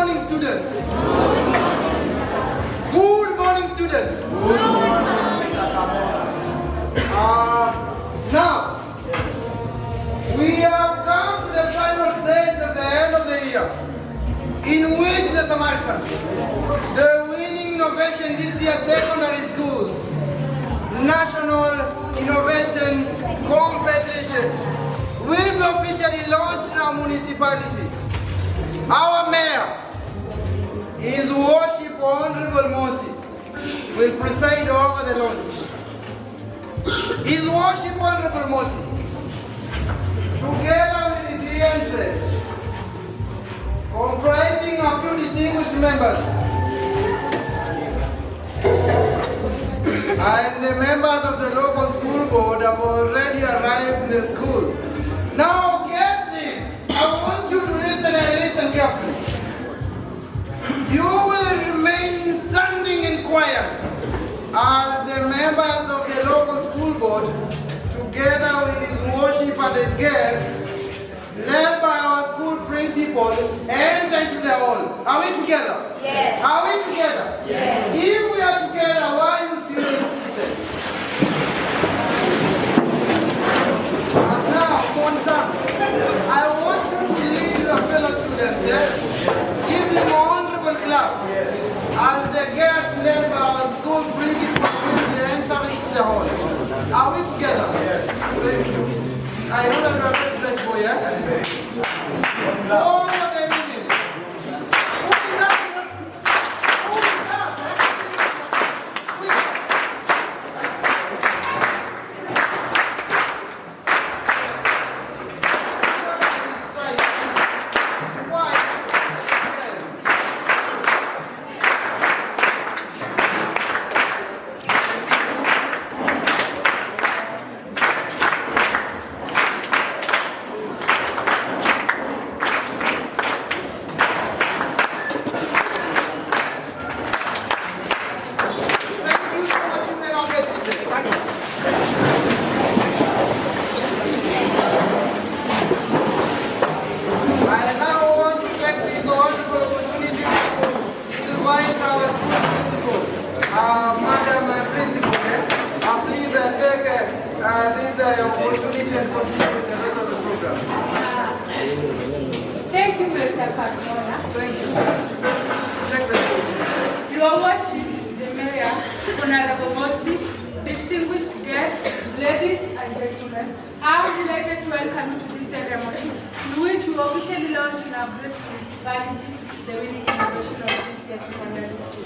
morning, students. Good morning, students. Good morning, Mr. Now, we have come to the final stage of the end of the year, in which the Samaritan, the winning innovation this year secondary schools, National Innovation Competition, will be officially launched in our municipality. Our mayor, His Worship Honorable Mossi, will preside over the launch. His Worship Honorable Mossi, together with his entourage, comprising a few distinguished members, and the members of the local school board have already arrived in the school. Now get this, I want you to listen and listen carefully. You will remain standing and quiet as the members of the local school board, together with his worship and his guests, led by our school principal, enter into the hall. Are we together? Yes. Are we together? Yes. If we are together, why are you still seated? And now, Montano, I want you to lead your fellow students, give them honorable claps as the guest led by our school principal will be entering the hall. Are we together? Yes. Thank you. I know that you are very grateful, yeah? All of the evening. Who is that? Who is that? Thank you, Mr. Cardona. Thank you, sir. Check the book. Your Worship, the Mayor, Honorable Mossi, distinguished guests, ladies and gentlemen, I'm delighted to welcome you to this ceremony in which we officially launch in our great municipality the winning innovation of this year's secondary school.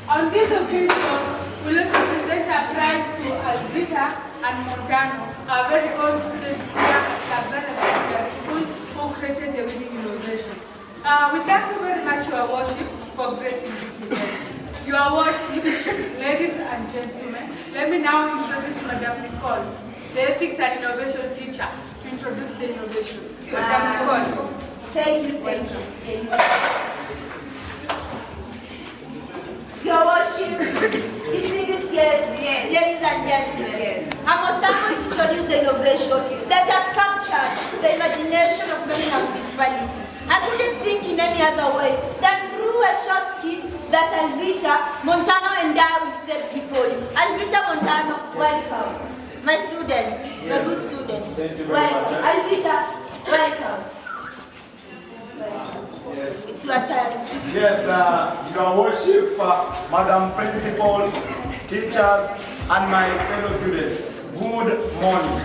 On this occasion, we'll also present our prize to Alvita and Montano, our very own students here at Sagrada Secondary School who created the winning innovation. We thank you very much, Your Worship, for gracing this event. Your Worship, ladies and gentlemen, let me now introduce Madam Nicole, the Ethics and Innovation teacher, to introduce the innovation. Madam Nicole. Thank you. Your Worship, distinguished guests, ladies and gentlemen, I must thank you to introduce the innovation that has captured the imagination of many in our municipality. I couldn't think in any other way than through a short skit that Alvita, Montano and I will step before you. Alvita, Montano, welcome. My students, my good students, welcome. Alvita, welcome. Yes. It's your turn. Yes, Your Worship, Madam Principal, teachers, and my fellow students, good morning.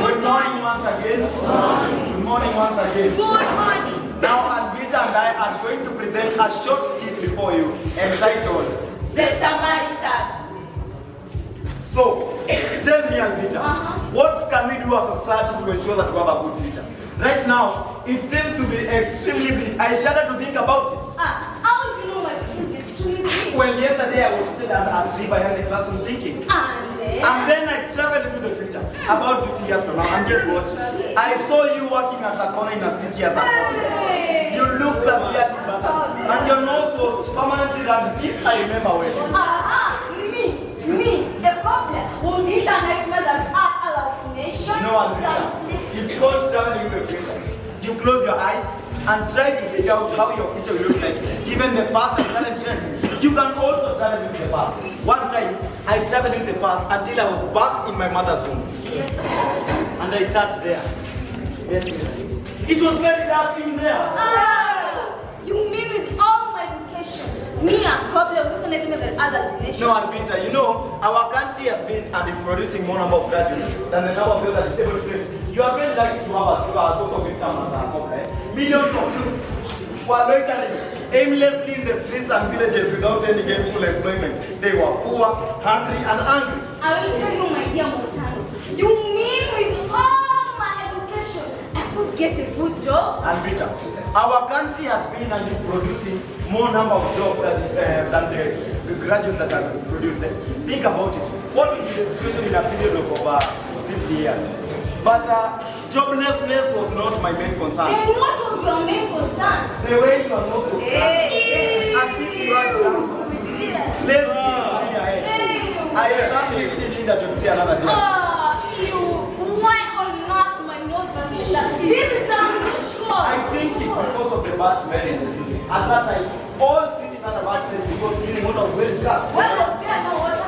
Good morning once again. Good morning once again. Good morning. Now, Alvita and I are going to present a short skit before you entitled The Samaritan. So, tell me, Alvita, what can we do as a society to ensure that we have a good future? Right now, it seems to be extremely bleak. I shudder to think about it. How do you know my food is extremely bleak? Well, yesterday I was sitting at a tree behind the classroom thinking. And then I traveled into the future, about 50 years from now, and guess what? I saw you working at a corner in a city as a model. You look severely battered, and your nose was permanently rubbed, if I remember well. Me, the problem. Was it a nightmare that hallucination? No, Alvita. It's called traveling into the future. You close your eyes, and try to figure out how your future will look like, given the past and current trends. You can also travel into the past. One time, I traveled into the past until I was back in my mother's home. And I sat there. Yes, it was very dark in there. You mean with all my education, me and Koble was also letting the adults nation? No, Alvita, you know, our country has been and is producing more number of graduates than the number of those that is able to train. You are very lucky to have a source of income as a Koble. Millions of youths were loitering aimlessly in the streets and villages without any gainful employment. They were poor, hungry, and angry. I will tell you, my dear Montano, you mean with all my education, I could get a good job? Alvita, our country has been and is producing more number of jobs than the graduates that have produced them. Think about it. What will be the situation in a period of over 50 years? But joblessness was not my main concern. Then what was your main concern? The way you are not so sad. As if you are done so. Let's give me ahead. I am not thinking that you'll see another day. Why on not my nose and that? This is sure. I think it's because of the bad smell. At that time, all cities had a bad smell because cleaning water was very scarce.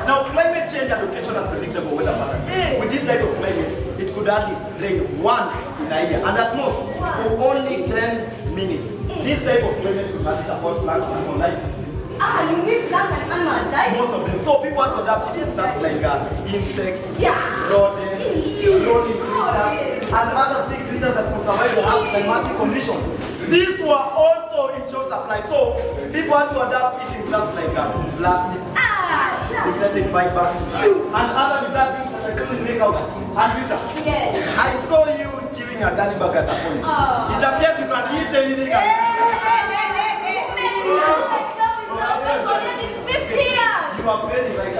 Now, climate change and occasional unpredictable weather patterns. With this type of climate, it could hardly rain once in a year, and at most for only 10 minutes. This type of climate could hardly support plants and animal life. You mean plants and animal life? Most of them. So people had to adapt to stuff like insects, rodents, lonely creatures, and other sea creatures that could survive the harsh climatic conditions. These were also in short supply. So people had to adapt eating stuff like plastics, synthetic fibers, and other bizarre things that I couldn't make out. Alvita, yes. I saw you chewing a gummy bag at a point. It appears you can eat anything. You are very right.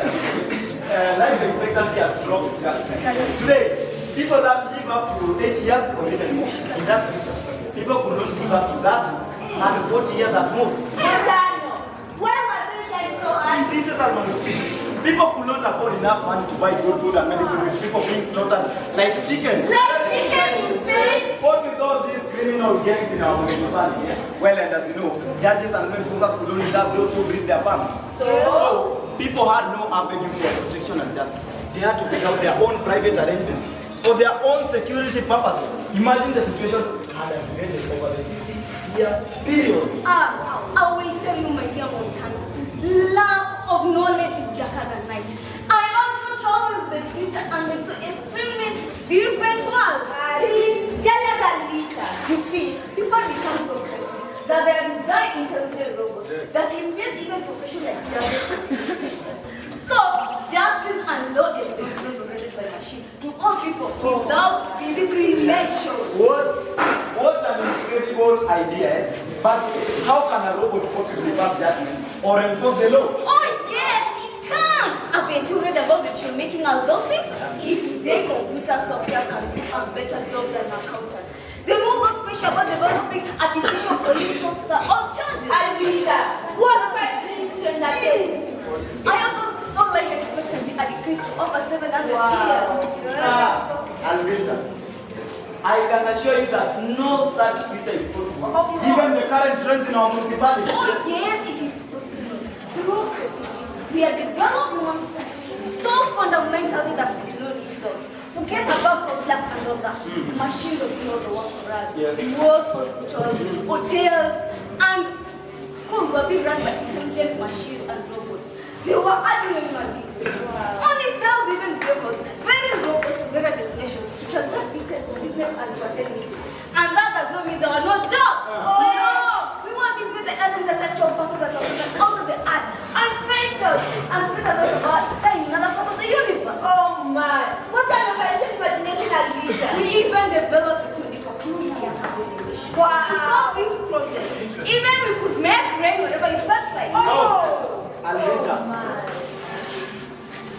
Life expectancy has dropped drastically. Today, people that live up to 8 years or even more. In that future, people could not live up to that and 40 years at most. Why was it like so hard? This is malnutrition. People could not afford enough money to buy good food and medicine with people being slaughtered like chicken. Like chicken, you say? What with all these criminal gangs in our municipality? Well, and as you know, judges and law enforcers could only serve those who breach their pants. So people had no avenue for protection and justice. They had to figure out their own private arrangements for their own security purposes. Imagine the situation had created over the 50-year period. I will tell you, my dear Montano, lack of knowledge is darker than night. I also travel the future and it's an extremely different world. Tell us, Alvita. You see, people become so crazy that they are designed intelligent robots that can get even profession like justice. So, justice and law is provided by machine to all people without discrimination. What an incredible idea, but how can a robot possibly pass judgment or enforce the law? Oh yes, it can! I've been read about the shoe-making algorithm. If the computer software can do a better job than an accountant. The more special about developing artificial police officer or charges. Alvita, what brings you entertainment? I also saw life expectancy at decrease to over 700 years. Alvita, I can assure you that no such future is possible, given the current trends in our municipality. Oh yes, it is possible. Through creativity, we are developing one society so fundamentally that we don't need jobs. Forget about complex and all that. Machines will do all the work for us. Yes. Work, hospitals, hotels, and schools will be run by intelligent machines and robots. They were adding human beings. Only self-driven vehicles, very robots to various destinations to transact business and to attend meetings. And that does not mean there are no jobs. No! We want this with the intellectual person that are out of the art and ventures and spend a lot of our time in other parts of the universe. Oh my! What kind of imagination are we? We even developed a 24-hour combination. Wow! To solve this problem. Even we could make rain wherever it felt like. Oh! Alvita,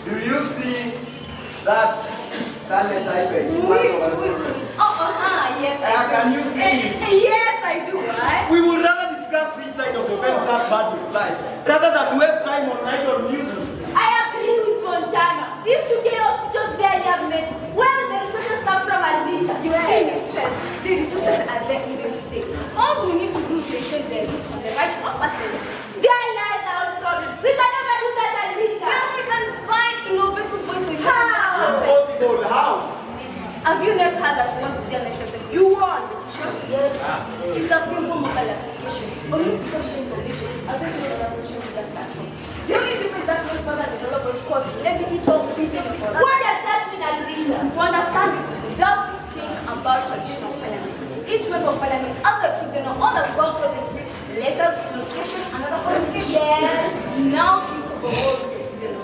do you see that Scarlet Type? Oui. heard that you want to see an election. You want petition? Yes. It's a simple mobile application. Only to share information. I'll tell you what social media platform. The only difference that most further developers call a digital pigeon. What does that mean, Alvita? To understand it, just think about traditional parliament. Each member of parliament has a pigeon on the box of the letters, notification, and other communication. Yes. Now think of a whole pigeon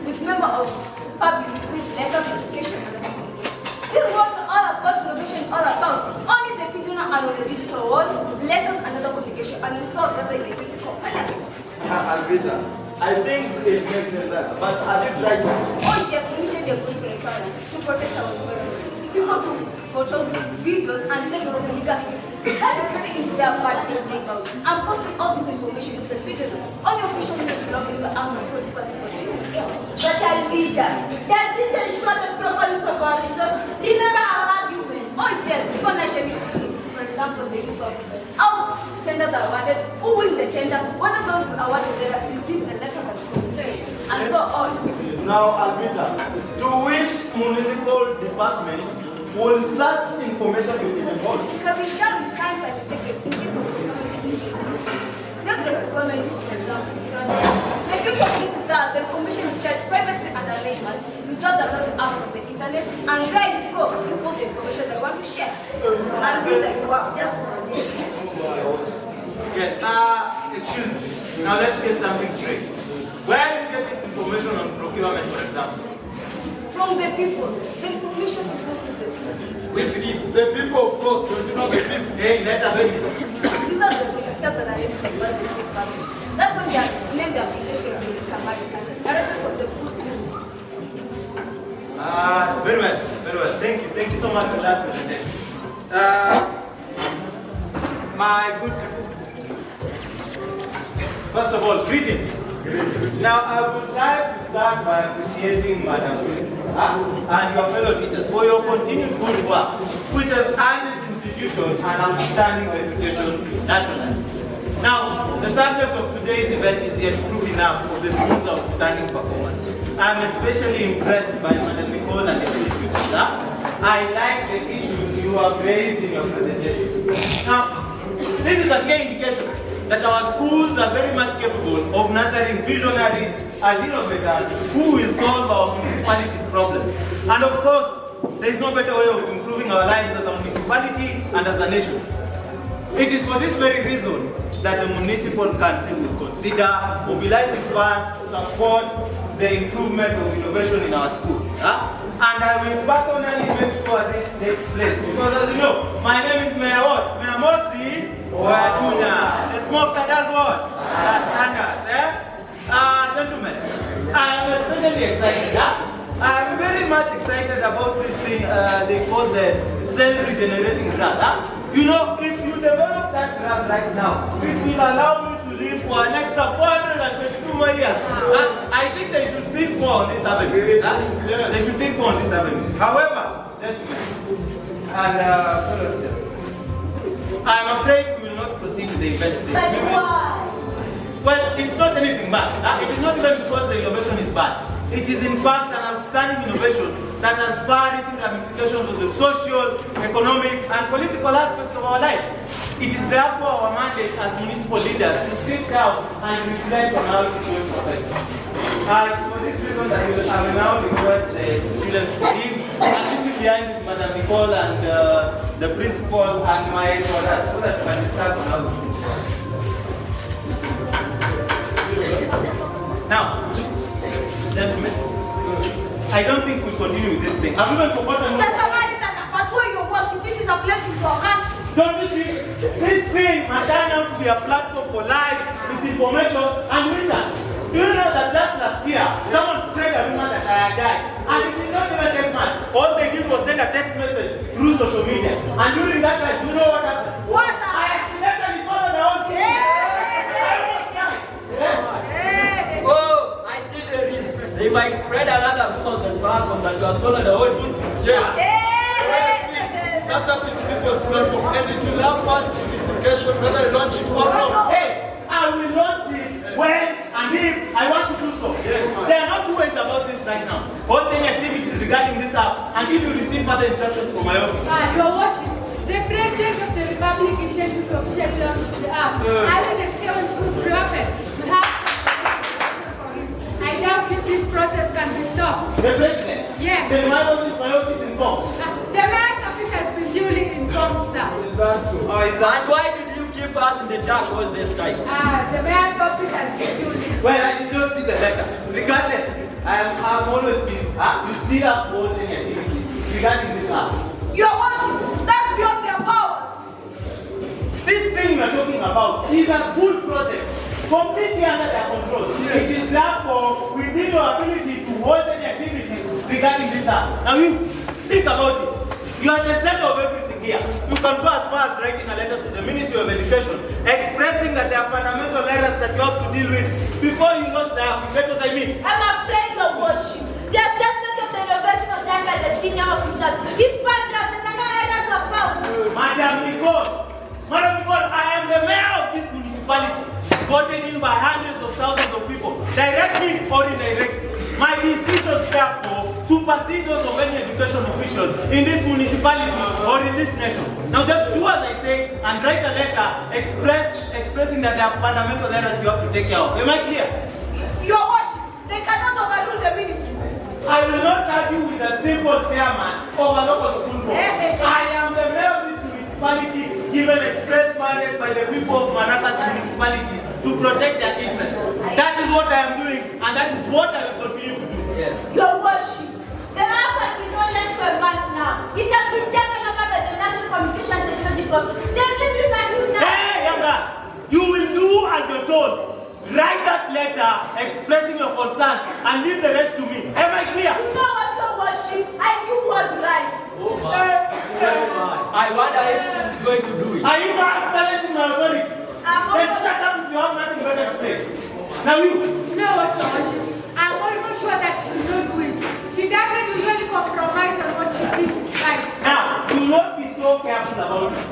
with member of public receive letters, notification, and other communication. This is what all about innovation all about. Only the pigeon are on the digital world, letters, and other communication, and we saw that in the physical parliament. Alvita, I think it makes sense, but have you tried? Oh yes, initially they're going to require to protect our environment. People took photos, videos, and take over illegal activity. That is putting into their bad label and posting all this information in the video. Only official need to log into our phone because it's for you. But Alvita, does it ensure the proper use of our resources? Remember our argument. Oh yes, financially speaking, for example, the use of how tenders are awarded, who wins the tender, whether those who are awarded they receive the letter of trade, and so on. Now, Alvita, to which municipal department will such information be involved? It can be shared with crime certificates in case of community. Just the requirement, for example, the beauty of it is that the information is shared privately and anonymous without the loading out from the internet, and there you go, you put the information they want to share. Alvita, you are just Yeah, excuse me. Now let's get something straight. Where do you get this information on procurement, for example? From the people, the information is from the people. Which people? The people, of course. Don't you know the people? Hey, let us hear it. These are the volunteers that are able to work with the family. That's when they are named the application to Samaritan, directed for the good people. Very well, very well. Thank you so much for that presentation. My good people. First of all, greetings. Now, I would like to start by appreciating Madam Principal and your fellow teachers for your continued good work, which has earned this institution an outstanding reputation nationally. Now, the subject of today's event is yet proof enough of the school's outstanding performance. I'm especially impressed by Madam Nicole and the students. I like the issues you have raised in your presentation. Now, this is a clear indication that our schools are very much capable of nurturing visionaries and innovators who will solve our municipality's problems. And of course, there is no better way of improving our lives as a municipality and as a nation. It is for this very reason that the municipal council will consider mobilizing funds to support the improvement of innovation in our schools. And I will personally make sure this takes place because, as you know, my name is Mayor Mossi. The smoke that does what? That thunders, gentlemen, I am especially excited. I am very much excited about this thing they call the cell-regenerating drug. You know, if you develop that drug right now, it will allow me to live for an extra 422 more years. I think they should think more on this avenue. They should think more on this avenue. However, gentlemen, and fellow teachers, I am afraid we will not proceed with the event today. But why? Well, it's not anything bad. It is not even because the innovation is bad. It is in fact an outstanding innovation that has far-reaching ramifications of the social, economic, and political aspects of our life. It is therefore our mandate as municipal leaders to sit down and reflect on how it is going to affect us. For this reason, I will now request the students to leave. And leave behind with Madam Nicole and the principal and my daughter so that we can discuss on how to do. Now, gentlemen, I don't think we'll continue with this thing. I've even forgotten. The Samaritan, but who you worship, this is a blessing to our country. Don't you see? This thing has turned out to be a platform for lies, misinformation, and winter. Do you know that just last year, someone spread a rumor that I had died? And it did not even take much. All they did was send a text message through social media. And during that time, do you know what happened? What I happened? accidentally swallowed the whole thing. I almost died. Oh, I see the risk. They might spread another rumor on the platform that you have swallowed the whole truth. Yes. That happens people's platform. And it will have one implication whether you launch it or not. Hey, I will launch it when and if I want to do so. Yes. There are no two ways about this right now. All any activities regarding this app until you receive further instructions from my office. And why did you keep us in the dark all this time? The mayor's office has given you leave. Well, I did not see the letter. Regardless, I'm always busy. You still have holding activity regarding this app. Your worship, that's beyond their powers. This thing we are talking about is a school project, completely under their control. It is therefore within your ability to hold any activity regarding this app. Now you think about it. You are the center of everything here. You can go as far as writing a letter to the Ministry of Education expressing that there are fundamental errors that you have to deal with before you launch the app. You get what I mean? I'm afraid, Your Worship. The assessment of the innovation was done by the senior officers. If found out that no errors were found. Madam Nicole, I am the mayor of this municipality, voted in by hundreds of thousands of people, directly or indirectly. My decisions, therefore, supersede those of any education official in this municipality or in this nation. Now just do as I say and write a letter expressing that there are fundamental errors you have to take care of. Am I clear? Your worship, they cannot overrule the ministry. I will not argue with a simple chairman of a local school board. I am the mayor of this municipality, given express mandate by the people of Manaka's municipality to protect their interests. That is what I am doing, and that is what I will continue to do. Yes. Your Worship, the app has been online for a month now. It has been taken over by the National Communication Technology Corp. There's little you can do now. Hey, young man, you will do as you're told. Write that letter expressing your concerns and leave the rest to me. Am I clear? You know what, Your Worship? I knew was right. Oh my. I wonder if she's going to do it. Are you challenging my authority? Then shut up if you have nothing better to say. Now you. You know what, Your worship? I'm almost sure that she will not do it. She doesn't usually compromise on what she thinks is right. Now, do not be so careful about it.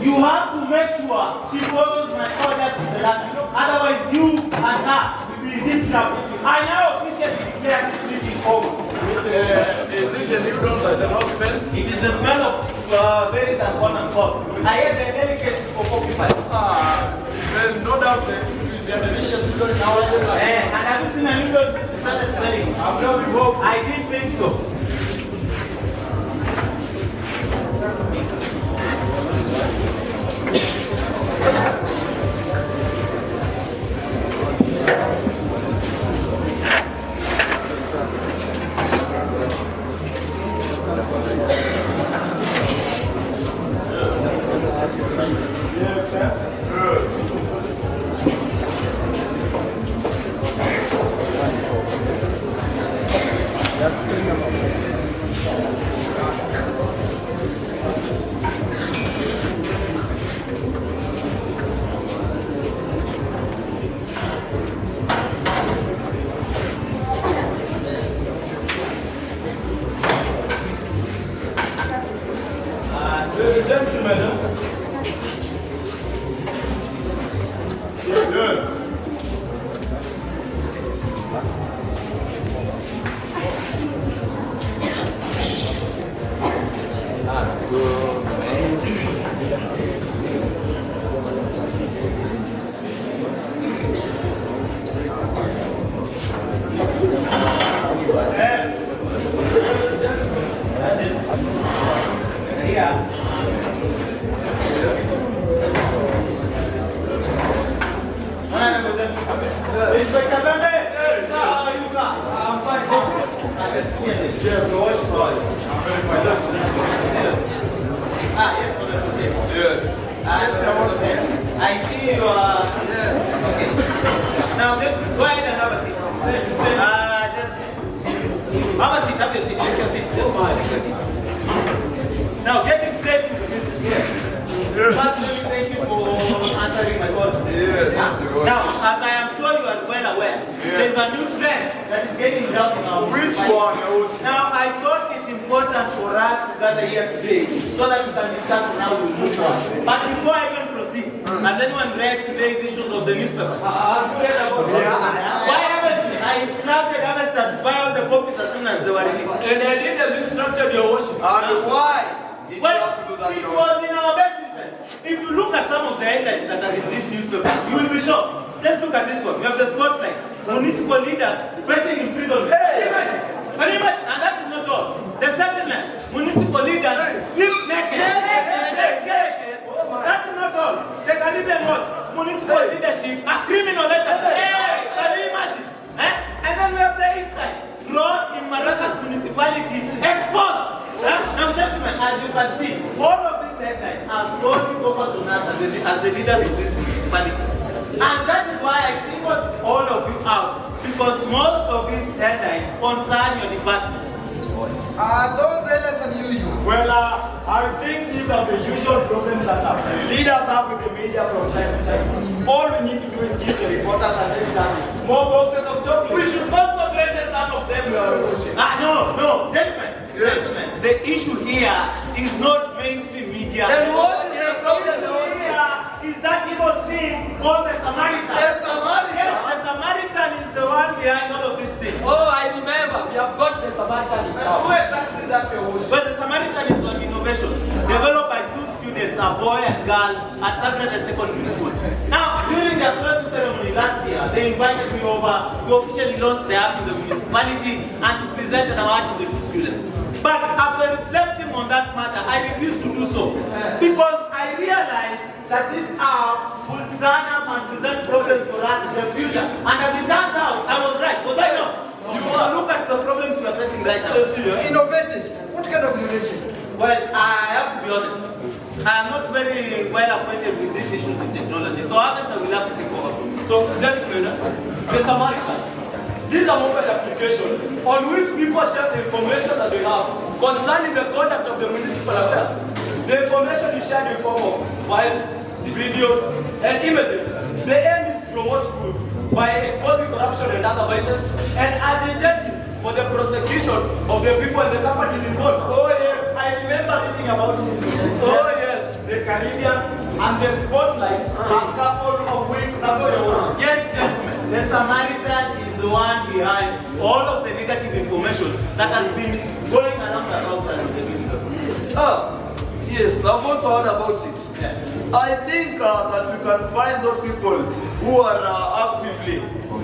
You have to make sure she follows my orders to the letter. Otherwise, you and her will be in deep trouble. I now officially declare this meeting over. Is it a new drum that the house smell? It is the smell of berries and corn and cob. I hear the delicacies for porcupine. There's no doubt that it is a delicious noodle now. And have you seen a noodle since you started smelling? I've never been home. I didn't think so. Caribbean what? Municipal leadership, a criminal letter. Hey, can you imagine? And then we have the inside. Road in Maracas municipality exposed. Now, gentlemen, as you can see, all of these headlines are solely focused on us as the leaders of this municipality. And that is why I singled all of you out, because most of these headlines concern your department. Are those less unusual? Well, I think these are the usual problems that leaders have with the media from time to time. All we need to do is give the reporters and editors more boxes of chocolate. We should also get some of them. No, gentlemen, the issue here is not mainstream media. Then what is the problem? Is that evil thing called the Samaritan? The Samaritan? Yes, the Samaritan is the one behind all of these things. Oh, I remember. We have got the Samaritan in town. Who exactly that? But the Samaritan is an innovation developed by two students, a boy and girl, at Sagrada Secondary School. Now, during their closing ceremony last year, they invited me over to officially launch the app in the municipality and to present an award to the two students. But after reflecting on that matter, I refused to do so because I realized that this app would turn up and present problems for us in the future. And as it turns out, I was right. Was I not? You look at the problems we are facing right now. Innovation? What kind of innovation? Well, I have to be honest. I am not very well acquainted with these issues in technology, so obviously I will have to take over. So, gentlemen, the Samaritans. These are mobile applications on which people share the information that they have concerning the conduct of the municipal affairs. The information is shared in form of files, videos, and images. The aim is to promote good by exposing corruption and other vices and agitating for the prosecution of the people and the companies involved. Oh yes, I remember reading about it. Oh yes. The Caribbean and the Spotlight a couple of weeks after the ocean. Yes, gentlemen, the Samaritan is the one behind all of the negative information that has been going around about us in the media. Yes, I've also heard about it. Yes. I think that we can find those people who are actively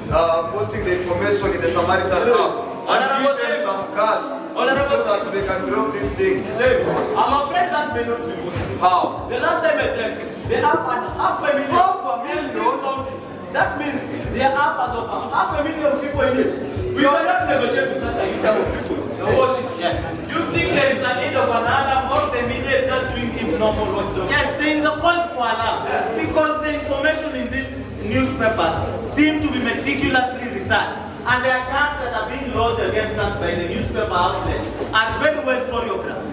posting the information in the Samaritan app and give them some cash so that they can drop this thing. I'm afraid that may not be possible. How? The last time I checked, the app had half a million. That means the app has over 500,000 people in it. We cannot negotiate with such a huge number of people. Yes. You think there is a need of an alarm or the media is not doing its normal work? Yes, there is a cause for alarm because the information in these newspapers seem to be meticulously researched, and the attacks that are being launched against us by the newspaper outlets are very well choreographed.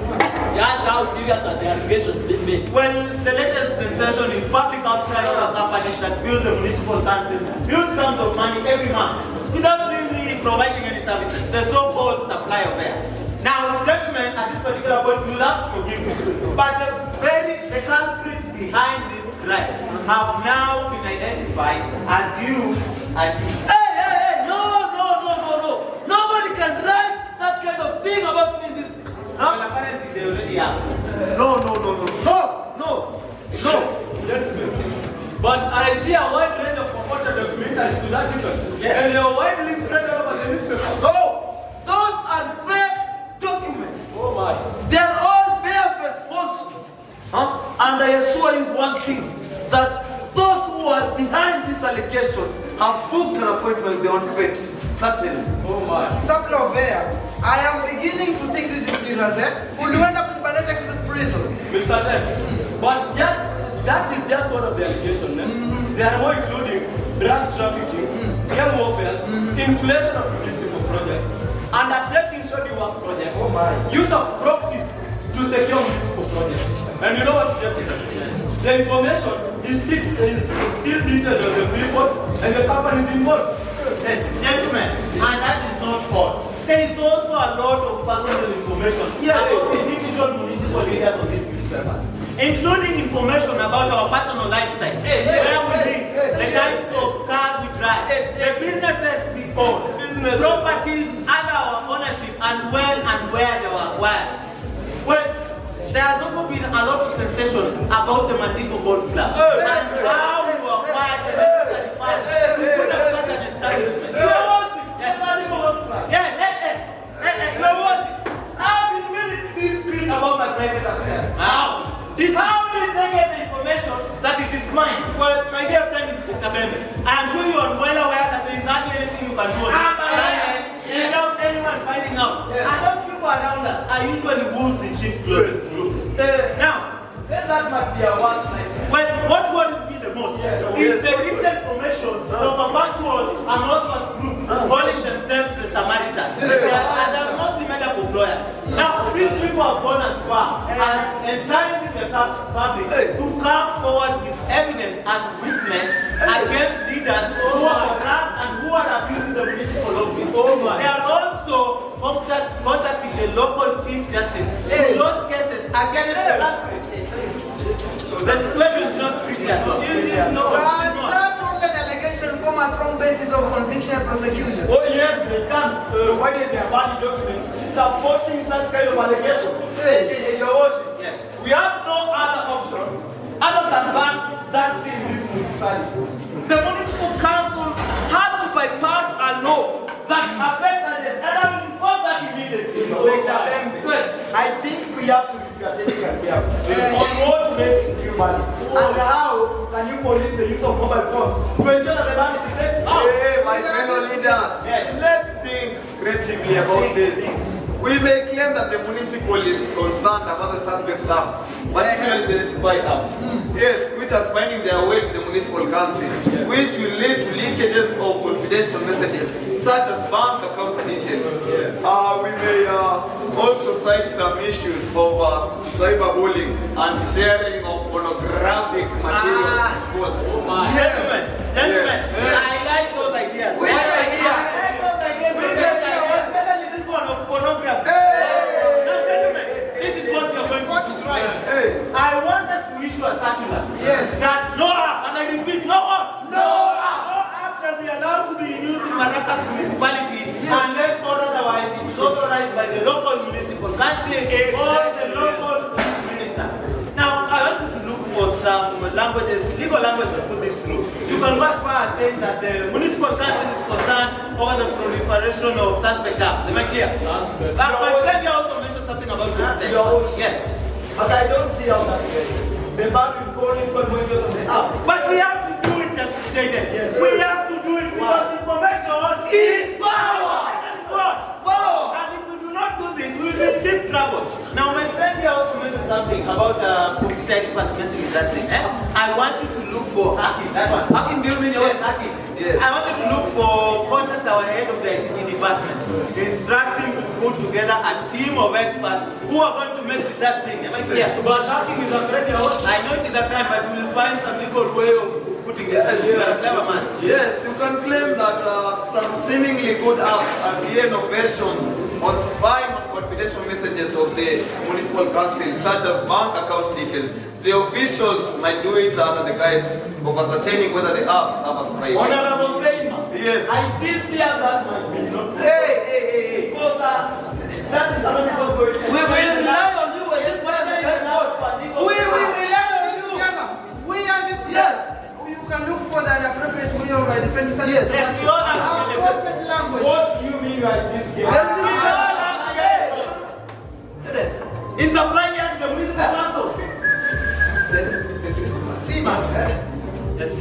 Just how serious are the allegations being made? Well, the latest sensation is public outcry from companies that build the municipal council, build sums of money every month without really providing any services, the so-called supply of air. Now, gentlemen, at this particular point, you'll have to forgive me, but the culprits behind this crime have now been identified as you and me. Hey, no. Nobody can write that kind of thing about me in this. Well, apparently they already have. No. Gentlemen, but I see a wide range of purported documentaries to that effect. Yes. And they are widely spread all over the newspapers. So, those are fake documents. Oh my. They are all barefaced falsehoods. And I assure you one thing, that those who are behind these allegations have booked an appointment with the unfit. Certainly. Oh my. Sample of air. I am beginning to think this is serious, Will you end up in Ballet Express prison? Mr. Ted, but that is just one of the allegations. There are more including drug trafficking, gang warfare, inflation of municipal projects, undertaking shoddy work projects, use of proxies to secure municipal projects. And you know what, the information is still detailed on the people and the companies involved. Yes, gentlemen, and that is not all. There is also a lot of personal information about individual municipal leaders of these newspapers, including information about our personal lifestyle, where we live, the kinds of cars we drive, the businesses we own, properties under our ownership, and when and where they were acquired. Well, there has also been a lot of sensation about the Mandingo Golf Club and how we were acquired the necessary funds to put up such an establishment. I've been really discreet about my private affairs. How? How did they get the information that it is mine? can do this. Without anyone finding out. And those people around us are usually wolves in sheep's clothing. Now, that might be a one side. Well, what worries me the most is the recent formation of a virtual anonymous group calling themselves the Samaritan. And they're mostly made up of lawyers. Now, these people have gone as far as encouraging the public to come forward with evidence and witness against leaders who are corrupt and who are abusing the municipal office. They are also contacting the local chief justice to launch cases against the country. The situation is not pretty at all. But such only allegation form a strong basis of conviction and prosecution. Oh yes, they can, provided they have valid documents supporting such kind of allegations. Your worship, yes. We have no other option other than ban that thing in this municipality. The municipal council has to bypass a law that affects the and I will inform that immediately. Yes. I think we have to be strategic and careful on what makes new money and how can you police the use of mobile phones to ensure that the money is effective. Hey, my fellow leaders, let's think creatively about this. We may claim that the municipal is concerned about the suspect apps, particularly the spy apps. Yes, which are finding their way to the municipal council, which will lead to leakages of confidential messages, such as bank account details. We may also cite some issues of cyberbullying and sharing of pornographic material in schools. Gentlemen, I like those ideas. Which idea? I like those ideas. Especially this one of pornography. Now, gentlemen, this is what we are going to do. I want us to issue a circular. That no app, and I repeat, no app shall be allowed to be used in Maracas municipality unless otherwise it is authorized by the local municipal council or the local minister. Now, I want you to look for some languages, legal language to put this through. You can go as far as saying that the municipal council is concerned over the proliferation of suspect apps. Am I clear? My friend here also mentioned something about that. Yes. But I don't see how that is. The bank will call in for monitors on the app. But we have to do it as stated. We have to do it because information is power. And if we do not do this, we will be in deep trouble. Now, my friend here also mentioned something about computer experts messing with that thing. I want you to look for hacking. That one. Hacking, do you mean hacking? Yes. I want you to look for contact our head of the ICT department, instructing to put together a team of experts who are going to mess with that thing. Am I clear? But hacking is a crime. I know it is a crime, but we will find some legal way of putting this. You are a clever man. Yes, you can claim that some seemingly good apps are clear innovation on spying on confidential messages of the municipal council, such as bank account details. The officials might do it under the guise of ascertaining whether the apps have a spy. Honorable Seymour. Yes. I still fear that might be not. Hey. Because that is not because We will rely on you with this one. We will rely on this together. We understand. Yes. You can look for the appropriate way of defending such Yes, we all have to appropriate language. What do you mean you are in this game? In supplying here to the municipal council. See, man. Yes,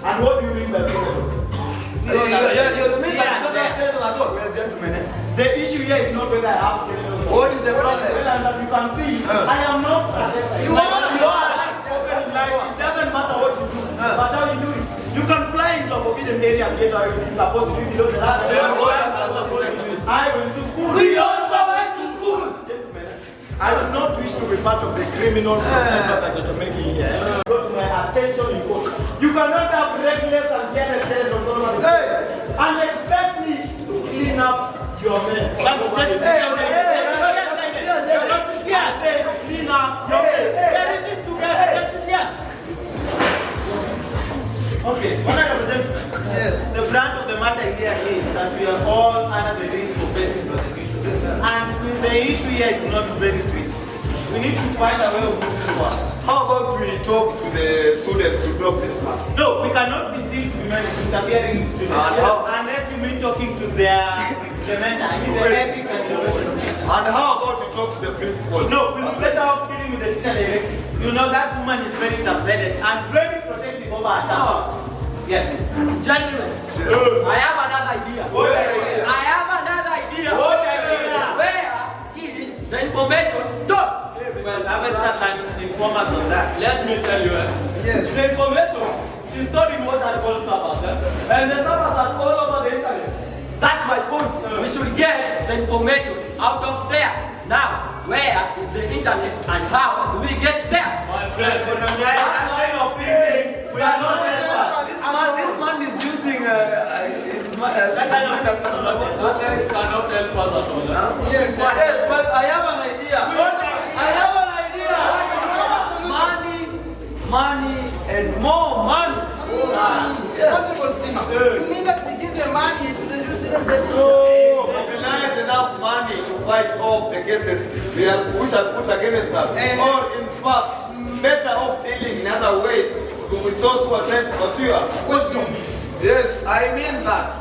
And what do you mean by that? You mean that you don't have skeleton at all? Well, gentlemen, the issue here is not whether I have skeleton. What is the problem? Well, and as you can see, I am not protected. You are. It doesn't matter what you do, but how you do it. You can fly into a forbidden area and get away with it. Supposed to be below the radar. I went to school. We also went to school. Gentlemen, I do not wish to be part of the criminal proposal that you're making here. Brought to my attention in court. You cannot have reckless and careless skeleton all over the place and expect me to clean up your mess. Clean up your mess. Okay, honorable gentlemen. Yes. The brand of the matter here is that we are all under the risk of facing prosecution. And with the issue here is not very sweet. We need to find a way of moving forward. How about we talk to the students to drop this matter? No, we cannot be seen to be interfering in students unless you mean talking to their implementer. I mean the ethics and innovation. And how about we talk to the principal? No, we will better off dealing with the teacher directly. You know that woman is very tough-headed and very protective over her child. Yes. Gentlemen, I have another information, stop! Well, Alvita can inform us on that. Let me tell you, Yes. the information is stored in what I call servers, and the servers are all over the internet. That's my point. We should get the information out of there. Now, where is the internet and how do we get there? My friend, but on that kind of thinking, we are not helpers. This man is using That kind of That cannot help us at all. Yes. Yes, but I have an idea. I have an idea. Money, and more money. Honorable Sima, you mean that we give the money to the new students that is Mobilize enough money to fight off the cases which are put against us. Or in fact, better off dealing in other ways with those who are trying to pursue us. wisdom? Yes, I mean that.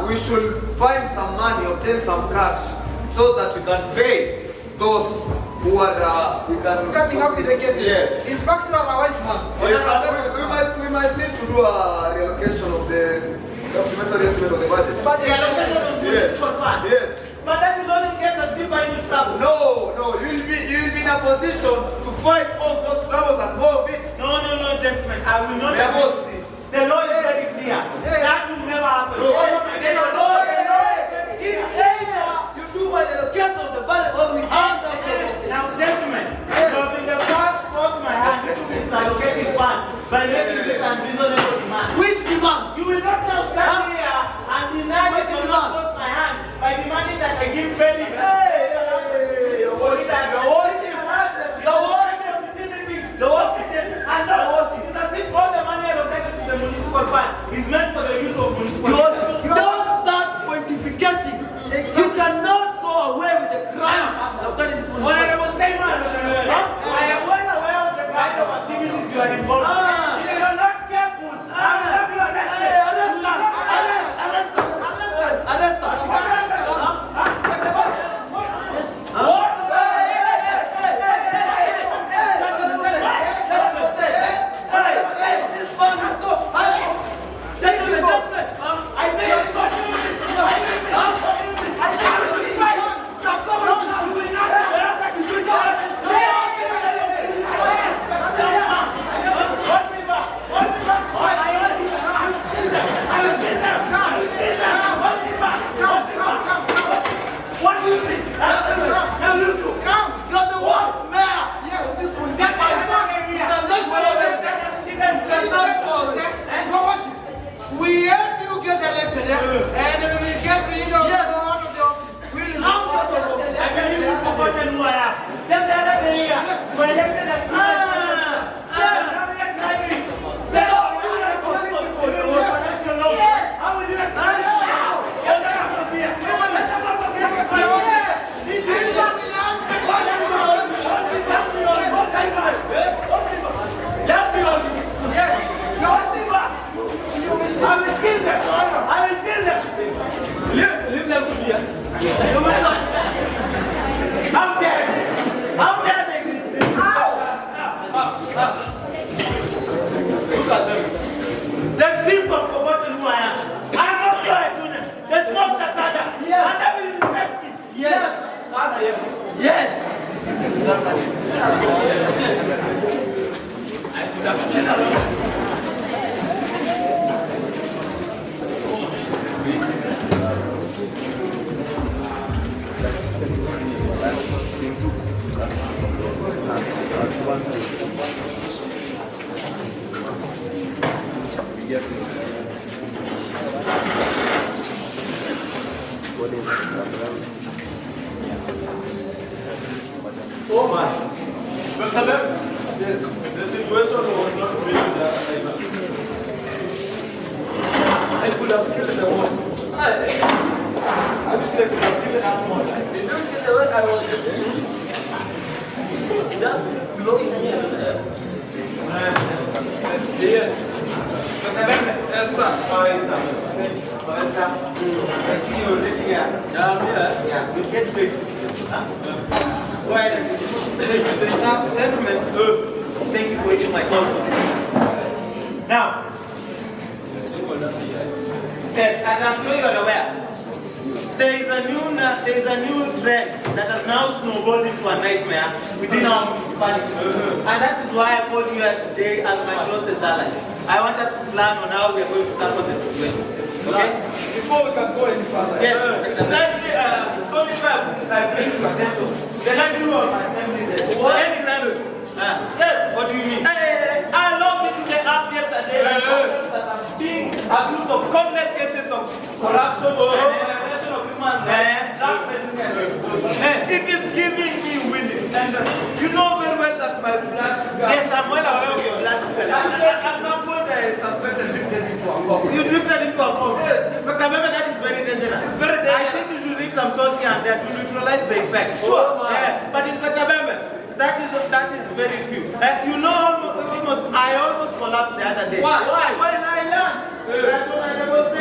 We should find some money, obtain some cash, so that we can pay those who are Coming up with the cases. Yes. In fact, you are a wise man. Yes, we might need to do a reallocation of the supplementary estimate of the budget. Yes. Yes. But that will only get us deeper into trouble. No, you'll be in a position to fight off those troubles and more of it. No, gentlemen. I will not Mayor agree Mossi. with this. The law is very clear. That will never happen. No. It's either you do by the location of the budget or we hand out the Now, gentlemen, you have in the past forced my hand to this allocating fund by making this unreasonable demand. Which demand? You will not now stand here and deny that you will not force my hand by demanding that I give fairly. All the money allocated to the municipal fund is meant for the use of municipal funds. Don't start pontificating. You cannot go away with the crime of turning this money. Honorable Statement, I am well aware of the kind of activities you are involved in. If you are not careful, I will have you arrested. Arrest us. Oh my. Yes. The situation was not really that I could have killed the one. I wish they could have killed us more. Did you see the way I was just blowing here? Yes. Yes, sir. I see you already here. Yeah, we'll get straight. Go ahead. Gentlemen, thank you for eating my clothes. Now, as I'm sure you are aware, there is a new trend that has now snowballed into a nightmare within our municipality. And that is why I called you here today as my closest ally. I want us to plan on how we are going to tackle the situation. Okay? Before we can go any further, yes. Exactly. So if I bring to attention, then I do my family there. Any kind of yes. What do you mean? I logged into the app yesterday that I'm being accused of countless cases of corruption and violation of human rights. It is giving me willingness. And you know very well that my blood sugar. Yes, I'm well aware of your blood sugar. At some point I suspected drifted into a cup. You drifted into a cup? Yes. But remember, that is very dangerous. Very dangerous. I think you should leave some salt here and there to neutralize the effect. Sure. Yeah. But Inspector Bembe, that is very few. You know, I almost collapsed the other day. Why? When I learned that Honorable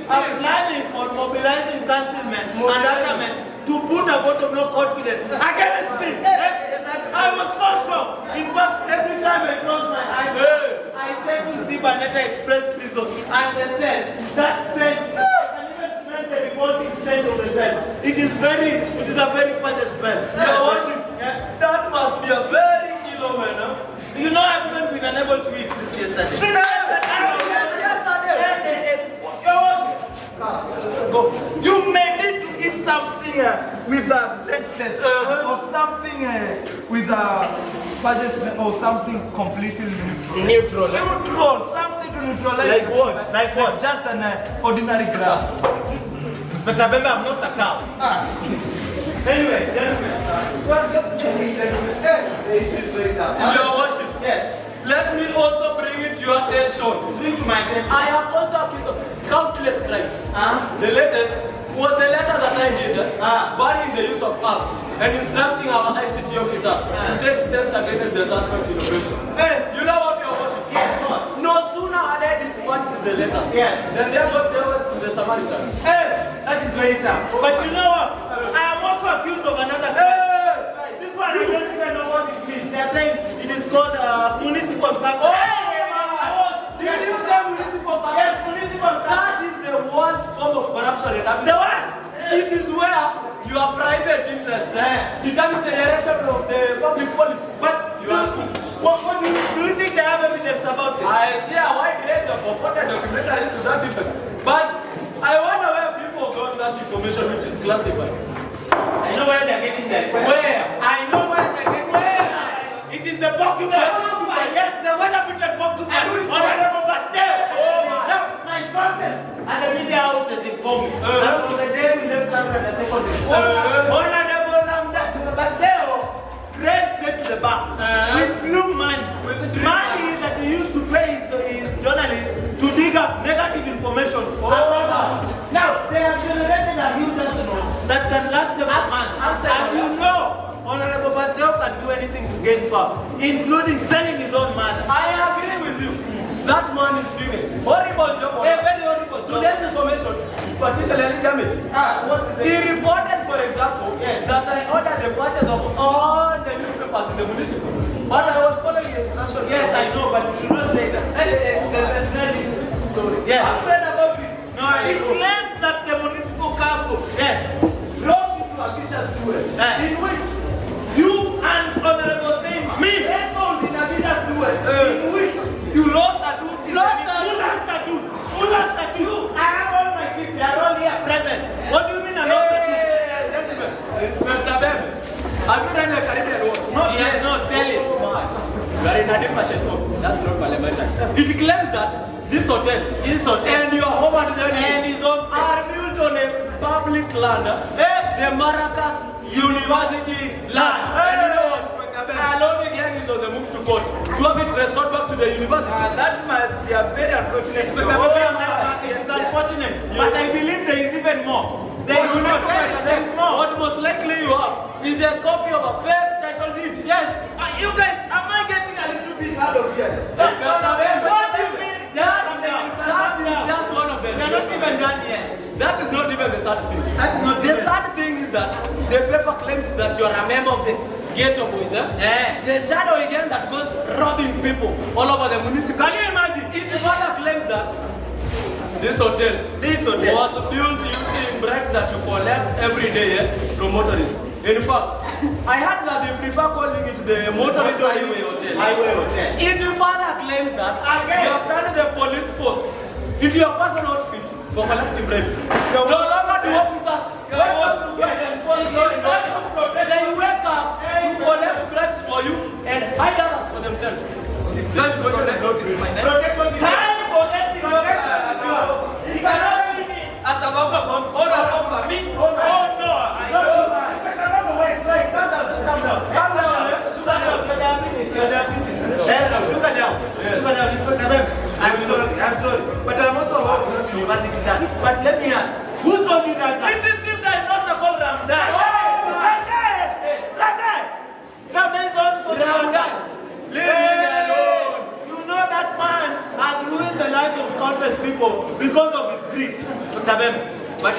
I'm planning on mobilizing councilmen and government to put a vote of no confidence against me. I was so shocked. In fact, every time I close my eyes, I tend to see Banetta Express prison and they said that stench. I can even smell the revolting stench of the cell. It is a very bad smell. Your worship, that must be a very ill omen, huh? You know, I've even been unable to eat since yesterday. Go. You may need to eat something with a strength test or something with a budget or something completely neutral. Neutral, something to neutralize. Like what? Like what? Just an ordinary grass. But remember, I'm not a cow. Anyway, gentlemen. Your worship. Yes. Let me also bring it to your attention. Bring to my attention. I am also accused of countless crimes. The latest was the letter that I did banning the use of apps and instructing our ICT officers to take steps against the suspect innovation. You know what, your worship? No sooner had I dispatched the letters than they got to the Samaritan. That is very tough. But you know what? I am also accused of another crime. This one I don't even know what it means. They are saying it is called municipal corruption. Did you say municipal corruption? Yes, municipal corruption. That is the worst form of corruption in Africa. The worst? It is where your private interest determines the direction of the public policy. But do you think they have evidence about this? I see a wide range of purported documentaries to that effect. But I wonder where people got such information which is classified. I know where they are getting that. Where? I know where they are getting that. It is the document. Yes, the well-approved document. Honorable Bastille. Now, my sources and the media houses inform me that on the day we left Sagrada Secondary School, Honorable Bastille ran straight to the bank with blue money. Money that he used to pay his journalists to dig up negative information about us. Now, they have generated a huge arsenal that can last them for months. And you know, Honorable Bastille can do anything to gain power, including selling his own matter. I agree with you. That man is doing a horrible job. A very horrible job. Today's information is particularly damaging. He reported, for example, that I ordered the purchase of all the newspapers in the municipal. But I was following his instructions. Yes, I know, but you should not say that. There's a trending story. Yes. I've read about it. No, It claims that the municipal council broke into a vicious duel in which you and Honorable Seymour wrestled in a vicious duel in which you lost a duel. Who lost a duel? I have all my kids, they are all here present. What do you mean I lost a duel? Gentlemen, Inspector Bem, have you read the Caribbean War? Yes, no, tell him. You are in a different shape. No, that's not parliamentary. It claims that this hotel and your home and his home are built on a public land, the Maracas University land. And you know what? Aloni gang is on the move to court to have it restored back to the university. That might be a very unfortunate. It is unfortunate, but I believe there is even more. There is more. What most likely you have is a copy of a fake title deed. Yes, you guys, am I getting a little bit hard of here? What do you mean? That is just one of them. We are not even done yet. That is not even the sad thing. That is not the sad thing is that the paper claims that you are a member of the ghetto boys. The shadow again that goes robbing people all over the municipality. Can you imagine? It further claims that this hotel was built using bribes that you collect every day from motorists. In fact, I heard that they prefer calling it the motorist highway hotel. It further claims that you have turned the police force into your personal outfit for collecting bribes. No longer do officers they wake up to collect bribes for you and hide others for themselves. This situation is not time for anything. You cannot be me as a or a me. Oh no, I don't. I'm sorry. But I'm also about this university dance. But let me ask, who told you that? It is that not the call Ramadan. Ramadan is also Ramadan. You know that man has ruined the lives of countless people because of his greed. But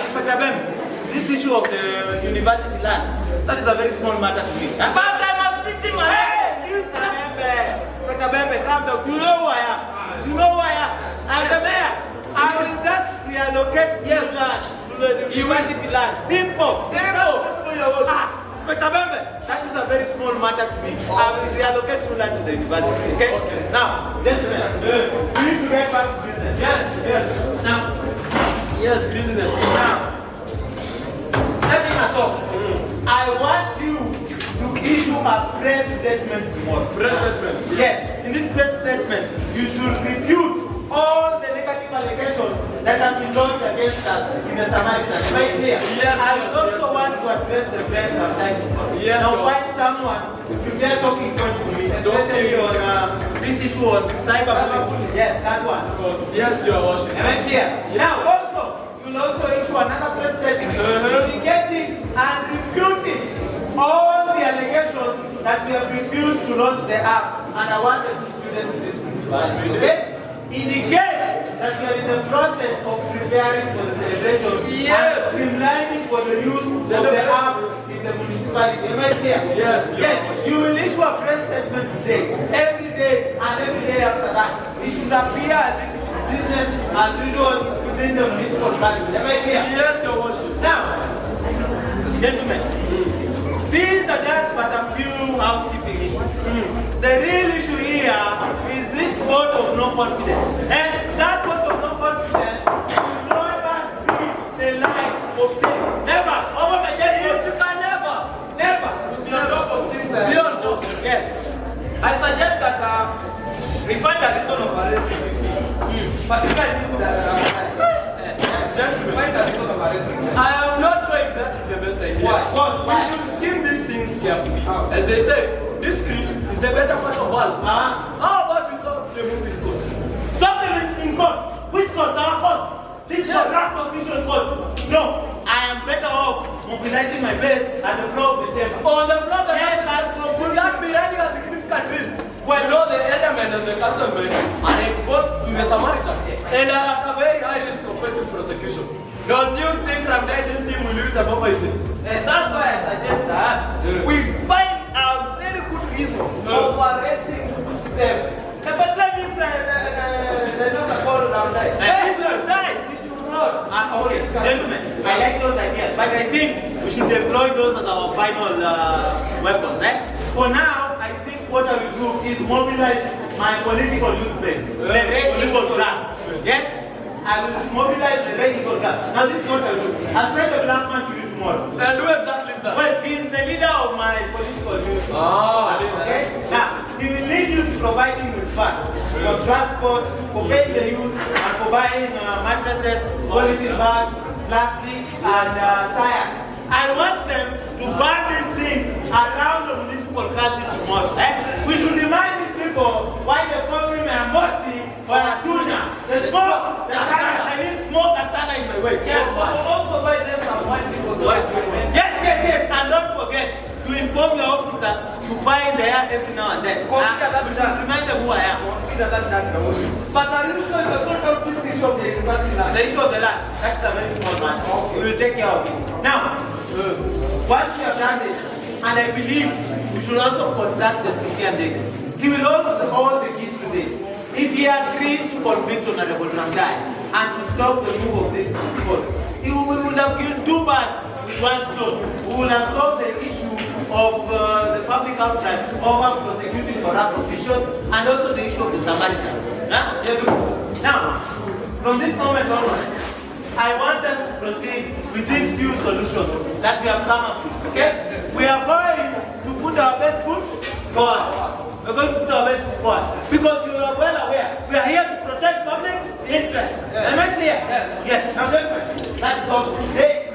this issue of the university land, that is a very small matter to me. But I must teach him. Calm down. You know who I am. I'm the mayor. I will just reallocate this land to the university land. Simple. That is a very small matter to me. I will reallocate the land to the university. Okay? Now, gentlemen, we need to get back to business. Yes. Now. Yes, business. Now, stepping aside, I want you to issue a press statement tomorrow. Press statement? Yes. In this press statement, you should refute all the negative allegations that have been launched against us in the Samaritan. Right here. Yes. I would also want to address the press sometime. Yes. Now find someone to get talking points to me, especially on this issue on cyberbullying. Yes, that one. Yes, you are watching. Am I clear? Yes. Now also, you'll also issue another press statement indicating and refuting all the allegations that we have refused to launch the app and I wanted the students to listen. Okay? Indicate that we are in the process of preparing for the celebration and streamlining for the use of the app in the municipality. Am I clear? Yes. Yes. You will issue a press statement today, every day and every day after that. It should appear as if business as usual within the municipal council. Am I clear? Yes, Your Worship. Now, gentlemen, these are just but a few housekeeping issues. The real issue here is this vote of no confidence. And that vote of no confidence will never see the light of day. Never. Over my dead. You can never. Be on top of things. Be on top. Yes. I suggest that we find a reason of arresting this. Particularly I am not sure if that is the best idea. Why? We should skim these things carefully. As they say, discreet is the better part of all. How about we stop the movie in court? Stop them in court. Which court? Our court. This is a draft official court. No. I am better off mobilizing my base at the floor of the chamber. On the floor of the yes, would that be running a significant risk? Well, you know the element and the councilmen are exposed to the Samaritan and are at a very high risk of facing prosecution. Don't you think Ramdai this team will use the mobilizing? And that's why I suggest that we find a very good reason of arresting them. But let me say, they're not a call Ramdai. If you die, we should not. Okay, gentlemen, I like those ideas, but I think we should deploy those as our final weapons. For now, I think what I will do is mobilize my political youth base, the Red Eagle Gang. Yes? I will mobilize the Red Eagle Gang. Now this is what I will do. I'll send a black man to you tomorrow. And who exactly is that? Well, he is the leader of my political youth. Okay? Now, he will lead you to providing with funds for transport, for paying the youth, and for buying mattresses, policy bags, plastic, and tires. I want them to burn these things around the municipal council tomorrow. We should remind these people why they call me Mayor Mossi or Tuna. The smoke, the Saga, I need smoke and Saga in my way. Yes, but also buy them some white people. Yes. And don't forget to inform your officers to find the air every now and then. We should remind them who I am. But are you sure you sort of this issue of the university land? The issue of the land, that's a very small matter. We will take care of it. Now, once we have done this, and I believe we should also contact the CCMD. He will hold the keys to this. If he agrees to convict Honorable Ramdai and to stop the move of this people, we would have killed 2 birds with 1 stone. We would have solved the issue of the public outcry over prosecuting corrupt officials and also the issue of the Samaritan. Now, from this moment onwards, I want us to proceed with these few solutions that we have come up with, okay? We are going to put our best foot forward. We're going to put our best foot forward. Because you are well aware, we are here to protect public interest. Am I clear? Yes. Now, gentlemen, let's go. Hey,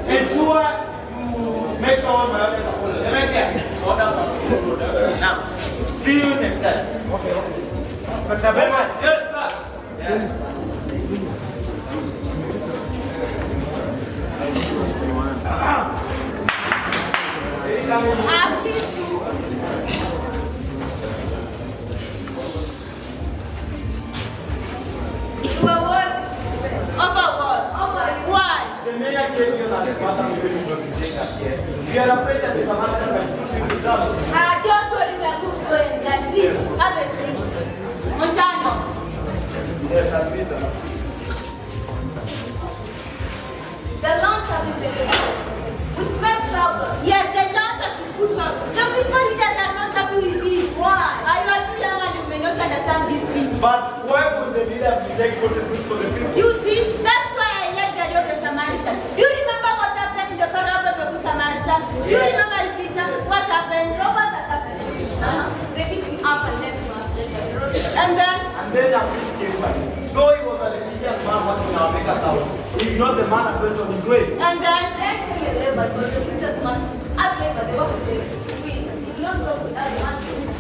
ensure you make sure all my orders are followed. Am I clear? Orders are followed. Now, see you next time. Okay. Dr. Bema. Yes, sir. Yeah. The mayor gave you an ultimatum here. We are afraid that the Samaritan will put you to trouble. Don't worry, we are good going there. Please, have a seat. Montano. Yes, Alvita. The launch has been taken. We spent trouble. Yes, the launch has been put on. The municipal leaders are not happy with it. Why? You are too young and you may not understand these things. But why would the leaders reject protest for the people? You see, that's why I like the idea of the Samaritan. Do you remember what happened in the parable of the Samaritan? Do you remember, Alvita, what happened? Robbers attacked the Jewish man. They beat him up and left him up there. And then? And then the police came by. Though he was a religious man working in our maker's house, he ignored the man and went on his way. And then? Then came a labor, but the religious man. As labor, they were with the priest. He did not go without the man.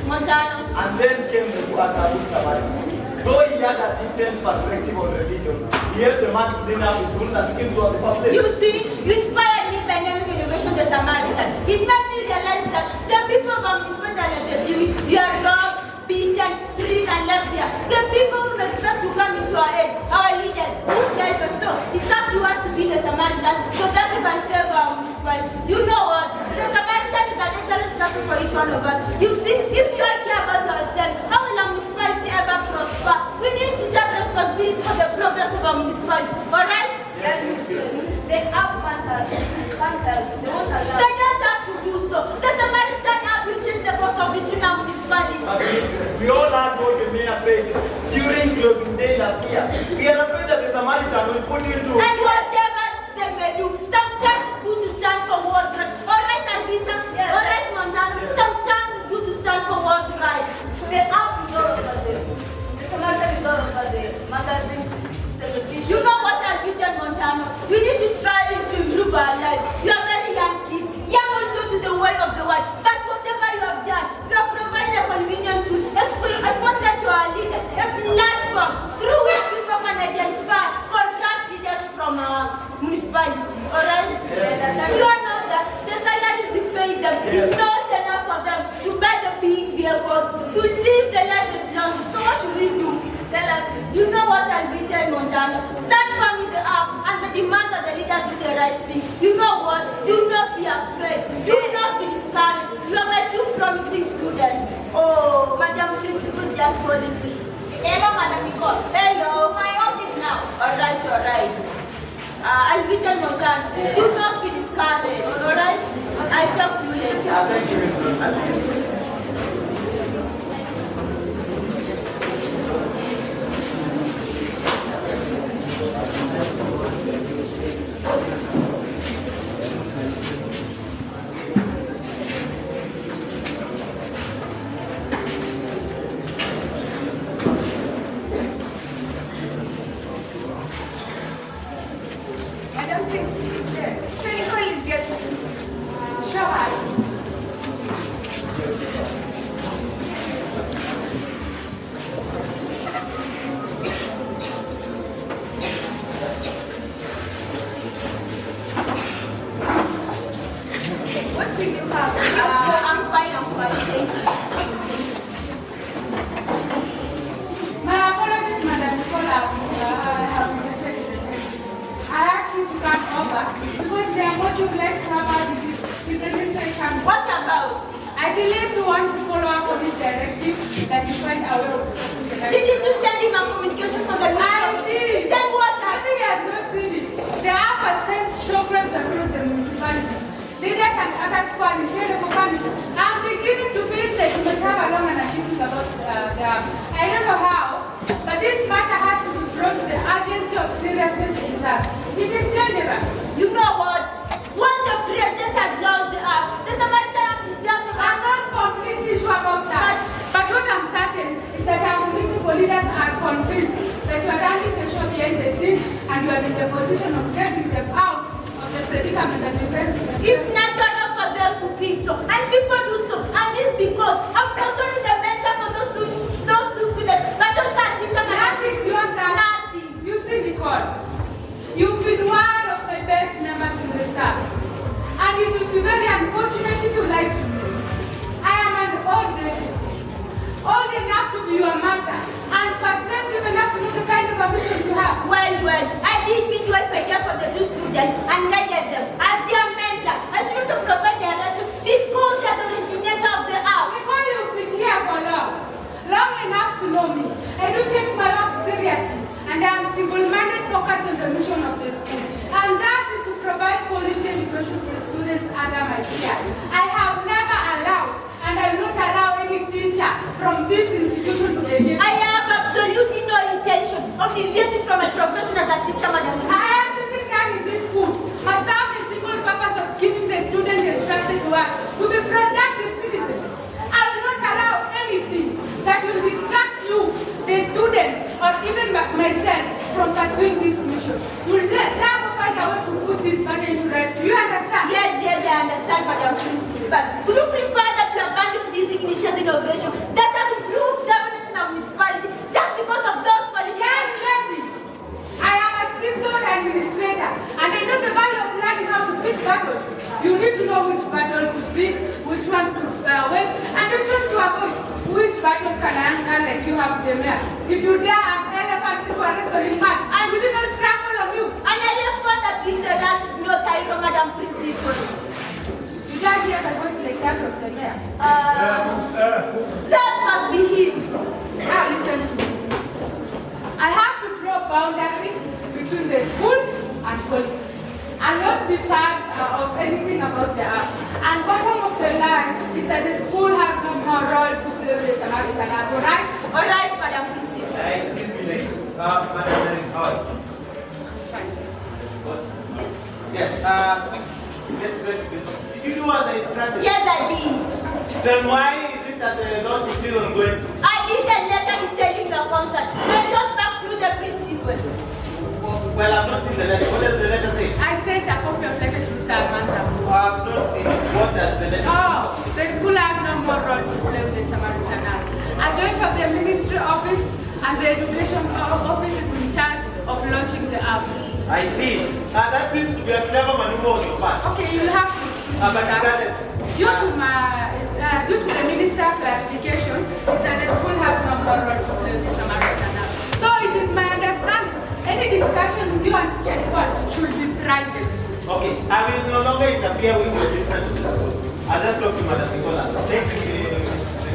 Montano. And then came the good Samaritan. Though he had a different perspective on religion, he helped the man to clean up his rooms and became to a place. You see, you inspired me by naming innovation the Samaritan. It made me realize that the people of our municipality like the Jewish, we are robbed, beaten, stripped and left there. The people who expect to come into our aid, our leaders, who help us so, it's up to us to be the Samaritan so that we can save our municipality. You know what? The Samaritan is an excellent person for each one of us. You see, if we all care about ourselves, how will our municipality ever prosper? We need to take responsibility for the progress of our municipality. Alright? Yes, mistress. They have counters. They won't allow. They don't have to do so. The Samaritan have to change the course of this in our municipality. We all heard what the mayor said during closing day last year. We are afraid that the Samaritan will put you into... And whatever they may do, sometimes it's good to stand for what's right. Alright, Alvita? Yes. Alright, Montano? Yes. Sometimes it's good to stand for what's right. They have to go over there. The Samaritan is all over there. Magazine, television. You know what, Alvita and Montano? We need to strive to improve our lives. You are very young kids, young also to the way of the world. But whatever you have done, you have provided a convenient tool, a spotlight to our leaders, a platform through which people can identify corrupt leaders from our municipality. Alright? Yes. You all know that the salaries we pay them is not enough for them to buy the big vehicles, to live the life they belong to. So what should we do? Tell us. You know what, Alvita and Montano? Stand firm with the app and the demand that the leader do the right thing. You know what? Do not be afraid. Do not be discouraged. You are my two promising students. Oh, Madam Principal just calling me. Hello, Madam Nicole. Hello. My office now. Alright, alright. Alvita and Montano, do not be discouraged. Alright? I'll talk to you later. Thank you, Mrs. Madam Prince, so Nicole is here to see. Show her. What will you have? I'm fine, thank you. My apologies, Madam Nicole. I have rejected the text. I asked you to come over because there are what you would like to have out with the necessary camera. What about? I believe he wants to follow up on his directive that you find a way of stopping the light. Didn't you send him a communication for the I did. that one incredible family. I'm beginning to feel that you might have a long and thinking about them. I don't know how, but this matter has to be brought to the urgency of seriousness in us. It is dangerous. You know what? Once the president has lost the ark, the Samaritan will judge him. I'm not completely sure about that. But what I'm certain is that our municipal leaders are convinced that you are running the show behind the scenes and you are in the position of getting them out of the predicament that they fell into. It's natural for them to think so, and people do so. And this because I'm not only the mentor for those two students, but also a teacher. That is your task. Nothing. You see, Nicole, you've been one of my best members in the service. And it would be very unfortunate if you lied to me. I am an old lady, old enough to be your mother, and perceptive enough to know the kind of ambition you have. Well, I did mean to care for the two students and guided them. As their mentor, I should also provide direction because they are the originator of the ark. Nicole, you've been here for long enough to know me. I do take my work seriously, and I am single-minded focused on the mission of the school. And that is to provide quality education to the students under my care. I have never allowed, and I will not allow any teacher from this institution to deviate. I have absolutely no intention of deviating from my profession as a teacher, Madam. I am sitting down in this school. My staff is single purpose of keeping the students entrusted to us to be productive citizens. I will not allow anything that will distract you, the students, or even myself from pursuing this mission. You will never find a way to put this burden to rest. Do you understand? Yes, I understand, Madam Principal. But would you prefer that we abandon this initial innovation that has improved governance in our municipality just because of those politics? Yes, lady. I am a seasoned administrator, and I know the value of learning how to pick battles. You need to know which battles to pick, which ones to wage, and which ones to avoid. Which battle can angle like you have the mayor? If you dare an elephant into a wrestling match, I will not trample on you. And I have found that gives the rush is not a hero, Madam Principal. You don't hear the voice like that of the mayor. That must be him. Now listen to me. I have to draw boundaries between the school and politics. And not be part of anything about the art. And bottom of the line is that the school has no more role to play with the Samaritan art, alright? Alright, Madam Principal. Excuse me, lady. Madam, how are you? Fine. Good? Yes. Did you do what I instructed? Yes, I did. Then why is it that the launch is still ongoing? I did a letter detailing the concert. They brought back through the principal. Well, I've not seen the letter. What does the letter say? I sent a copy of letter to Samaritan. I've not seen it. What does the letter say? Oh, the school has no more role to play with the Samaritan art. A joint of the ministry office and the education office is in charge of launching the app. I see. That seems to be a clever maneuver on your part. Okay, you'll have to. But regardless. Due to the minister's clarification, is that the school has no more role to play with the Samaritan art. So it is my understanding any discussion with you and teacher Nicole should be private. Okay, I will no longer interfere with your business of the school. I'll just talk to Madam Nicole. Thank you.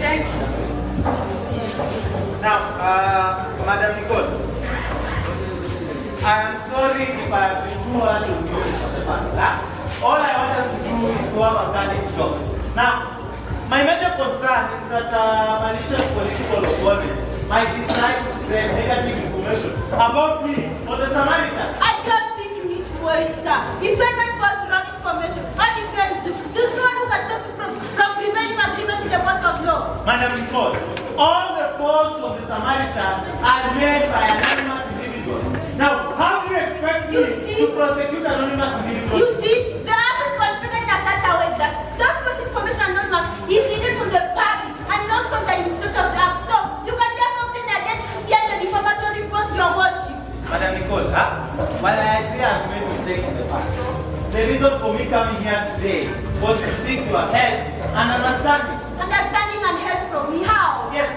Thank you. Now, Madam Nicole, I am sorry if I have been too harsh on you from the past. All I want us to do is to have a candid talk. Now, my major concern is that malicious political opponent might decide to spread negative information about me or the Samaritan. I don't think you need to worry, sir. If anyone posts wrong information or defends you, there's no one who can stop you from prevailing agreement in the court of law. Madam Nicole, all the posts of the Samaritan are made by anonymous individuals. Now, how do you expect me to prosecute anonymous individuals? You see, the app is configured in such a way that those post information anonymous is needed from the public and not from the administrator of the app. So, you can therefore obtain identity behind the defamatory post your worship. Madam Nicole, while I agree I've made mistakes in the past, the reason for me coming here today was to seek your help and understanding. Understanding and help from me, how? Yes,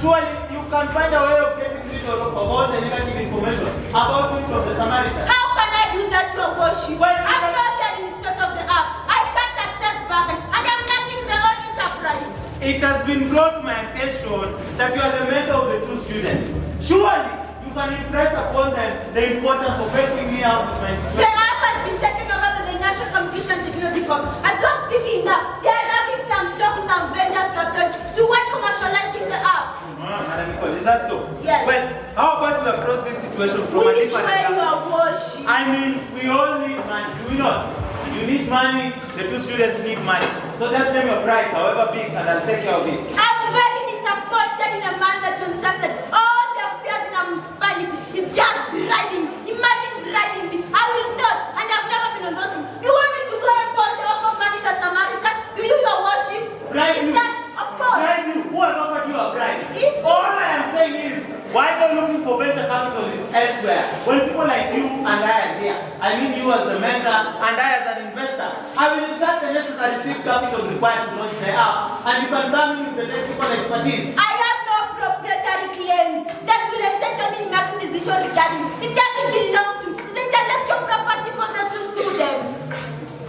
surely you can find a way of getting rid of all the negative information about me from the Samaritan. How can I do that, your worship? Well, I'm not the administrator of the app. I can't access backend, and I'm nothing the own enterprise. It has been brought to my attention that you are the mentor of the two students. Surely you can impress upon them the importance of helping me out with my The situation. app has been taken over by the National Communication Technology Corp. As you're speaking, enough. They are having some talk, some vendors, captains, to what commercializing the app. Madam Nicole, is that so? Yes. Well, how about we approach this situation from a Which different way you angle? are washing? I mean, we all need money, do we not? You need money, the two students need money. So just name your price, however big, and I'll take care of it. I'm very disappointed in a man that entrusted all the affairs in a municipality. It's just bribing. Imagine bribing me. I will not, and I've never been on those things. You want me to go and post the offer of money to Samaritan? Do you your worship? Bribe Is you? that, of course. Bribe you? Who has offered you a bribe? It's- All I am saying is, why go looking for venture capitalists elsewhere when people like you and I are here? I mean you as the mentor and I as an investor. I will insert the necessary seed capital required to launch the app, and you can come in with the technical expertise. I have no proprietary claims that will entitle me in making decisions regarding it. It doesn't belong to. It's intellectual property for the two students.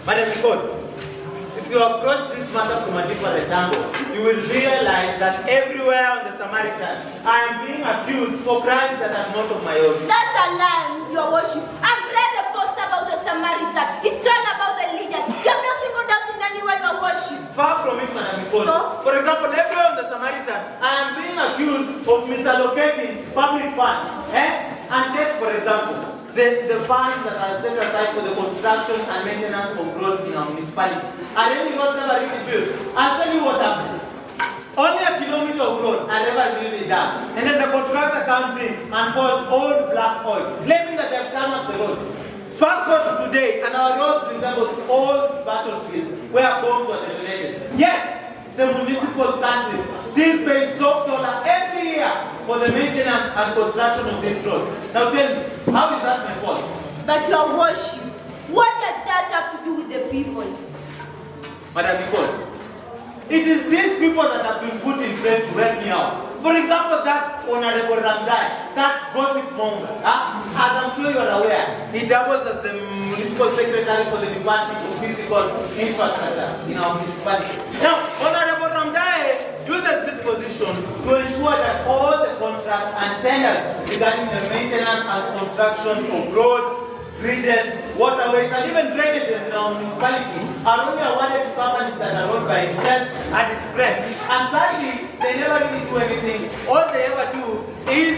Madam Nicole, if you approach this matter from a different angle, you will realize that everywhere on the Samaritan, I am being accused for crimes that are not of my own. That's a lie, your worship. I've read the post about the Samaritan. It's all about the leaders. You have not singled out in any way, your worship. Far from it, Madam Nicole. So? For example, everywhere on the Samaritan, I am being accused of misallocating public funds. And take, for example, the funds that are set aside for the construction and maintenance of roads in our municipality. Are any roads never really built? I'll tell you what happened. Only a kilometer of road are never really done. And then the contractor comes in and pours old black oil, claiming that they've done up the road. Fast forward to today, and our roads resemble old battlefields where bombs were detonated. Yet, the municipal council still pays top dollar every year for the maintenance and construction of these roads. Now tell me, how is that my fault? But your worship, what does that have to do with the people? Madam Nicole, it is these people that have been put in place to help me out. For example, that Honorable Ramdai, that gossip monger, as I'm sure you are aware, he doubles as the municipal secretary for the Department of Physical Infrastructure in our municipality. Now, Honorable Ramdai uses this position to ensure that all the contracts and tenders regarding the maintenance and construction of roads, bridges, waterways, and even drainages in our municipality are only awarded to companies that are owned by himself and his friends. And sadly, they never really do anything. All they ever do is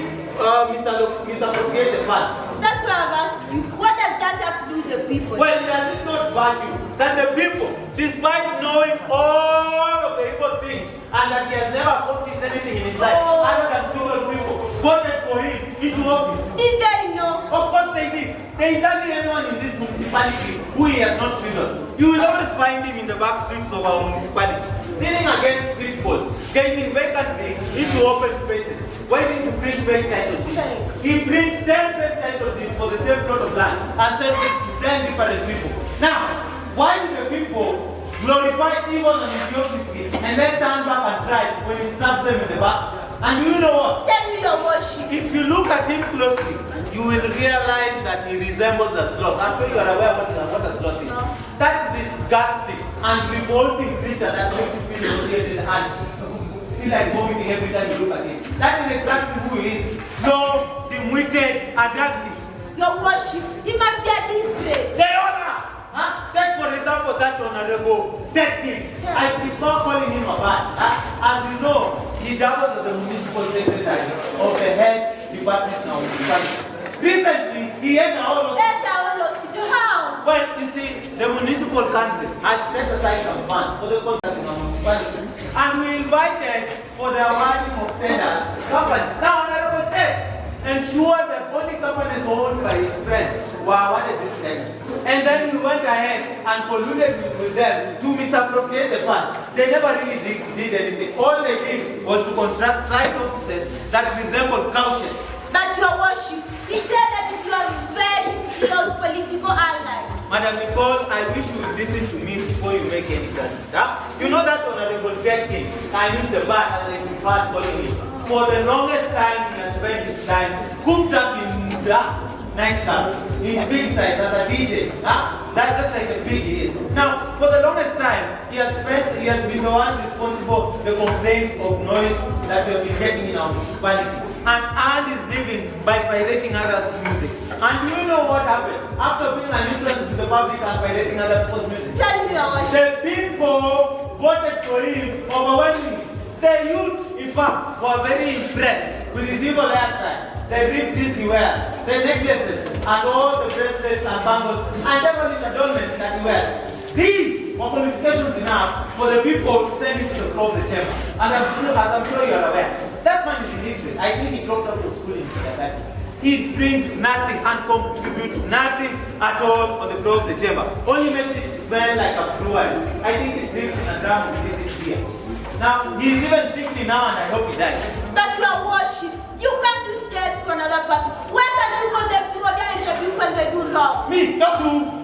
misappropriate the funds. That's why I've asked you, what does that have to do with the people? Well, does it not value that the people, despite knowing all of the evil things and that he has never accomplished anything in his life, other than single people, voted for him into office? Did they know? Of course they did. There is hardly anyone in this municipality who he has not favored. You will always find him in the back streets of our municipality, leaning against street poles, gazing vacantly into open spaces, waiting to print fake title deeds. He prints 10 fake title deeds for the same plot of land and sells it to 10 different people. Now, why do the people glorify evil and mediocrity and then turn back and cry when he slaps them in the back? And do you know what? Tell me your worship. If you look at him closely, you will realize that he resembles a sloth. I'm sure you are aware what a sloth is. No. That disgusting and revolting creature that makes you feel nauseated and feel like vomiting every time you look at him. That is exactly who he is. Slow, dim-witted, and ugly. Your worship, he must be a disgrace. They all are. Take for example that Honorable Technique. I prefer calling him a man. As you know, he doubles as the municipal secretary of the health department now. Recently, he had a whole Hospital. How? Well, you see, the municipal council had set aside some funds for the construction of municipality, and we invited for the awarding of tenders companies. Now, Honorable Tech ensured that only companies owned by his friends were awarded this tender. And then we went ahead and colluded with them to misappropriate the funds. They never really did anything. All they did was to construct side offices that resembled cowsheds. But your worship, he said that is your very close political ally. Madam Nicole, I wish you would listen to me before you make any judgment. You know that Honorable King, I mean the bad as you prefer calling him. For the longest time, he has spent his time cooped up in nightclub, in big size as a DJ. That's just like a big he is. Now, for the longest time, he has been the one responsible for the complaints of noise that we have been getting in our municipality, and earned his living by pirating others' music. And do you know what happened? After being an influence to the public and pirating other people's music, Tell me, Your Worship. the people voted for him overwhelmingly. The youth, in fact, were very impressed with his evil hairstyle, the ripped jeans he wears, the necklaces, and all the bracelets and bangles and devilish adornments that he wears. These were qualifications enough for the people to send him to the floor of the chamber. And as I'm sure you are aware, that man is illiterate. I think he dropped out of school in that. He brings nothing and contributes nothing at all on the floor of the chamber. Only makes it smell like a brewery. I think he sleeps in a drum with this beer. Now, he's even sickly now and I hope he dies. But Your Worship, you can't wish death to another person. Why can't you call them to order and rebuke when they do wrong? Me, not you.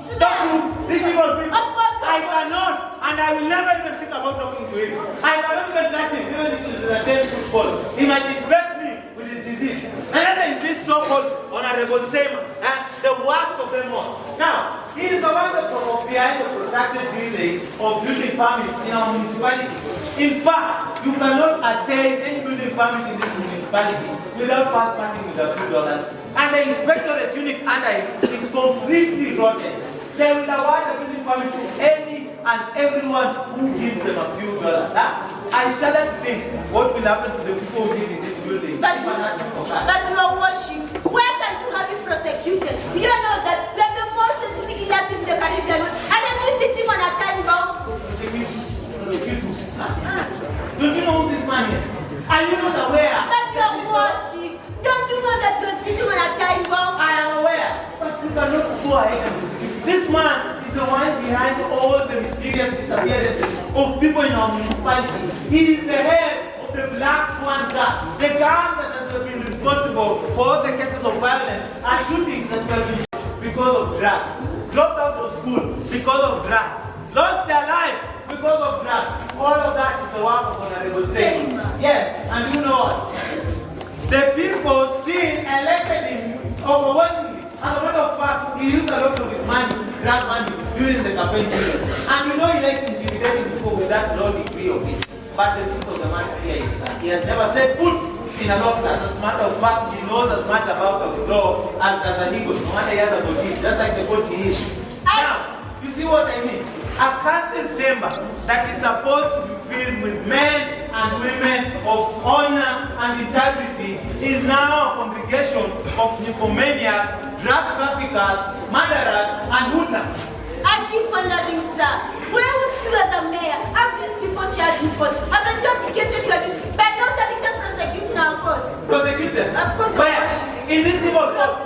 These evil people. Of course, I cannot, and I will never even think about talking to him. I cannot even touch him, even if it is a 10 football. He might infect me with his disease. Another is this so-called Honorable Sema, the worst of them all. Now, he is the one that from behind the protracted delay of building permits in our municipality. In fact, you cannot attain any building permit in this municipality without first starting with a few dollars. And the inspectorate unit under him is completely rotten. They will award the building permit to any and everyone who gives them a few dollars. I shouldn't think what will happen to the people who live in this building. But Your Worship, why can't you have him prosecuted? You don't know that they're the most specifically active in the Caribbean, and then you sitting on a time bomb. Don't you know who this man is? Are you not aware? But Your Worship, don't you know that you're sitting on a time bomb? I am aware, but you cannot go ahead and prosecute. This man is the one behind all the mysterious disappearances of people in our municipality. He is the head of the Black Swan gang, the gang that has been responsible for all the cases of violence and shootings that have been because of drugs, dropped out of school because of drugs, lost their life because of drugs. All of that is the work of Honorable Sema. Yes, and you know what? The people still elected him overwhelmingly. As a matter of fact, he used a lot of his money, drug money, during the campaign period. And you know he likes intimidating people with that law degree of his. But the truth of the matter here is that he has never set foot in a law class. As a matter of fact, he knows as much about the law as an eagle, no matter he has a body, just like the boat he is. Now, you see what I mean? A council chamber that is supposed to be filled with men and women of honor and integrity is now a congregation of nymphomaniacs, drug traffickers, murderers, and hoodlums. I keep wondering, sir, where would you as a mayor have these people charged with what? Haven't you obligated your duty by not having them prosecuted in our courts? Prosecuted? Of course. Where? In this civil court?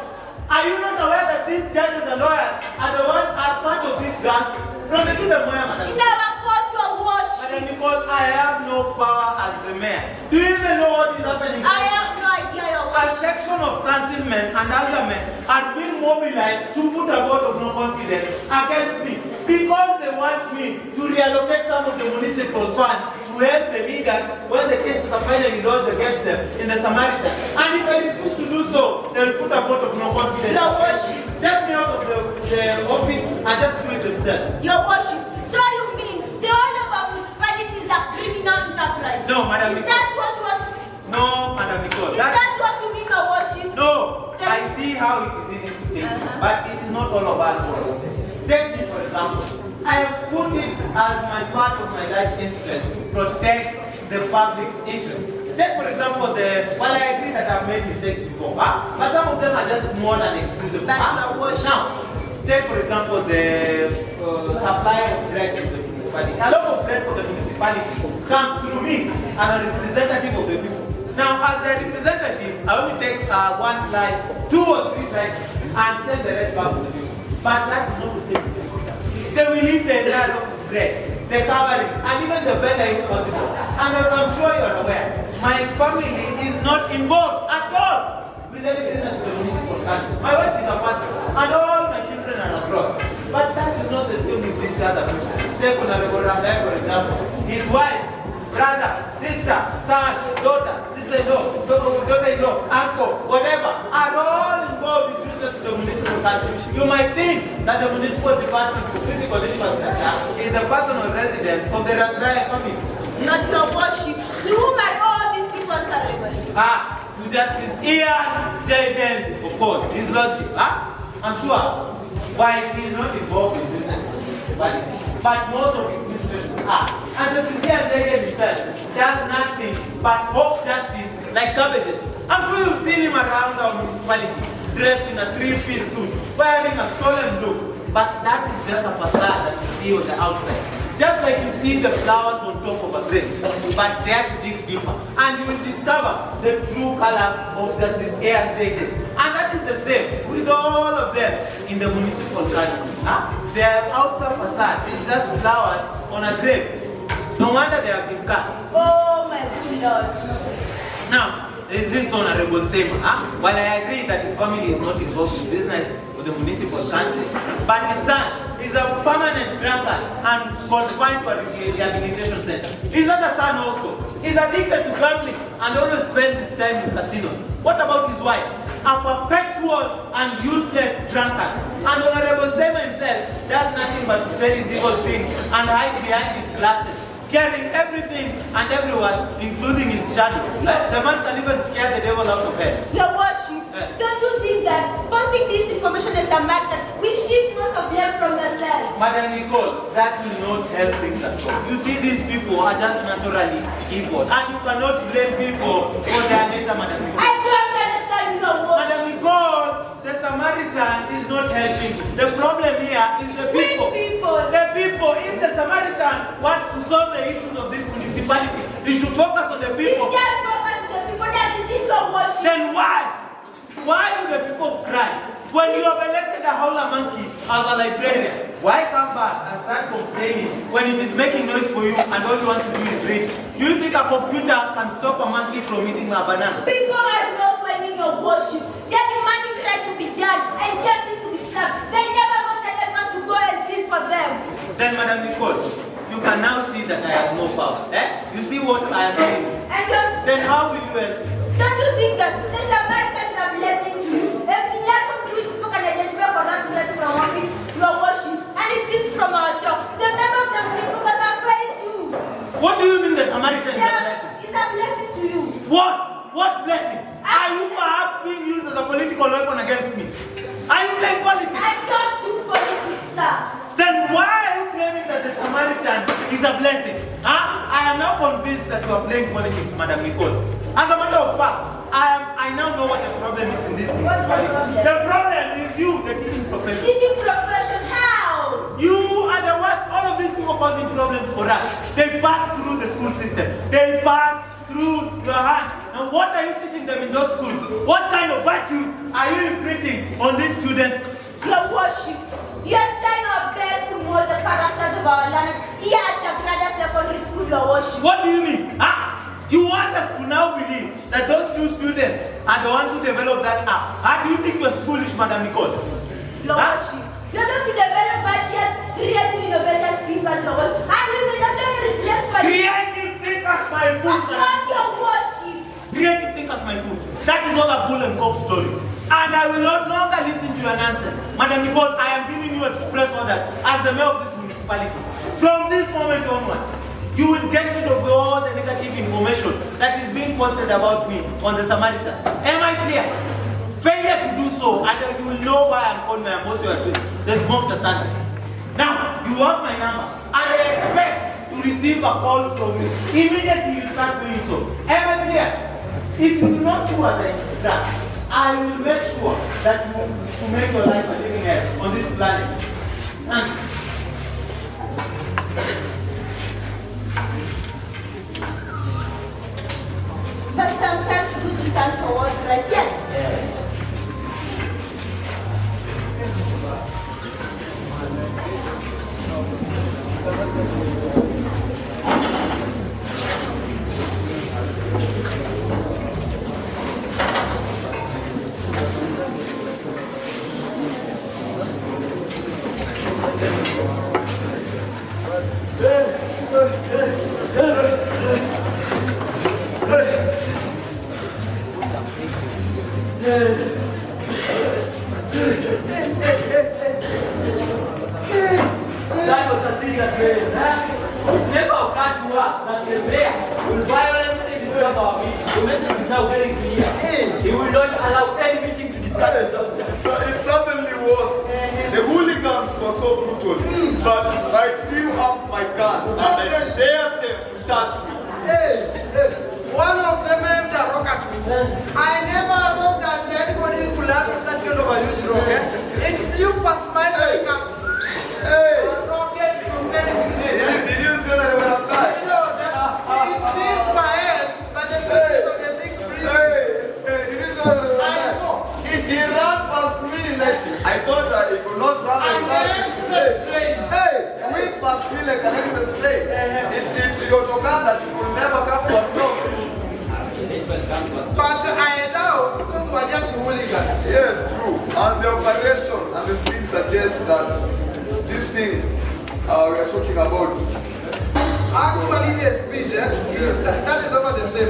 Are you not aware that these judges and lawyers are the ones are part of this gang? Prosecute them where, madam? In our court, Your Worship. Madam Nicole, I have no power as the mayor. Do you even know what is happening? I have no idea, Your A Worship. section of councilmen and aldermen are being mobilized to put a vote of no confidence against me because they want me to reallocate some of the municipal funds to help the leaders when the cases are finally lodged against them in the Samaritan. And if I refuse to do so, they'll put a vote of no confidence. Your Worship. Get me out of the office and just do it themselves. Your Worship, so you mean the whole of our municipality is a criminal enterprise? No, Madam Is Nicole. that what you want? No, Madam Nicole. Is that what you mean, Your Worship? No, I see how it is easy to take, but it is not all of us who are. Take me for example. I have put it as my part of my life interest to protect the public's interest. Take for example well I agree that I've made mistakes before, but some of them are just small and excusable. That's Your Worship. Now, take for example the supply of bread to the municipality. A lot of bread for the municipality comes through me as a representative of the people. Now, as the representative, I only take one slice, 2 or 3 slices, and send the rest back to the people. But that is not the same. They will eat the entire loaf of bread, the covering, and even the better if possible. And as I'm sure you're aware, my family is not involved at all with any business with the municipal council. My wife is a pastor, and all my children are abroad. But that is not the same with this other person. Take Honorable Ramdai, for example. His wife, brother, sister, son, daughter, sister-in-law, daughter-in-law, uncle, whatever, are all involved in business with the You might think that the municipal department for physical infrastructure is the personal residence of the Ragraya family. Not your worship. To whom are all these people answerable? To Justice Ian Jaden, of course, his lordship. I'm sure why he is not involved in business, but most of his business are. And Justice Ian Jaden himself does nothing but hope justice like cabbages. I'm sure you've seen him around our municipality, dressed in a three-piece suit, wearing a solemn look. But that is just a facade that you see on the outside. Just like you see the flowers on top of a grape, but dare to dig deeper, and you will discover the true color of Justice Ian Jaden. And that is the same with all of them in the municipal council. Their outside facade is just flowers on a grape. No wonder they have been cast. Oh my good Lord. Now, there is this honorable Seymour. While I agree that his family is not involved in business with the municipal council, but his son is a permanent drunkard and confined to a rehabilitation center. He's not a son also. He's addicted to gambling and always spends his time in casinos. What about his wife? A perpetual and useless drunkard. And Honorable Seymour himself does nothing but to say his evil things and hide behind his glasses, scaring everything and everyone, including his shadow. The man can even scare the devil out of hell. Your worship, don't you think that posting this information as Samaritan will shift most of them from yourself? Madam Nicole, that will not help things at all. You see, these people are just naturally evil. And you cannot blame people for their nature, Madam Nicole. I don't understand your worship. Madam Nicole, the Samaritan is not helping. The problem here is the people. Which people? The people. If the Samaritan wants to solve the issues of this municipality, he should focus on the people. If they focus on the people, that is it your worship. Then why? Why do the people cry? When you have elected a howler monkey as a librarian, why come back and start complaining when it is making noise for you and all you want to do is read? Do you think a computer can stop a monkey from eating a banana? People are not finding your worship. They are demanding right to be done and justice to be served. They never want anyone to go and sin for them. Then, Madam Nicole, you can now see that I have no power. You see what I am saying? Then how will you help me? Don't you think that the Samaritan is a blessing to you? A blessing to which people can identify correct blessing from office, your worship, and it is from our job. The member of the municipal was afraid you. What do you mean the Samaritan is a blessing? It's a blessing to you. What? What blessing? Are you perhaps being used as a political weapon against me? Are you playing politics? I don't do politics, sir. Then why are you claiming that the Samaritan is a blessing? I am now convinced that you are playing politics, Madam Nicole. As a matter of fact, I now know what the problem is in this municipality. The problem is you, the teaching profession. Teaching profession, how? You are the ones, all of these people causing problems for us. They pass through the school system. They pass through your hands. Now what are you teaching them in those schools? What kind of virtues are you imprinting on these students? Your worship, you are trying our best to mold the characters of our learners here at Sagrada Secondary School, your worship. What do you mean? You want us to now believe that those two students are the ones who developed that app? Do you think you're foolish, Madam Nicole? Your worship, you're going to develop virtuous, creative, innovative speakers, your worship, and you will not only replace my... Creative thinkers, my food. Your worship. Creative thinkers, my food. That is all a bull and cock story. And I will no longer listen to your nonsense. Madam Nicole, I am giving you express orders as the mayor of this municipality. From this moment onwards, you will get rid of all the negative information that is being posted about me on the Samaritan. Am I clear? Failure to do so, and then you will know why I'm called Mayor Mossi to the smoke tatanders. Now, you have my number, and I expect to receive a call from you. Immediately you start doing so. Am I clear? If you do not do as I instruct, I will make sure that you make your life a living hell on this planet. And but sometimes good to stand for what's right, yes. That was a serious way, huh? Never occurred to us that the mayor will violently disturb our meeting. The message is now very clear. He will not allow any meeting to discuss the substance. It certainly was. The hooligans were so brutal, but I threw up my gun and I dared them to touch me. One of them aimed a rock at me. I never thought that anybody could laugh at such kind of a huge rock. It flew past my like a rocket from very Did you see that when I applied? it missed my head, but the surface of the big breeze. Did you see that when I applied? He ran past me like I thought that he could not run like that. He went past me like an express train. It was a gun that could never come to a stop. But I doubt those were just hooligans. Yes, true. And the operation and the speed suggests that this thing we are talking about. Actually, the speed, that is over the same.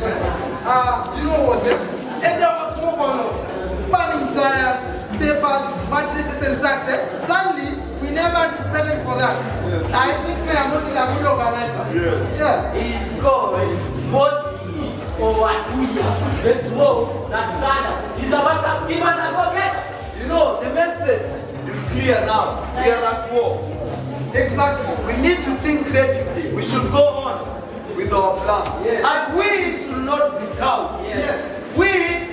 You know what? And there was smoke on burning tires, papers, mattresses, and sacks. Suddenly, we never anticipated for that. Yes. I think Mayor Mossi is a good organizer. Yes. Yeah. He's going Mossi over here. The smoke that thunder is about to scheme and a go-getter. You know, the message is clear now. We are at war. Exactly. We need to think creatively. We should go on with our plan. Yes. And we should not be cowed. Yes. We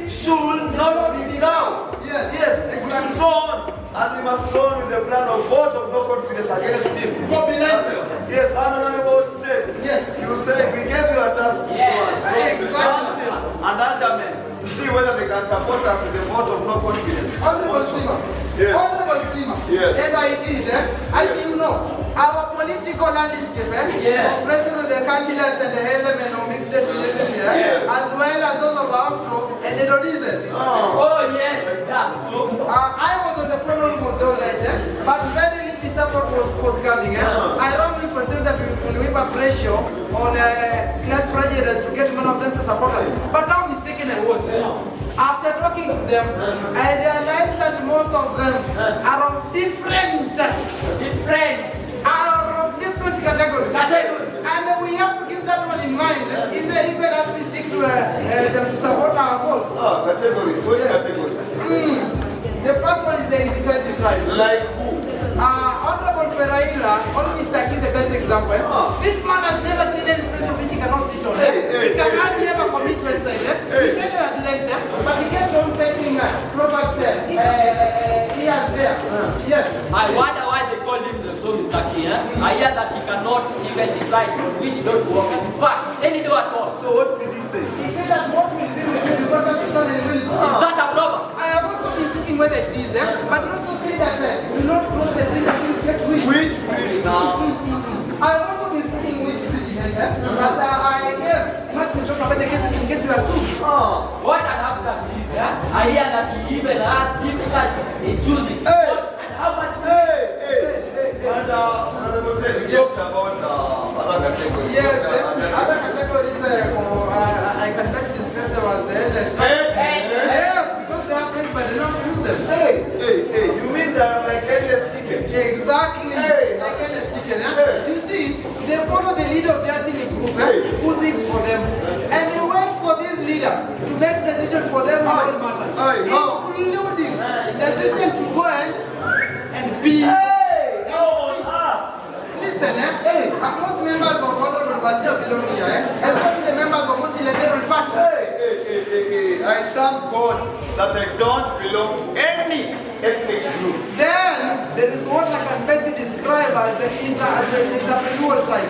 should not be cowed. Yes. Yes, we should go on. And we must go on with the plan of vote of no confidence against him. Mobilize them. Yes, Honorable Ted. Yes. You say we gave you a task to do Yes. the council and aldermen to see whether they can support us in the vote of no confidence. Honorable Sima. Yes. Honorable Sima. Yes. As I did, as you know, our political landscape, Yes. comprises of the councillors and the element of mixed state relationship, Yes. as well as all of our Afro and the Dodism. Oh, yes, that's so. I was on the front almost the whole night, but very little support was forthcoming. I wrongly perceived that we could whip a pressure on class prejudice to get one of them to support us. But now mistaken I was. After talking to them, I realized that most of them are of different categories. And we have to keep that one in mind. Is there even as we seek to them to support our cause? Categories. Which Yes. categories? The first one is the indecisive tribe. Like who? Honorable Ferreira, only Mr. Aki is the best example. This man has never seen any place of which he cannot sit on. He can hardly ever commit suicide. He tried to neglect, but he kept on saying Proverbs he has there. Yes. I wonder why they call him the so Mr. King. I hear that he cannot even decide on which door to walk. In fact, any door at all. So what did he say? He said that what we do with you because of the son and real. Is that a proverb? I have also been thinking whether it is, but also say that do not cross the bridge until you get rich. Which bridge now? I have also been thinking which bridge he had, but I guess you must be talking about the cases in case you are sued. What an abstract is, I hear that he even has difficulty in choosing what and how much. And Honorable Ted, you talked about other categories. Yes, other categories I can best describe them as the eldest. Yes, because they are praised but they don't use them. You mean that like endless chicken? Exactly, like endless chicken. You see, they follow the leader of their ethnic group who thinks for them. And they wait for this leader to make decision for them on all matters. Including decision to go and be. Listen, most members of Honorable Bastia belong here, especially the members of Muslim Liberal Party. I thank God that I don't belong to any ethnic group. Then there is what I can best describe as the entrepreneurial tribe.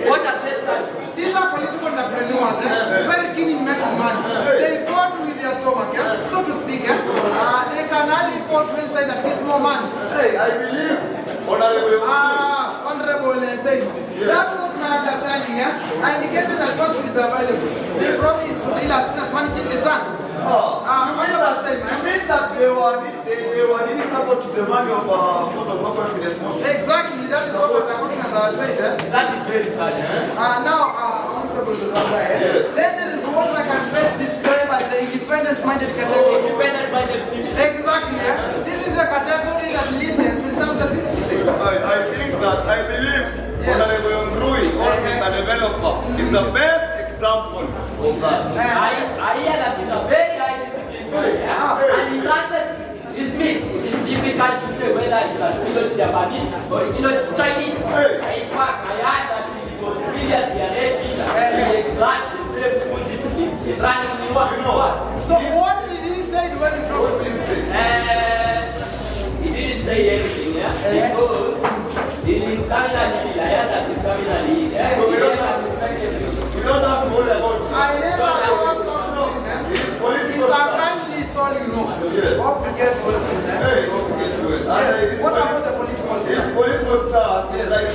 What a place that These are political entrepreneurs, very keen in making money. They vote with their stomach, so to speak. They can only vote when say that gives more money. I believe, Honorable Seymour. That was my understanding. I indicated that funds will be available. They promised to deal as soon as money changes hands. Honorable Seymour. You mean that they were needing support to the money of vote of no confidence? Exactly, that is what was according as I said. that is very sad. Now, Honorable Then there is what I can best describe as the independent independent-minded category. Independent-minded people. Exactly. This is a category that listens. It sounds that I believe Honorable Rui or Mr. Developer is the best example of that. I hear that he's a very high discipline boy, and his answers is mixed. It is difficult to say whether it's a Japanese or Chinese. In fact, I heard that he was previously a head teacher. He learned the same school discipline. He's running in what? So what did he say when you talked to him? He didn't say anything, because he is coming at me. I heard that he's coming at me. So we don't have to worry about it. I never talked to him. He's a kindly soul, you know. Hope he gets well soon. Yes. What about the political His stuff? political stars, like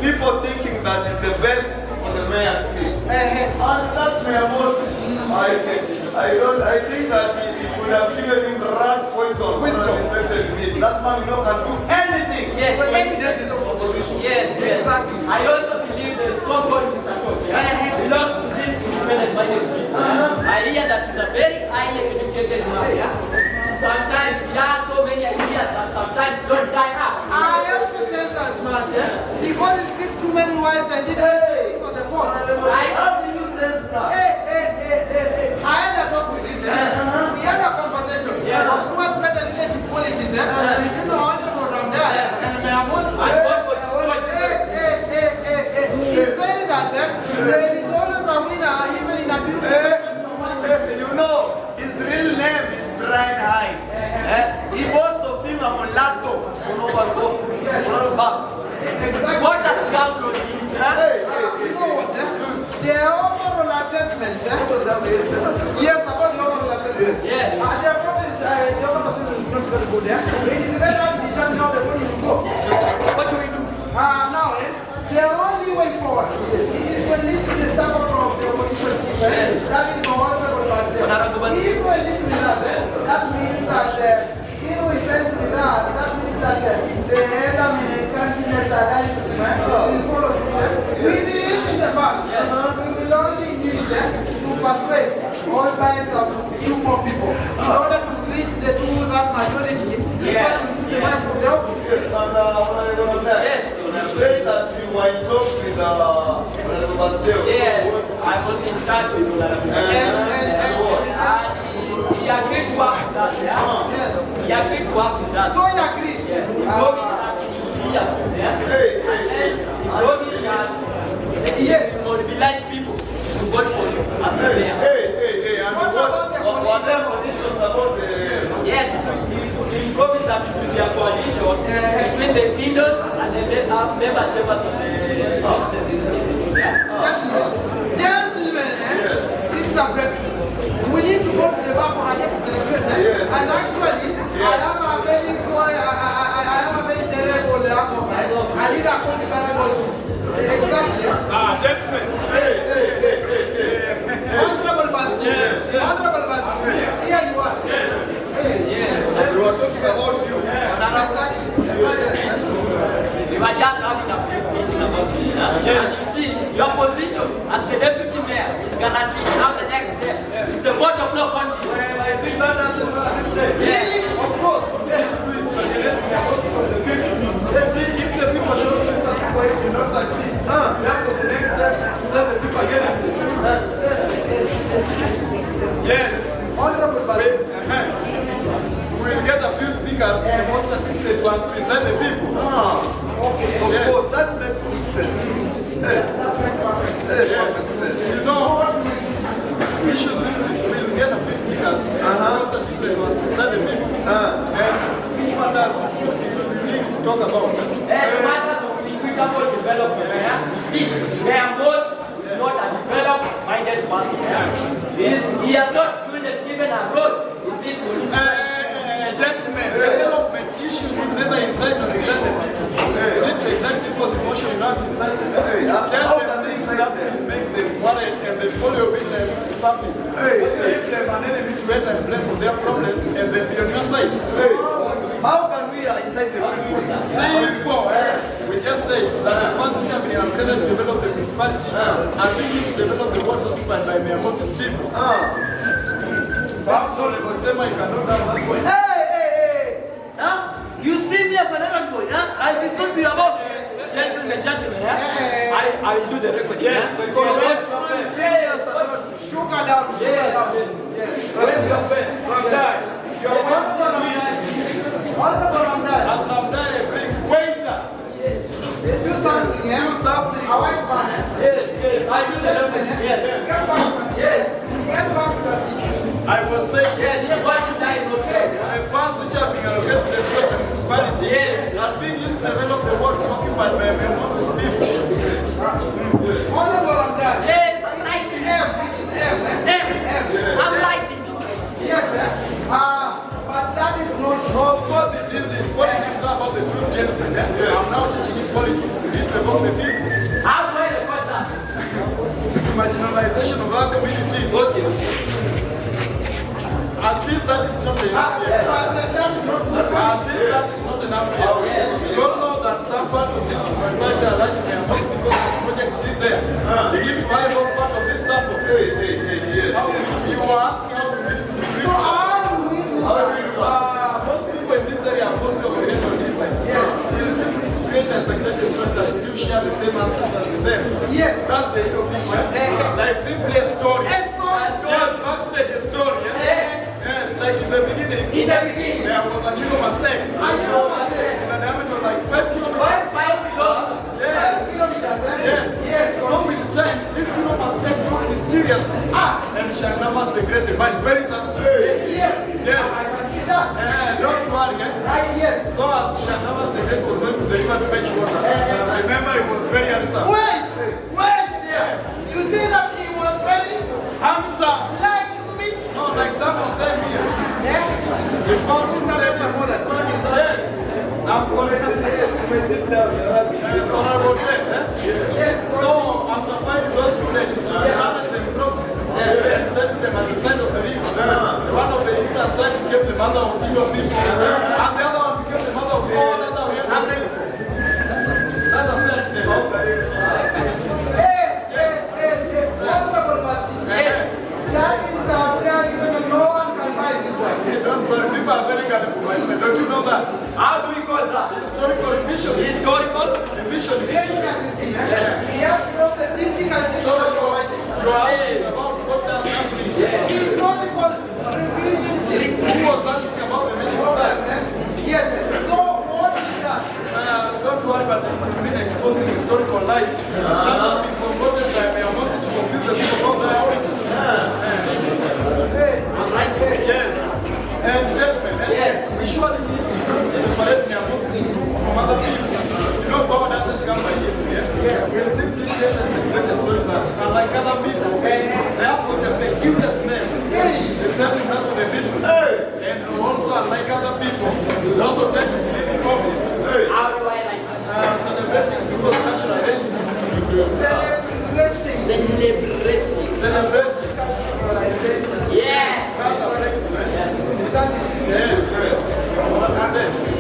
people thinking that he's the best for the mayor's seat. And that Mayor Mossi, I think that he would have given him rat poison for respected me. That man can do anything. Yes, when he gets his opposition. Yes, Exactly. I also believe the so-called Mr. Coach belongs to this independent-minded people. I hear that he's a very highly educated man. Sometimes he has so many ideas that sometimes don't die up. I also sense as much, because he speaks too many words and didn't speak on the phone. How do you sense that? I had a talk with him. We had a conversation. Of who has better leadership qualities. You know, Honorable Ramda and Mayor Mossi. He said that there is always a winner even in a beautiful You know, his real name is Brian Hyde. He boasts of being a mulatto. Exactly. What has come from this? You know what? The overall assessment. Yes, about the overall assessment. Yes. The overall assessment is not very good. It is very hard to determine how the way to go. What do we do? Now, the only way forward is when listening to some of the opposition chief. That is the honorable Pastor. If we listen to that, that means that if we sense with that means that the Adam and councillors alliance will follow suit. We believe in the fact we will only need to persuade or by some few more people in order to reach the two-thirds majority. Yes. The man from the office. Yes. You say that you were in talks with Honorable Bastille. Yes, I was in touch with Honorable and he agreed to work with us. Yes. He agreed to work with us. So he agreed. Yes. He promised that he would be us there. And then he promised that Yes. he would mobilize people to vote for him as the mayor. And What about the what are the conditions about the... Yes, he promised that it will be a coalition between the windows and the member chambers of the institute. Gentlemen, this is a breakthrough. We need to go to the bar for a day to celebrate. And actually, I am a very terrible uncle. I need a terrible too. Exactly. Gentlemen. Honorable Basti. Honorable Basti. Here you are. We were talking about you. Exactly. We were just having a brief meeting about you. As you see, your position as the deputy mayor is guaranteed. Now the next day is the vote of no confidence. I think that doesn't Really? Of course. Let's see if the people show sympathy for it, you don't succeed. Therefore, the next step is that the people against it. Yes. Honorable Basti. We will get a few speakers, the most articulate ones, to present the people. Of course, that makes good sense. You know, issues we will get a few speakers, the most articulate ones, to present the people. And what does we need to talk about? matters of equitable development. You see, Mayor Mossi is not a development-minded person. He has not built even a road in this municipality. Gentlemen, development issues will never incite or excite them. You need to excite people's emotion, not incite them. Tell them things that will make them worried and they follow with their purpose. If they're an enemy to enter and blame for their problems and then be on your side. How can we incite the people? Simple. We just say that the funds which have been allocated to develop the municipality are being used to develop the wards occupied by Mayor Mossi's people. I'm sorry for saying you cannot have that way. Hey! Huh? You see me as an errand boy, huh? I will still be about gentlemen, yeah? I will do the record. Yes, yeah? because Sugar down. Yes. Where's your pen? From there. Your husband on that. Honorable on that. As I'm there, brings waiter. Do something, yeah? Do something. Our wife man. Yes, I do the record. Yes. Get back to the seat. Yes. Get back to the seat. I will say, Yes, what should I do? my funds which have been allocated to the municipality are being used to develop the work occupied by Mayor Mossi people. Honorable on that. Yes, I'm writing. M. It is M. I'm writing. Yes, sir. But that is not true. Of course it is. Politics is not about the true gentleman. I'm now teaching in politics. It is about the people. How do I record that? Marginalization of our communities. Okay. As if that is not enough. As if that is not enough. You don't know that some parts of this municipality are like to be because the project is there. You need to buy one part of this sample. Yes. You are asking how to do So how do we do that? most people in this area are mostly oriented on this side. Yes. You simply create a secondary school that do share the same answers as with them. Yes. That's the topic, right? Like simply a story. A story. Yes, backstage a story. Yes, like in the beginning. There was a new mistake. The diameter was like 5 kilometers. 5 kilometers. Yes. Yes. So with time, this new mistake got mysterious. And Shanamas the Great man, very thirsty. Yes. Yes. I can see that. Don't worry, Yes. So as Shanamas the Great was going to the river to fetch water, remember he was very handsome. Wait there. You see that he was very Handsome. like me? No, like some of them here. Yeah. They found him there. Yes. I'm going to sit down. Honorable Chair, Yes. So after finding those two ladies, I gathered them properly and set them at the side of the river. One of the eastern side became the mother of your people, and the other one became the mother of all other people. That's a fair tale. Honorable Mossi. Yes. That is very good. No one can buy this one. Don't worry, people are very gullible, my friend. Don't you know that? How do we call that? Historical revision. Historical? Revision. Training assisting. He has the difficulties So, of providing. you are asking about what does that mean? It's not equal reviewing things. Who was asking about the medical plan? Yes. So what is that? Don't worry, but you've been exposing historical lies that have been converted by Mayor Mossi to confuse the people about their origin. Yes. And gentlemen, Yes. we surely need to separate Mayor Mossi from other people. You know, God doesn't come by his ear. We'll simply share and celebrate the story that, unlike other people, they have got a peculiar smell. The same kind of a vision. And also, unlike other people, they also tend to believe in problems. How do I like that? Celebrating people's cultural identity. Celebrating. Celebrating. Yes. That's a practice. That is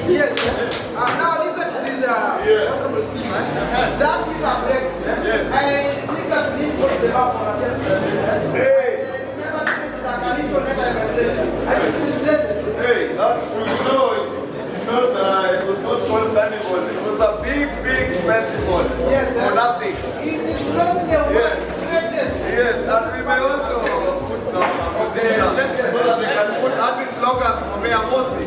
Yes. yes. Now listen to this honorable scene, right? That is a break. Yes. I think that we need to go to the back for a never think it's a Califo never evaluation. I think it places. Hey, that's true. You know, it was not called carnival. It was a big festival. Yes, sir. For nothing. It is not the world's greatest. Yes, and we may also put some position so that they can put artist slogans for Mayor Mossi.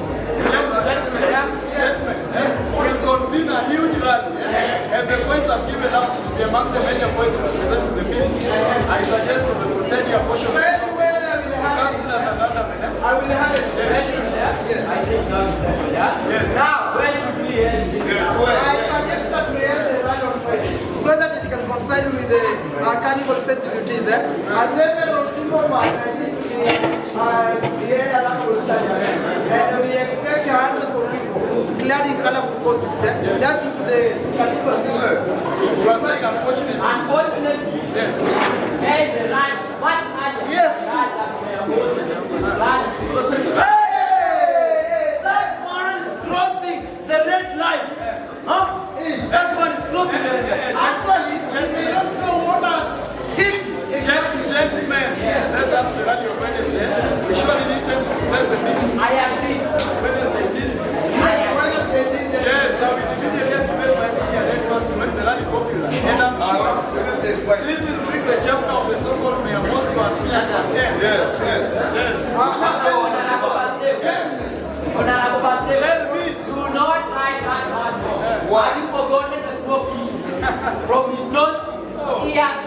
We'll convene a huge rally, and the points I've given out to be among the major points represent to the people. I suggest to the Britannia portion of the Very well, I will have it. councillors and other men. I will have it. Yes. I think that's it, yeah? Yes. Now, where should we end this? I suggest that we have the rally on Friday so that it can coincide with the carnival festivities. As several single man, I think we had a lot of stadium, and we expect hundreds of people clad in colorful costumes. That's into the carnival music. You are saying unfortunately. Unfortunately, Yes. there is a right. What are the Yes. Hey! That man is crossing the red line. Huh? That man is crossing the red line. Actually, we may not know what has hit. Gentlemen, let's have the rally on Wednesday. We surely need Honorable Patrick, Tell me. do not hide that man. Why? Have you forgotten the smoke issue? From his nose, ears,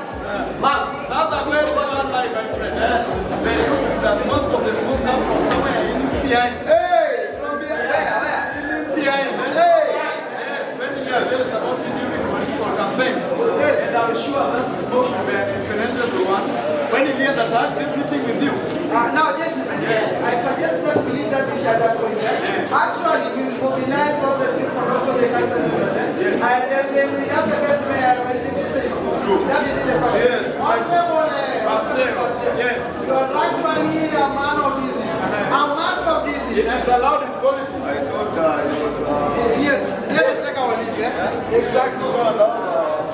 mouth. That's a very important lie, my friend. The truth is that most of the smoke comes from somewhere in his behind. Hey, from behind. Where? In his behind. Hey. Yes, when you are very supporting during political campaigns. And I'm sure that the smoke will be an impenetrable one. When you hear that he's meeting with you. Now, gentlemen, I suggest that we leave that issue at that point. Actually, we will mobilize all the people also the councillors. And then we have the best mayor. That is the point. Yes. Honorable, Yes. you are actually a man of business. A master of business. It is allowed in politics. Yes, let us take our leave. Exactly.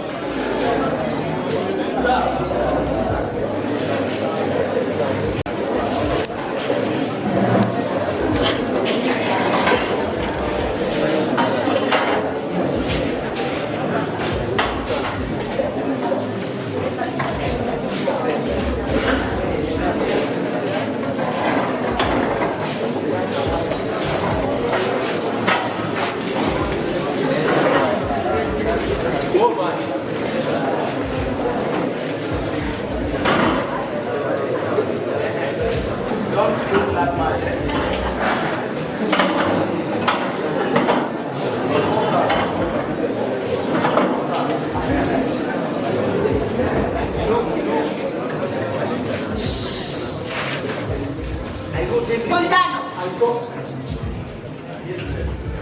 Montano.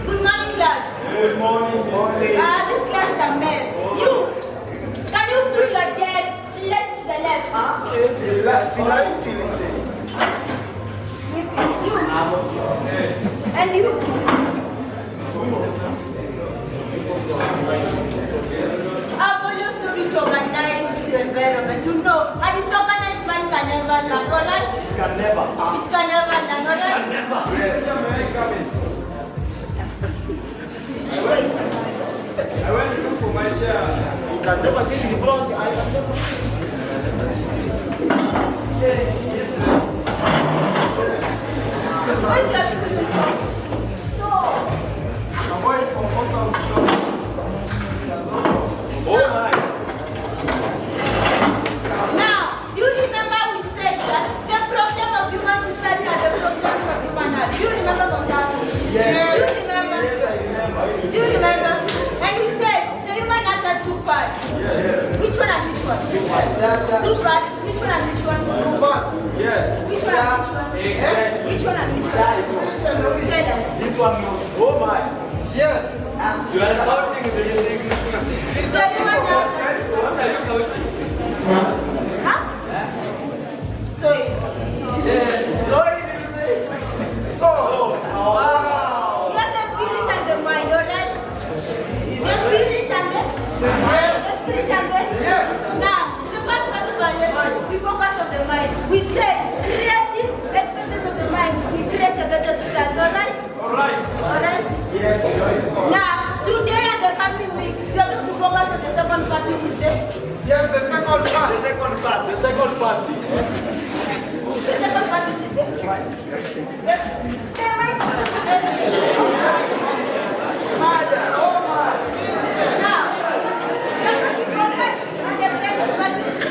Good morning, class. Good morning, This class is a mess. You, can you pull your chair left to the left? You. And you. I've always told you to organize your environment. You know, and disorganized man can never learn, alright? It can never learn, alright? Wait. I went to look for my chair. You can never see the vlog. I can never. Where's your school uniform? No. I'm waiting for awesome show. Oh my. Now, do you remember we said that the problem of human society are the problems of human heart? Do you remember Montano? Yes. Do you remember? Do you remember? And we said the human heart has two parts. Yes. Which one and which one? Two parts. Which one and which one? Two parts. Yes. Which one and which one? Exactly. Which one and which one? Tell us. This one knows. Oh my. Yes. You are counting the thing. It's the human heart. What are you counting? Huh? So it Sorry, did you say? So. you have the spirit and the mind, alright? The spirit and the spirit and the Yes. Now, the first part of our lesson, we focus on the mind. We say creative excesses of the mind, we create a better society, alright? Alright. Alright? Yes. Now, today and the coming week, we are going to focus on the second part, which is the Yes, the second part. The second part. The second part. which is the mind. Now, we are going to focus on the second part, which is the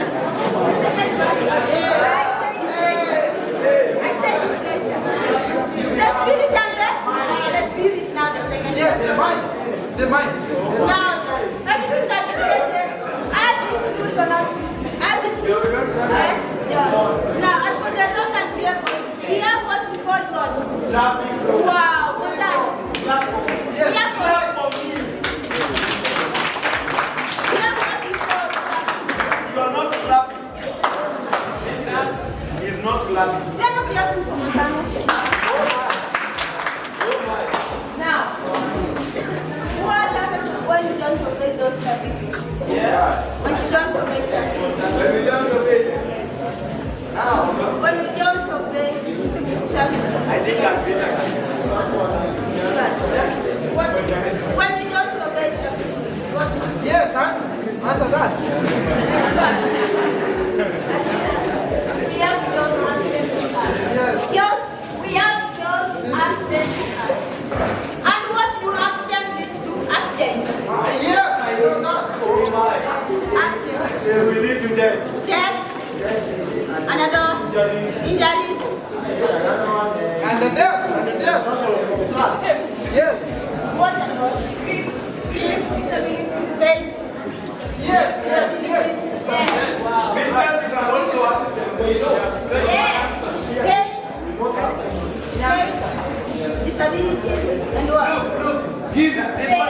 second part. I said it later. The spirit and the spirit now, the second Yes, part. the mind. The mind. Now, everything that's created, as it rules or not, as it rules and does. Now, as for the road and vehicles, we have what we call what? Wow, what's that? Yes. We have what? We have what we call You are not clapping. He's not clapping. we are not clapping for Montano. Now, what happens when you don't obey those traffic rules? When you don't obey traffic rules? When we don't obey. Yes. When you don't obey traffic rules? I think that's it. When you don't obey traffic rules, what? Yes, answer that. Next one. We have skills and sense. Yes. Skills, we have skills and sense. And what do accident leads to? Accident. Yes, I know that. Oh my. Accident. They will lead to death. Death. Another. Injuries. And the death. Yes. What and what? Pain. Yes. Business is also accident. Yes. Pain. Disabilities. And what? Give that. This one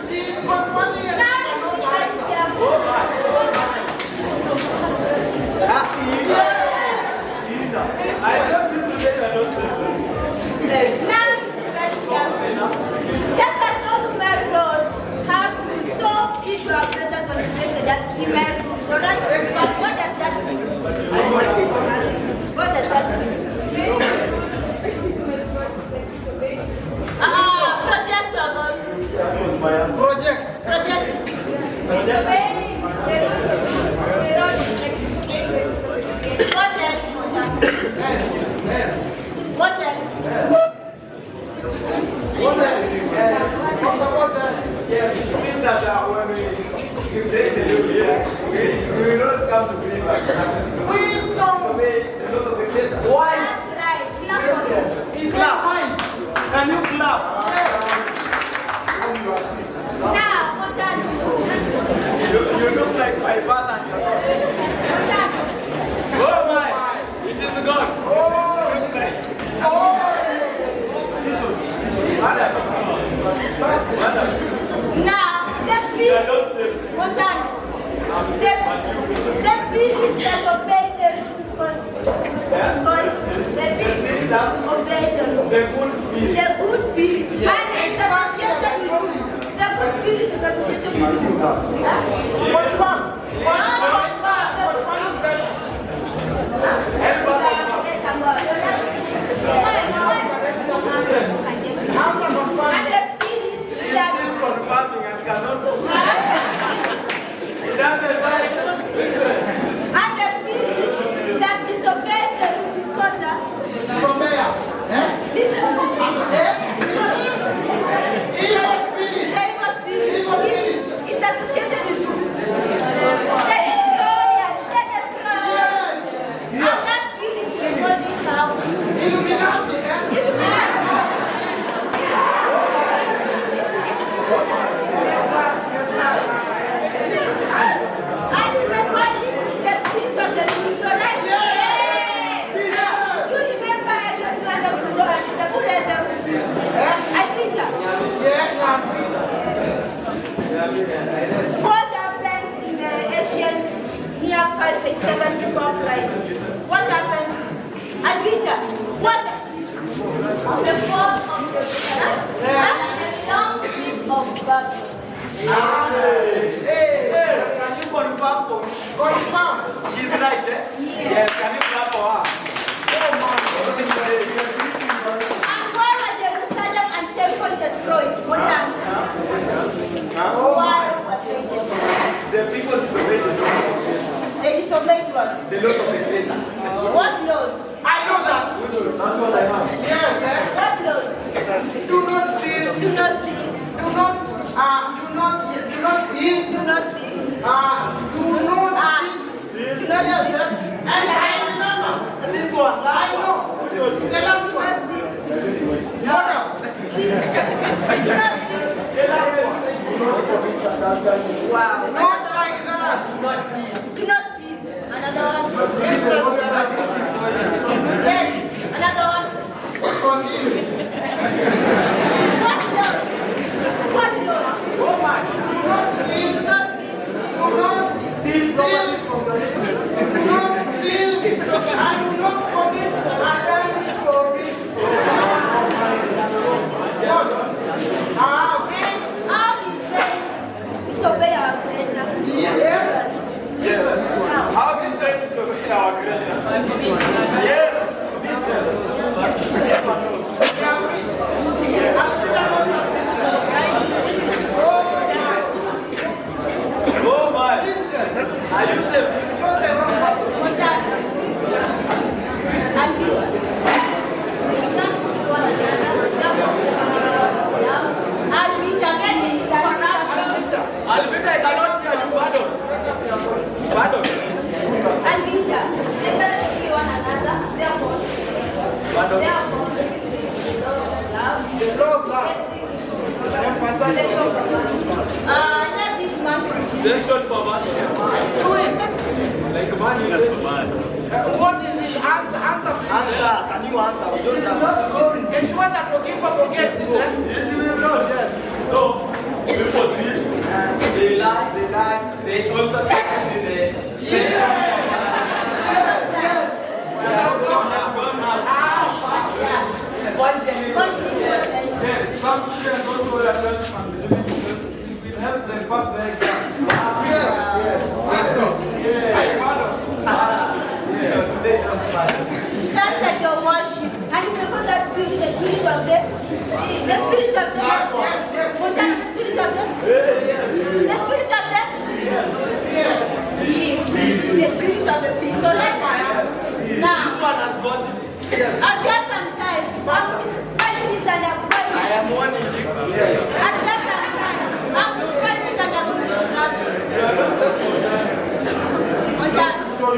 She's confirming it. I just need to get a note. Just as those who wear clothes have so each of letters on the letter that he wears, so right? What does that mean? What does that mean? Project your voice. Project. Project. What else, Montano? What else? Yes, it means that when we break the new year, we will not come to believe back. Wisdom. Why? That's right. Clap for me. It's not mine. Can you clap? Now, Montano. You look like my father. Montano. Oh my! It is God. Now, the spirit, Montano. The spirit that obeys the rules is called the spirit that obeys the rules. The good spirit. The good spirit. And it's associated with you. The good spirit is associated with you. Still confirming and cannot. And the spirit that disobeys the rules is called the evil spirit. It's associated with you. The destroyer. And that spirit we call it now. Illuminati. And you may call it the spirit of the minister, right? You remember I just went out to go and see the Buddhism. Alvita. What happened in the ancient near 587 before Christ? What happened? Alvita, what? The fall of the long sleep of battle. Can you confirm for me? Confirm. She's right, eh? Yes, can you clap for her? And why were Jerusalem and temple destroyed? What happened? Why were they destroyed? The people disobeyed the law. They disobeyed what? The laws of the Creator. What laws? I know that. That's what I have. Yes, What laws? Do not steal. Do not steal. Do not steal. Do not steal. Do not cheat. Do not Yes, steal. and I remember This one. I know the last Do one. not steal. Mother. Do not steal. Wow. Not like that. Do not steal. Another one. Interest. Yes. Another one. Continue. What laws? What laws? Do not steal. Do not steal. Do not steal. Do not steal. And do not commit adultery for it. What? And how is them disobey our Creator? Yes. Yes. How is they disobey our Creator? Yes. Business. Never knows. Oh my! Are you safe? Montano. What is it? Answer, please. Answer. Can you answer? We don't have. Ensure that the keeper forgets it. Yes. So, it was me. They lied. They also in the session. Yes, some students also were adults from the living children. It will help them pass their exams. Yes. That's at your worship. And you remember that spirit, the spirit of death? The spirit of death? What is the spirit of death? The spirit of death? The spirit of the beast. Alright? Now, This one has got it. at there sometimes, municipalities and I am warning you. at there sometimes, municipalities undergoing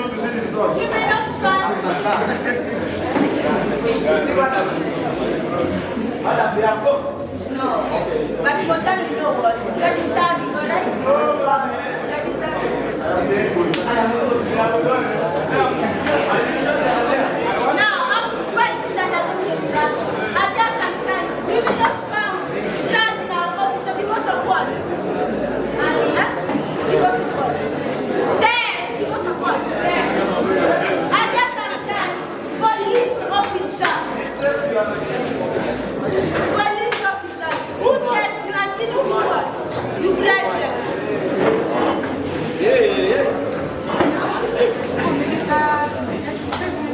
destruction. You may not find. Madam, they are gone. No. But Montano, you know what? You are disturbing, alright? You are disturbing. Now, municipalities undergoing destruction. At there sometimes, we will not find drugs in our hospital because of what? Because of what? Because of what? At there sometimes, police officers who tell you until you do what? You drive them.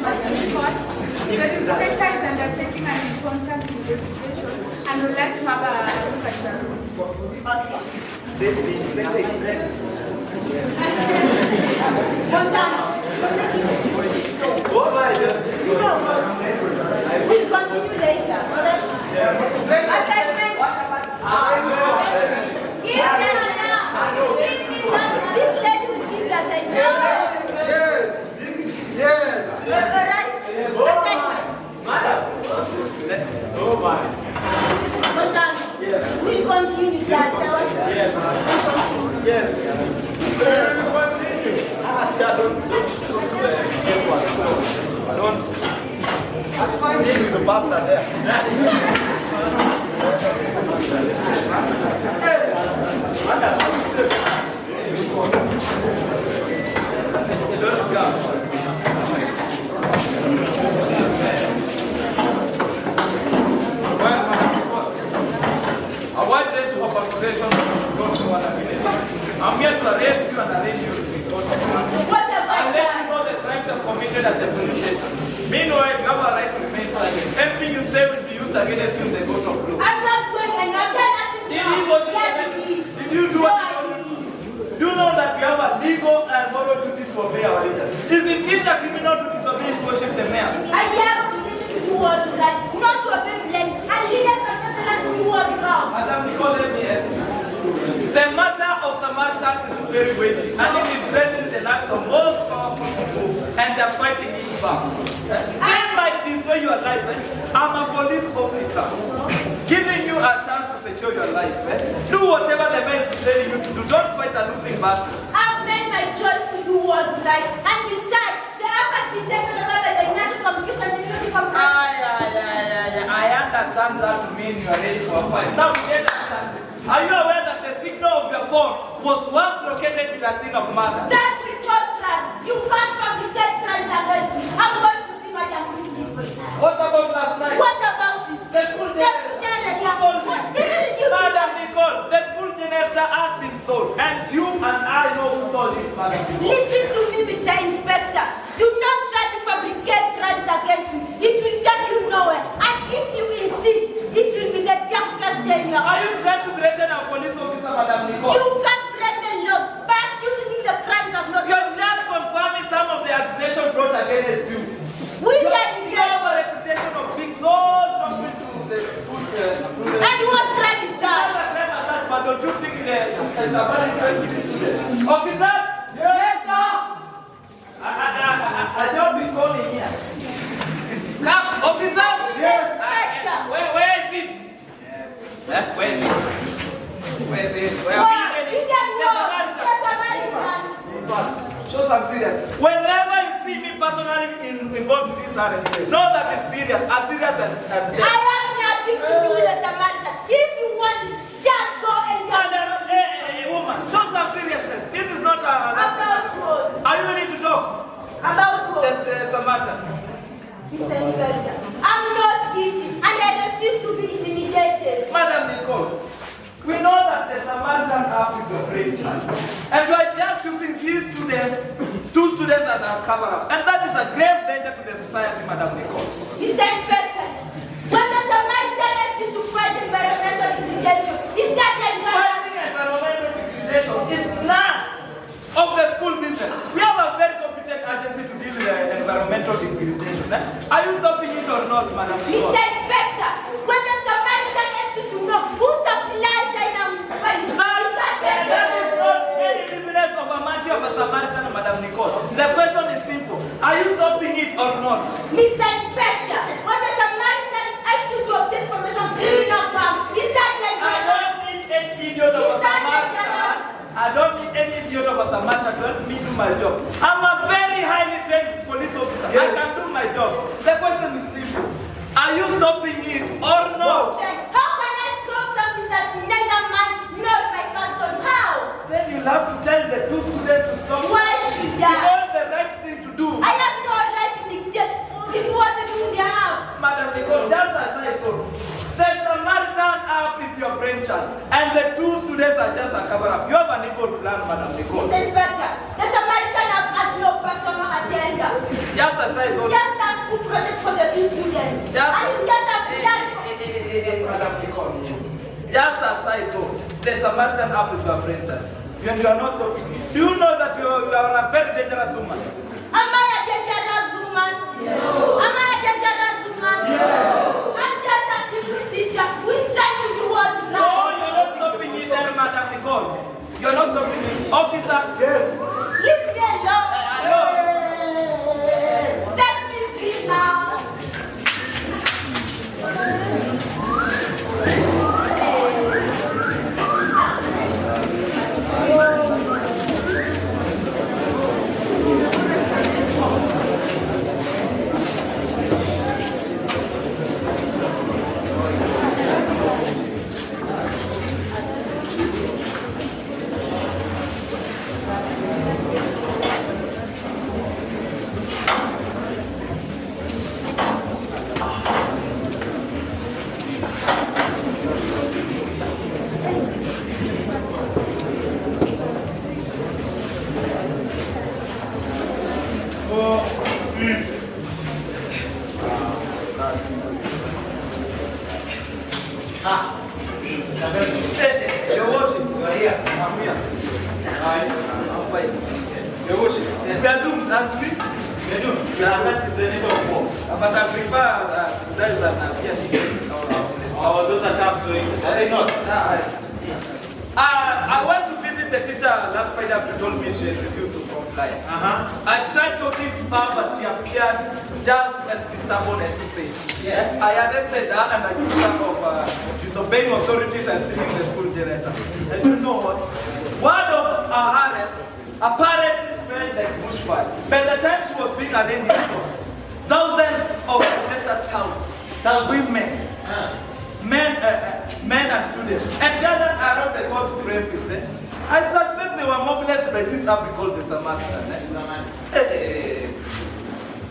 The inspector is undertaking an important investigation and would like to have a look at the report. The inspector is there. Montano, you're making it so. You know what? We'll continue later, alright? Assignment. This lady will give you assignment. Yes. Alright? Assignment. Oh my. Montano. Yes. We'll continue the assignment. Yes. We'll continue. Yes. This one. Don't assign him with the pastor there. Let's go. I want this of accusation I'm here to arrest you and arrange you to be court of law. What have I And let you done? know the crimes you have committed at the police station. Meanwhile, you have a right to remain silent. Everything you say will be used against you in the court of law. I'm not going and I've done nothing Did wrong. you what you Yes, said? I did. Did you do No, what I you didn't. do you know that we have a legal and moral duty to obey our leaders? Is it a criminal to disobey his worship the mayor? I have obligation to do what's right, not to obey blame. And leaders are not allowed to do what's wrong. Madam Nicole, let me ask you. The matter of Samaritan is very weighty, and it is threatening the lives of most powerful people, and they're fighting it back. They might destroy your life. I'm a police officer, giving you a chance to secure your life. Do whatever the man is telling you to do. Don't fight a losing battle. I've made my choice to do what's right. And besides, the app has been taken over by the National Communication Technology Company. I understand that to mean you are ready for a fight. Now, we understand. Are you aware that the signal of your phone was once located in the scene of murder? That's preposterous. You can't fabricate crimes against me. I'm going to see Madam Mossi. What about last night? What about it? The school generator. What? This is ridiculous. Madam Nicole, the school generator has been sold, and you and I know who sold it, Madam Nicole. Listen to me, Mr. Inspector. Do not try to fabricate crimes against me. It will take you nowhere. And if you insist, it will be the darkest day in your Are life. you trying to threaten a police officer, Madam Nicole? You can't break the law by accusing the crimes of not. You're just confirming some of the accusations brought against you. Which You are have a reputation of being so strong to the school. And what crime is that? But don't you think there's a very interesting officers? Yes, sir. A job is calling here. Come, officers. Yes. Where is it? Yes. Where is it? Where is it? Where What? are we You can getting? walk. The Samaritan. Show some seriousness. Whenever you see me personally involved in this arrest, know that it's serious, as serious as death. I have nothing to do with the Samaritan. If you want it, just go and get Hey, woman, show some seriousness. This is not a... About what? Are you ready to talk? About what? The Samaritan. Mr. Inspector, I'm not guilty and I refuse to be intimidated. Madam Nicole, we know that the Samaritan app is a great child. And you are just using these two students as a cover-up. And that is a grave danger to the society, Madam Nicole. Mr. Inspector, when the Samaritan asked you to fight environmental degradation, is that dangerous? Fighting environmental degradation is none of the school business. We have a very competent agency to deal with environmental degradation. Are you stopping it or not, Madam Nicole? Mr. Inspector, when the Samaritan asked you to know who supplies the municipality, is that That is dangerous? not any business of a matter of a Samaritan, Madam Nicole. The question is simple. Are you stopping it or not? Mr. Inspector, when the Samaritan asked you to obtain information on criminal gang, is that I dangerous? don't need any idiot of a Is that Samaritan. dangerous? I don't need any idiot of a Samaritan to help me do my job. I'm a very highly trained police officer. I can do my job. The question is simple. Are you stopping it or not? Then how can I stop something that's neither mine nor my custom? How? Then you'll have to tell the two students to stop. Why should It's I? all the right thing to do. I have no right to dictate what they do in their house. Madam Nicole, just as I told you, the Samaritan app is your brainchild, and the two students are just a cover-up. You have an evil plan, Madam Nicole. Mr. Inspector, the Samaritan app has no personal agenda. Just as I told you. Just a school project for the two students. Just- And it's just a platform. Madam Nicole, just as I told, the Samaritan app is your brainchild. And you are not stopping me. Do you know that you are a very dangerous woman? Am I a dangerous woman? No. Am I a dangerous woman? Yes. I'm just a secret teacher who is trying to do what's No, right. you're not stopping me there, Madam Nicole. You're not stopping me. Officer, yes. Leave me alone. No. Set me free now. Your worship, you are here. I'm here. I'm fine. Your worship, we are doomed, aren't we? We are doomed. That is the nature of war. But I prefer that than appear. Oh, those are tough doing. Are they not? I went to visit the teacher last Friday after she told me she had refused to comply. I tried talking to her, but she appeared just as stubborn as you say. Yeah. I arrested her and accused her of disobeying authorities and stealing the school generator. And you know what? Word of her arrest apparently spread like bushfire. By the time she was being arraigned in court, thousands of protested women, men and students, and gathered around the court premises. I suspect they were mobilized by this app called the Samaritan.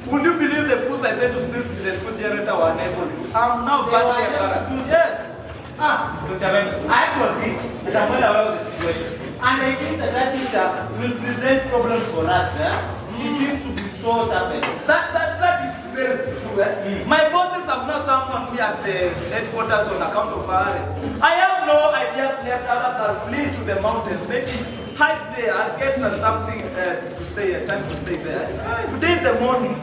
Would you believe the fools I said to steal the school generator were unable? I'm now badly embarrassed. Yes. I agree, and I'm well aware of the situation. And I think that teacher will present problems for us. She seems to be so tough. That is very true. My bosses have not summoned me at the headquarters on account of her arrest. I have no ideas left other than flee to the mountains, maybe hide there and get something to stay, time to stay there. Today is the morning.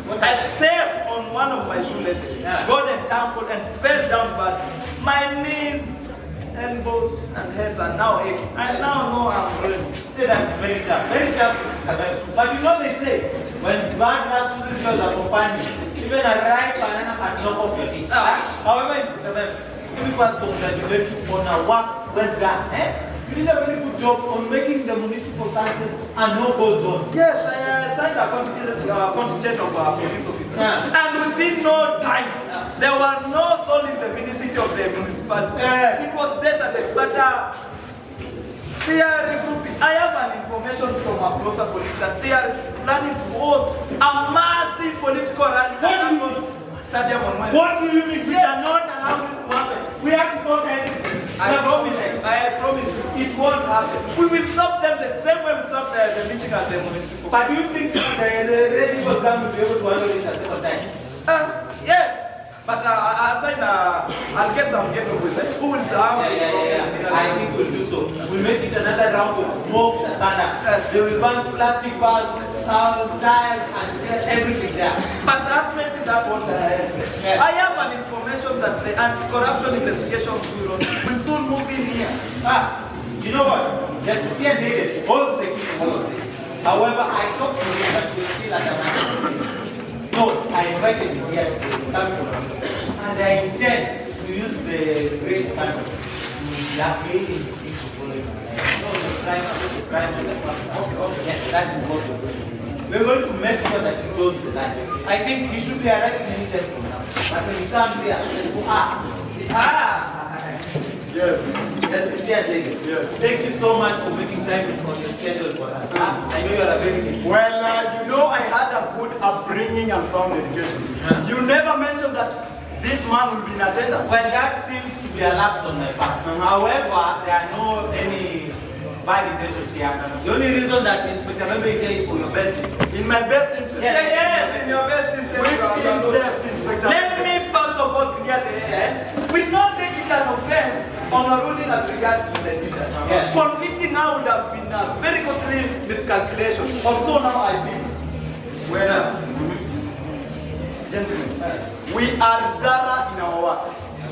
I stepped on one of my shoelaces, got entangled and fell down badly. My knees, elbows and heads are now aching. I now know I'm ruined. That's very tough, very tough. But you know they say, when bad has to this girl accompany, even a ripe banana can knock off your teeth. However, if we first congratulate you on a work well done, you did a very good job on making the municipal council a no-go zone. Yes, I signed a contingent of police officers. And within no time, there were no soul in the vicinity of the municipality. It was deserted, but they are regrouping. I have an information from a closer police that they are planning to host a massive political rally at Stadium on Wednesday. What do you mean? We cannot allow this to happen. We have to go ahead. I promise you, it won't happen. We will stop them the same way we stopped the meeting at the municipal. But do you think the ready was going to be able to handle it at the same time? Yes. But I'll get some getaways. Who will I think we'll do so. We'll make it another round of smoke standard. Yes. They will burn plastic bags, tires, and everything there. But ultimately that was I have an information that the anti-corruption investigation bureau will soon move in here. You know what? Justice needed holds the key to all of this. However, I talked to him that we still at the matter. So I invited him here to come to and I intend to use the great standard to blackmail him into following. So the crime on the person. Yes, that is what we're going to do. We're going to make sure that he goes to that. I think he should be arriving any time from now. But when he comes here, let's go, Yes. Yes. Thank you so much for making time on your schedule for us. I know you are a very busy. Well, you know I had a good upbringing and sound education. You never mentioned that this man will be in attendance. Well, that seems to be a lapse on my part. However, there are no any bad intentions here. The only reason that Inspector Member is here is for your best interest. In my best interest? Yes, in your best interest. Which interest, Inspector? Let me first of all clear the air. We not take it an offense on a ruling as regards to the teacher. Convicting now would have been a very costly miscalculation. Also now I believe. Well, gentlemen, we are thorough in our work.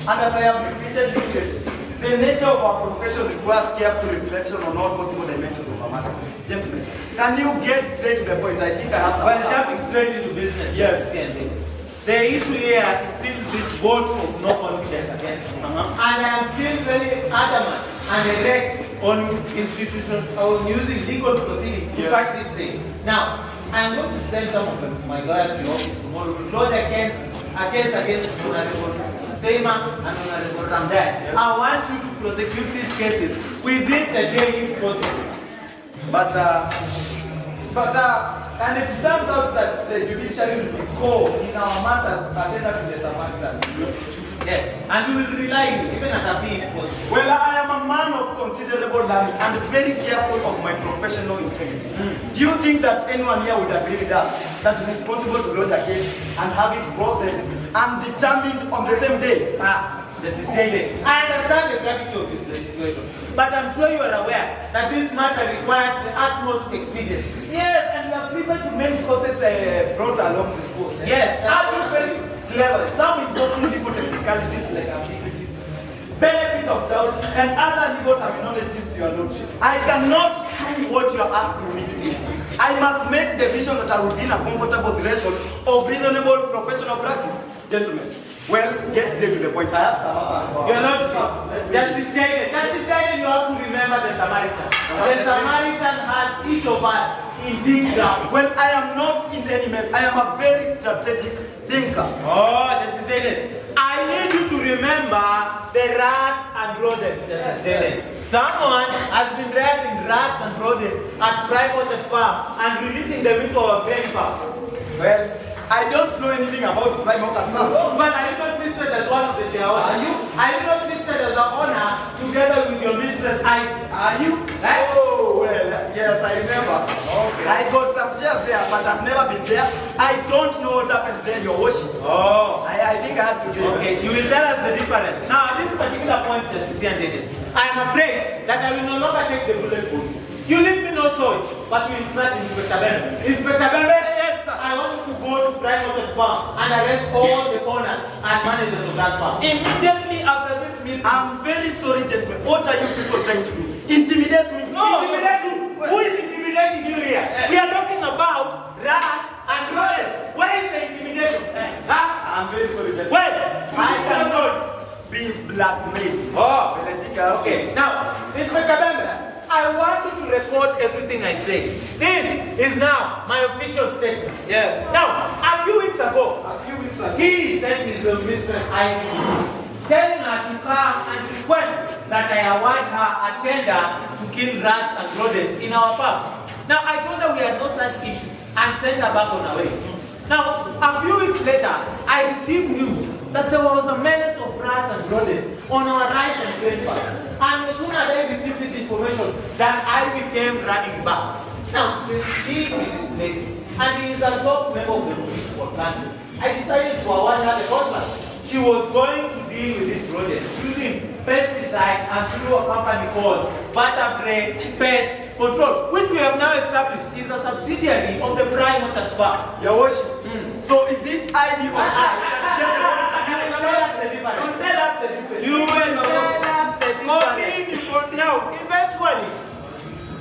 And as I have repeatedly stated, the nature of our profession requires careful reflection on all possible dimensions of our matter. Gentlemen, can you get straight to the point? I think I have some. Well, jumping straight into business. Yes. The issue here is still this vote of no confidence against him. And I am still very adamant and erect on on using legal proceedings to fight this thing. Now, I am going to send some of my lawyers to your office tomorrow to lodge against Honorable Seyma and Honorable Ramdan. I want you to prosecute these cases within a day if possible. And it turns out that the judiciary will be core in our matters pertaining to the Samaritan. Yes, and we will rely on you, even at a fee if possible. Well, I am a man of considerable learning and very careful of my professional integrity. Do you think that anyone here would agree with us that it is possible to lodge a case and have it processed and determined on the same day? I understand the gravity of the situation, but I'm sure you are aware that this matter requires the utmost expediency. Yes, and we are privileged to many causes brought along this court. Yes, are you very clever? Some involving legal technicalities like ambiguities, benefit of doubt, and other legal terminologies, your lordship. I cannot do what you are asking me to do. I must make decisions that are within a comfortable threshold of reasonable professional practice. Gentlemen, well, get straight to the point. I have some other. Your lordship, Justice David, you have to remember the Samaritan. The Samaritan has each of us in deep ground. Well, I am not in any mess. I am a very strategic thinker. Oh, Justice David, I need you to remember the rats and rodents, Justice David. Someone has been driving rats and rodents at private farm and releasing them into our grain farm. Well, I don't know anything about prime market farm. But are you not listed as one of the shareholders? Are you not listed as the owner together with your mistress? Are you? Right? Oh, well, yes, I remember. Okay. I got some shares there, but I've never been there. I don't know what happens there, your worship. Oh. I think I have to do. Okay, you will tell us the difference. Now, at this particular point, Justice David, I am afraid that I will no longer take the bullet for you. You leave me no choice, but you instruct Inspector Bembe. Inspector Bembe, yes, sir. I want you to go to private farm and arrest all the owners and managers of that farm. Immediately after this meeting. I'm very sorry, gentlemen. What are you people trying to do? Intimidate me? No, intimidate you. Who is intimidating you here? We are talking about rats and rodents. Where is the intimidation? I'm very sorry, gentlemen. Well, I cannot be blackmailed. Oh, well, I think okay. Now, Inspector Bembe, I want you to record everything I say. This is now my official statement. Yes. Now, a few weeks ago, he sent his mistress Ivy, telling her to come and request that I award her a tender to kill rats and rodents in our farms. Now, I told her we had no such issue and sent her back on her way. Now, a few weeks later, I received news that there was a menace of rats and rodents on our rice and grain farm. And as soon as I received this information, that I became running back. Now, since she is this lady, and he is a top member of the municipal council, I decided to award her the contract. She was going to deal with this rodent using pesticides and through a company called Vertebrate Pest Control, which we have now established is a subsidiary of the Prime Water Farm. Your worship. So is it ID or that get the Don't tell us the difference. You will tell us the difference. Now, eventually,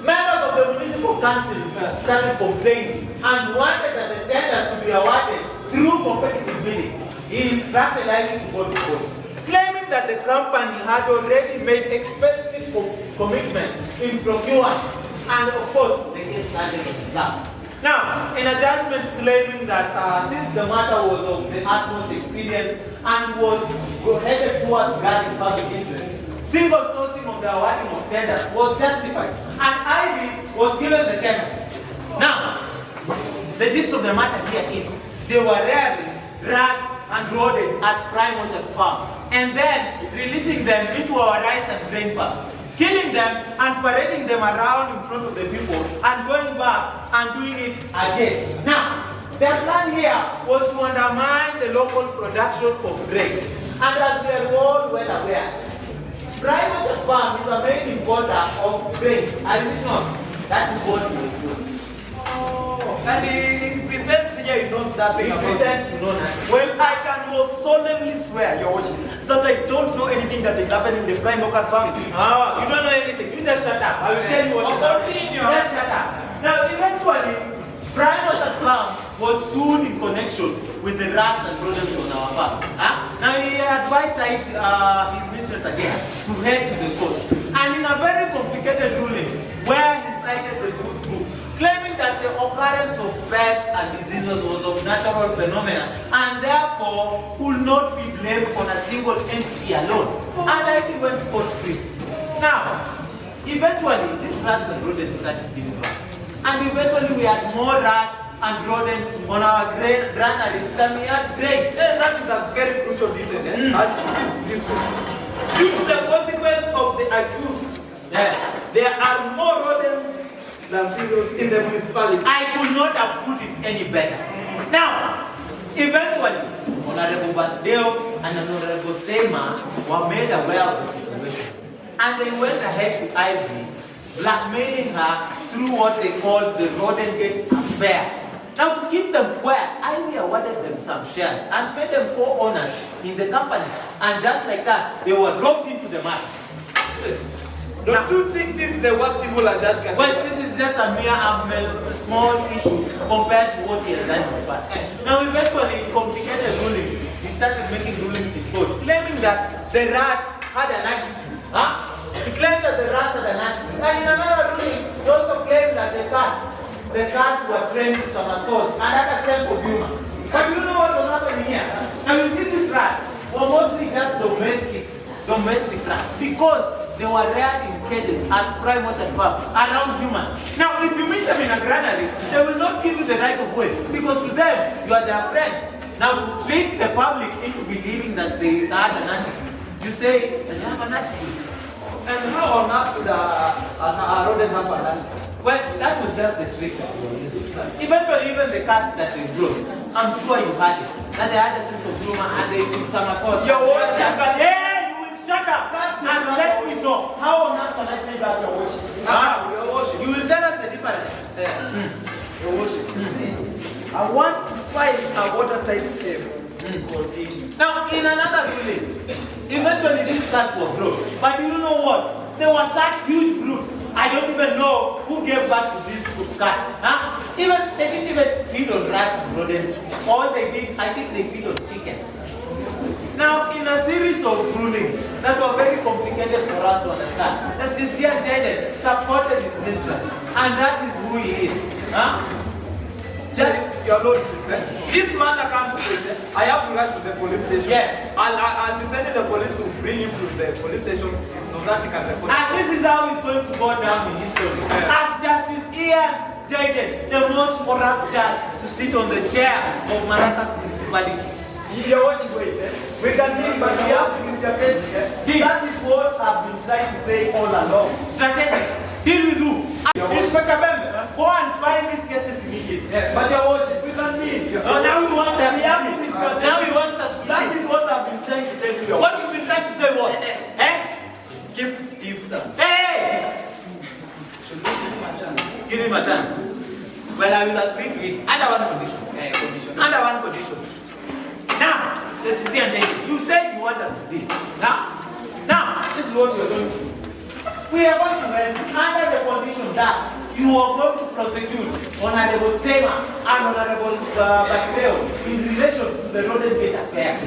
members of the municipal council started complaining and wanted that the tenders to be awarded through competitive bidding. He instructed Ivy to go to court, claiming that the company had already made expensive commitments in procurement, and of course, the case started on his lap. Now, in a judgment claiming that since the matter was of the utmost experience and was headed towards guarding public interest, single sourcing of the awarding of tenders was justified, and Ivy was given the tender. Now, the gist of the matter here is they were rearing rats and rodents at Prime Orchard Farm, and then releasing them into our rice and grain farms, killing them and parading them around in front of the people and going back and doing it again. Now, their plan here was to undermine the local production of grain. And as we are all well aware, Prime Orchard Farm is a main importer of grain. As you know, that is what he was doing. And he pretends here he knows that thing about it. Well, I can most solemnly swear, Your Worship, that I don't know anything that is happening in the Prime Orchard Farm. Ah, you don't know anything. You just shut up. I will tell you what is happening. Just shut up. Now, eventually, Prime Orchard Farm was soon in connection with the rats and rodents on our farm. Now, he advised his mistress again to head to the court. And in a very complicated ruling, where he cited the good book, claiming that the occurrence of pests and diseases was of natural phenomena and therefore could not be blamed on a single entity alone. And I think went scot-free. Now, eventually, these rats and rodents started giving back. And eventually we had more rats and rodents on our granaries than we had grain. That is a very crucial detail. Due to the consequence of the accused, there are more rodents than zeros in the municipality. I could not have put it any better. Now, eventually, Honorable Basdeo and Honorable Sema were made aware of the situation. And they went ahead to Ivy, blackmailing her through what they called the Rodent Gate affair. Now, to keep them quiet, Ivy awarded them some shares and made them co-owners in the company. And just like that, they were roped into the mud. Don't you think this is the worst evil a judge can do? Well, this is just a mere small issue compared to what he has done in the past. Now, eventually, in complicated ruling, he started making rulings in court, claiming that the rats had an attitude. He claimed that the rats had an attitude. And in another ruling, he also claimed that the cats were trained to somersault and had a sense of humor. But do you know what was happening here? Now, you see these rats were mostly just domestic rats because they were reared in cages at Prime Orchard Farm around humans. Now, if you meet them in a granary, they will not give you the right of way because to them, you are their friend. Now, to trick the public into believing that they had an attitude, you say they have an attitude. And how on earth could a rodent have an attitude? Well, that was just the trick. Eventually, even the cats that they brought, I'm sure you had it, that they had a sense of humor and they could somersault. Your Worship, Shut up and let me know. how on earth can I say that, Your Worship? Your worship. You will tell us the difference. Your worship. You see, I want to file a watertight case. Now, in another ruling, eventually these cats were brought. But do you know what? They were such huge brutes. I don't even know who gave birth to these cats. They didn't even feed on rats and rodents. All they did, I think they feed on chicken. Now, in a series of rulings, that were very complicated for us to understand. The sincere judge supported his mistress, and that is who he is. Huh? Just your Lord, this matter comes to me. I have to rush to the police station. Yes. I'll be sending the police to bring him to the police station. And this is how it's going to go down in history. Yes. As Justice Ian Jaden, the most corrupt judge to sit on the chair of Marathas municipality. We can deal, but we have to be strategic. That is what I've been trying to say all along. Strategic. Deal with who? Inspector Bembe, go and find these cases immediately. Yes. But your worship, we can deal. Now you want us. Now you want us. That is what I've been trying to tell you. What you've been trying to say what? Keep distance. Hey! Give him a chance. Well, I will agree to it under one condition. Under one condition. Now, this is the agenda. You said you want us to do. Now, this is what we are going to do. We are going to rest under the condition that you are going to prosecute Honorable Sema and Honorable Bateo in relation to the Rodent Gate affair.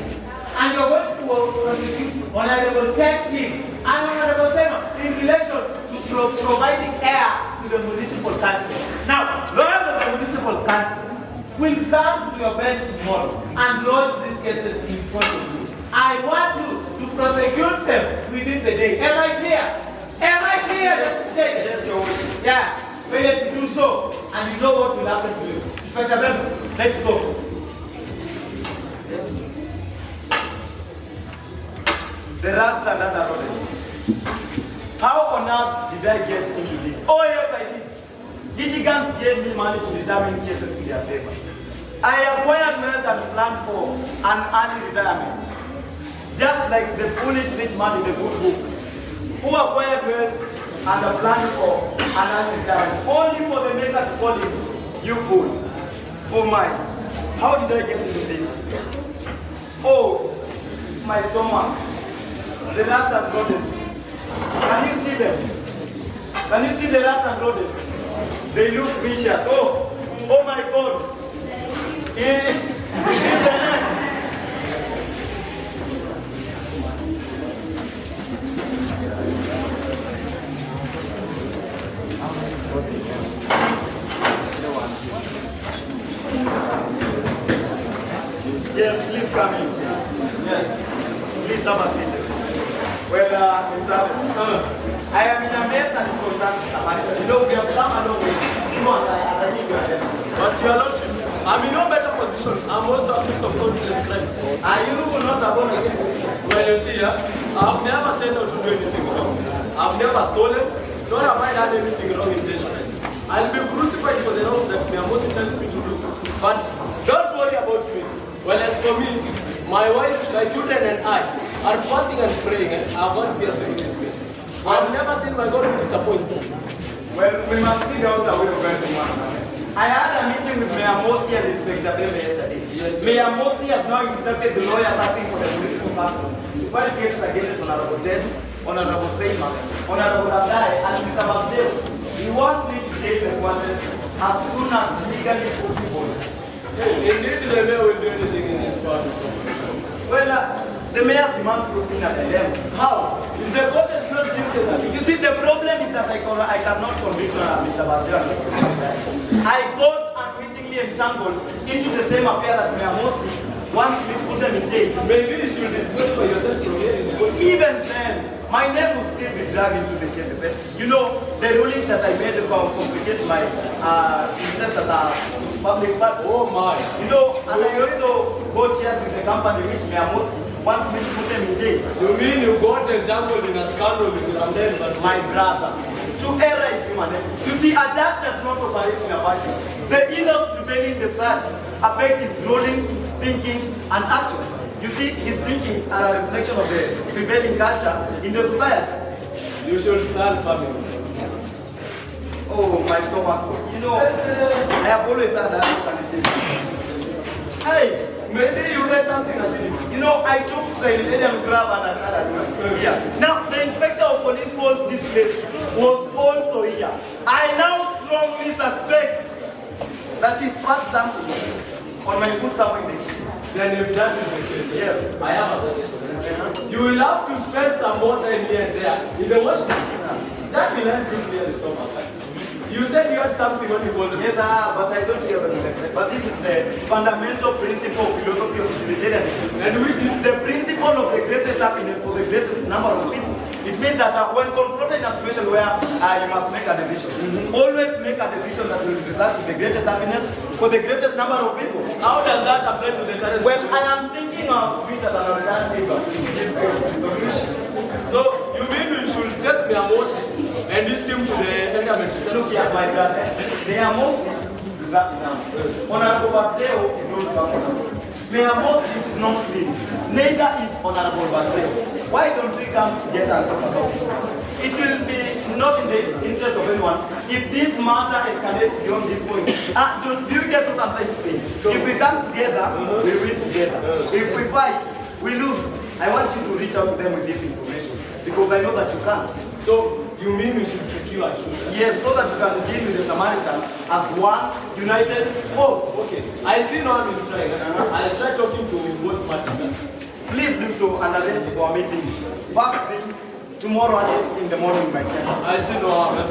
And you are going to prosecute Honorable Ted King and Honorable Sema in relation to providing air to the municipal council. Now, lawyers of the municipal council will come to your bench tomorrow and lodge these cases in front of you. I want you to prosecute them within the day. Am I clear? Am I clear? Yes, your worship. Yeah. Well, if you do so, and you know what will happen to you. Inspector Bembe, let's go. The rats and other rodents. How on earth did I get into this? Oh yes, I did. Litigants gave me money to determine cases in their favor. I acquired wealth and planned for an early retirement. Just like the foolish rich man in the good book, who acquired wealth and are planning for an early retirement, only for the maker to call him, you fools. Oh my, how did I get into this? Oh, my stomach, the rats and rodents. Can you see them? Can you see the rats and rodents? They look vicious. Oh my God. It is the end. Yes, please come in. Yes. Please have a seat. Well, Mr. I am in a mess and it concerns Samaritan. You know, we have come a long way. But your lordship, I'm in no better position. I'm also accused of fraudulent crimes. Are you not a bonus? Well, you see, I've never set out to do anything wrong. I've never stolen, nor have I done anything wrong intentionally. I'll be crucified for the wrongs that Mayor Mossi tells me to do. But don't worry about me. Well, as for me, my wife, my children, and I are fasting and praying, and our God sees in this case. I've never seen my God who disappoints. Well, we must figure out a way of helping one another. I had a meeting with Mayor Mossi and Inspector Bembe yesterday. Yes, Mayor Mossi has now instructed the lawyers acting for the municipal council to file cases against Honorable Ted, Honorable Seima, Honorable Abdai, and Mr. Bateo. He wants me to take the quadrant as soon as legally possible. Indeed, the mayor will do anything in his part. Well, the mayor's demands goes in at 11. How? Is the court is not guilty? You see, the problem is that I cannot convict Mr. Bateo. I got unwittingly entangled into the same affair that Mayor Mossi wants me to put them in jail. Maybe you should dissuade for yourself from getting the court. Even then, my name would still be dragged into the cases. You know, the rulings that I made complicate my interest as a public party. Oh my. You know, and I also got shares with the company which Mayor Mossi wants me to put them in jail. You mean you got entangled in a scandal with your name? My brother. To error is human. You see, a judge does not operate in a vacuum. The ills prevailing the search affect his rulings, thinkings, and actions. You see, his thinkings are a reflection of the prevailing culture in the society. You should stand firm. Oh, my stomach. You know, I have always had that sanitation. Hey! Maybe you get something acidic. You know, I took the Italian crab and I had a here. Now, the inspector of police was this place was also here. I now strongly suspect that he spat something on my food somewhere in the kitchen. Then if that is the case, yes, I have a suggestion. you will have to spend some more time here and there in the washroom. That will help you clear the stomach. You said you had something on your body. Yes, but I don't see other effect. But this is the fundamental principle of philosophy of utilitarianism. And which is the principle of the greatest happiness for the greatest number of people. It means that when confronted in a situation where you must make a decision, always make a decision that will result in the greatest happiness for the greatest number of people. How does that apply to the current Well, I am thinking of it as an alternative solution. So, you mean we should take Mayor Mossi and this team to the endowment? Look here, my brother. Mayor Mossi is that chance. Honorable Basteo is not comfortable. Mayor Mossi is not clean. Neither is Honorable Basteo. Why don't we come together and talk about this? It will be not in the interest of anyone if this matter escalates beyond this point. Do you get what I'm trying to say? If we come together, we win together. If we fight, we lose. I want you to reach out to them with this information because I know that you can. So, you mean we should secure our children? Yes, so that you can deal with the Samaritan as one united force. Okay. I see now I'm trying. I'll try talking to both parties. Please do so and arrange for a meeting. First thing, tomorrow in the morning, my child. I see no harm.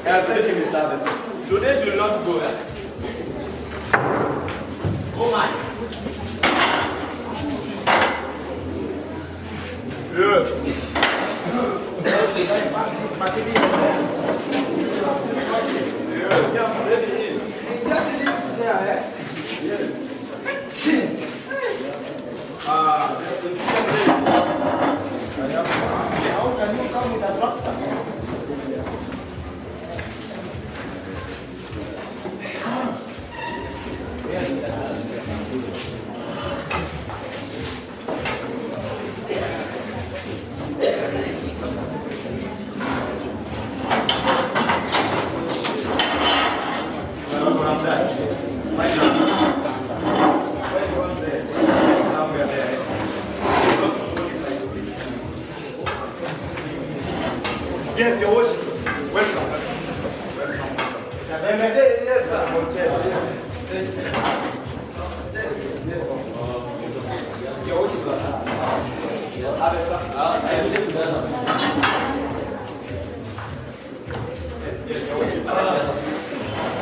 Thank you, Mr. Harvester. Today should not go there. Oh my. Yes. How can you come with a tractor? Yes, your worship. Welcome. Yes, sir. Your worship.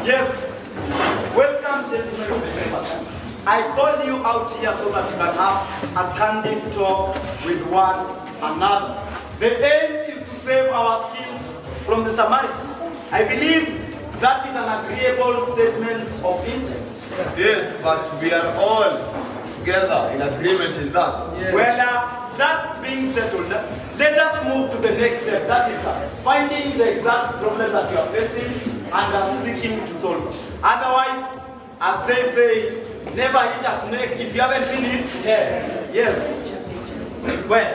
Yes. Welcome, gentlemen of the members. I called you out here so that you can have a candid talk with one another. The aim is to save our skills from the Samaritan. I believe that is an agreeable statement of intent. Yes, but we are all together in agreement in that. Yes. Well, that being settled, let us move to the next step. That is finding the exact problem that you are facing and seeking to solve. Otherwise, as they say, never eat a snake if you haven't seen it. Yeah. Yes. Well,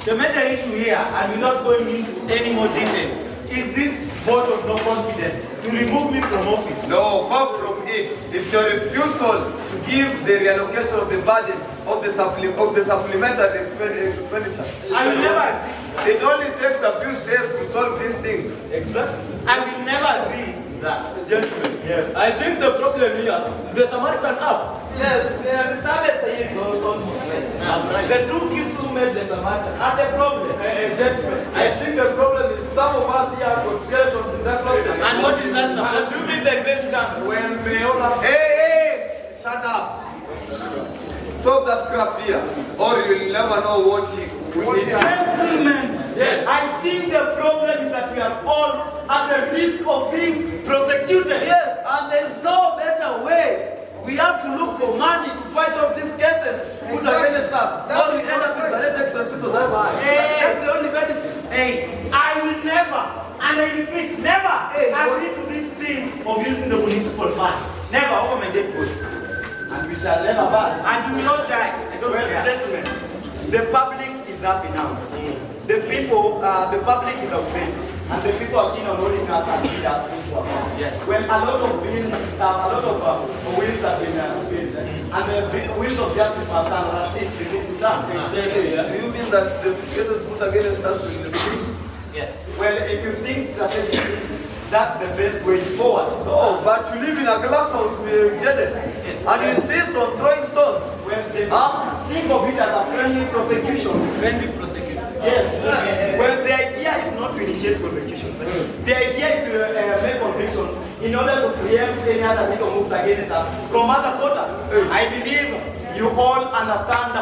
the major issue here, and without going into any more details, is this vote of no confidence to remove me from office. No, far from it. It's your refusal to give the reallocation of the burden of the supplementary expenditure. I will never agree. It only takes a few steps to solve these things. Exactly. I will never agree with that. Gentlemen, Yes. I think the problem here is the Samaritan app. Yes, the service is almost right. The two kids who made the Samaritan are the problem. Gentlemen, I think the problem is some of us here have got skeletons in that closet. And what is that supposed to be the great scandal? When they all have... Hey, shut up. Stop that crap here, or you'll never know what you need. Gentlemen, Yes. I think the problem is that we are all at the risk of being prosecuted. Yes, and there's no better way. We have to look for money to fight off these cases. Put against us. Or we end up with ballet expenses. That's the only medicine. Hey, I will never, and I repeat, never agree to this thing of using the municipal fund. Never over my dead body. And we shall never buy. And you will not die. I don't care. Gentlemen, the public is up in arms. The people, the public is outraged. And the people are keen on holding us as leaders into account. Yes. Well, a lot of wheels have been spilled. And the wheels of justice must stand on at least begin to turn. Exactly, yeah. Do you mean that the cases put against us will be beginning? Yes. Well, if you think strategically, that's the best way forward. No, but you live in a glass house, we get it. And you insist on throwing stones. Well, think of it as a friendly prosecution. Friendly prosecution. Yes. Well, the idea is not to initiate prosecutions. The idea is to make convictions in order to preempt any other legal moves against us from other quarters. I believe you all understand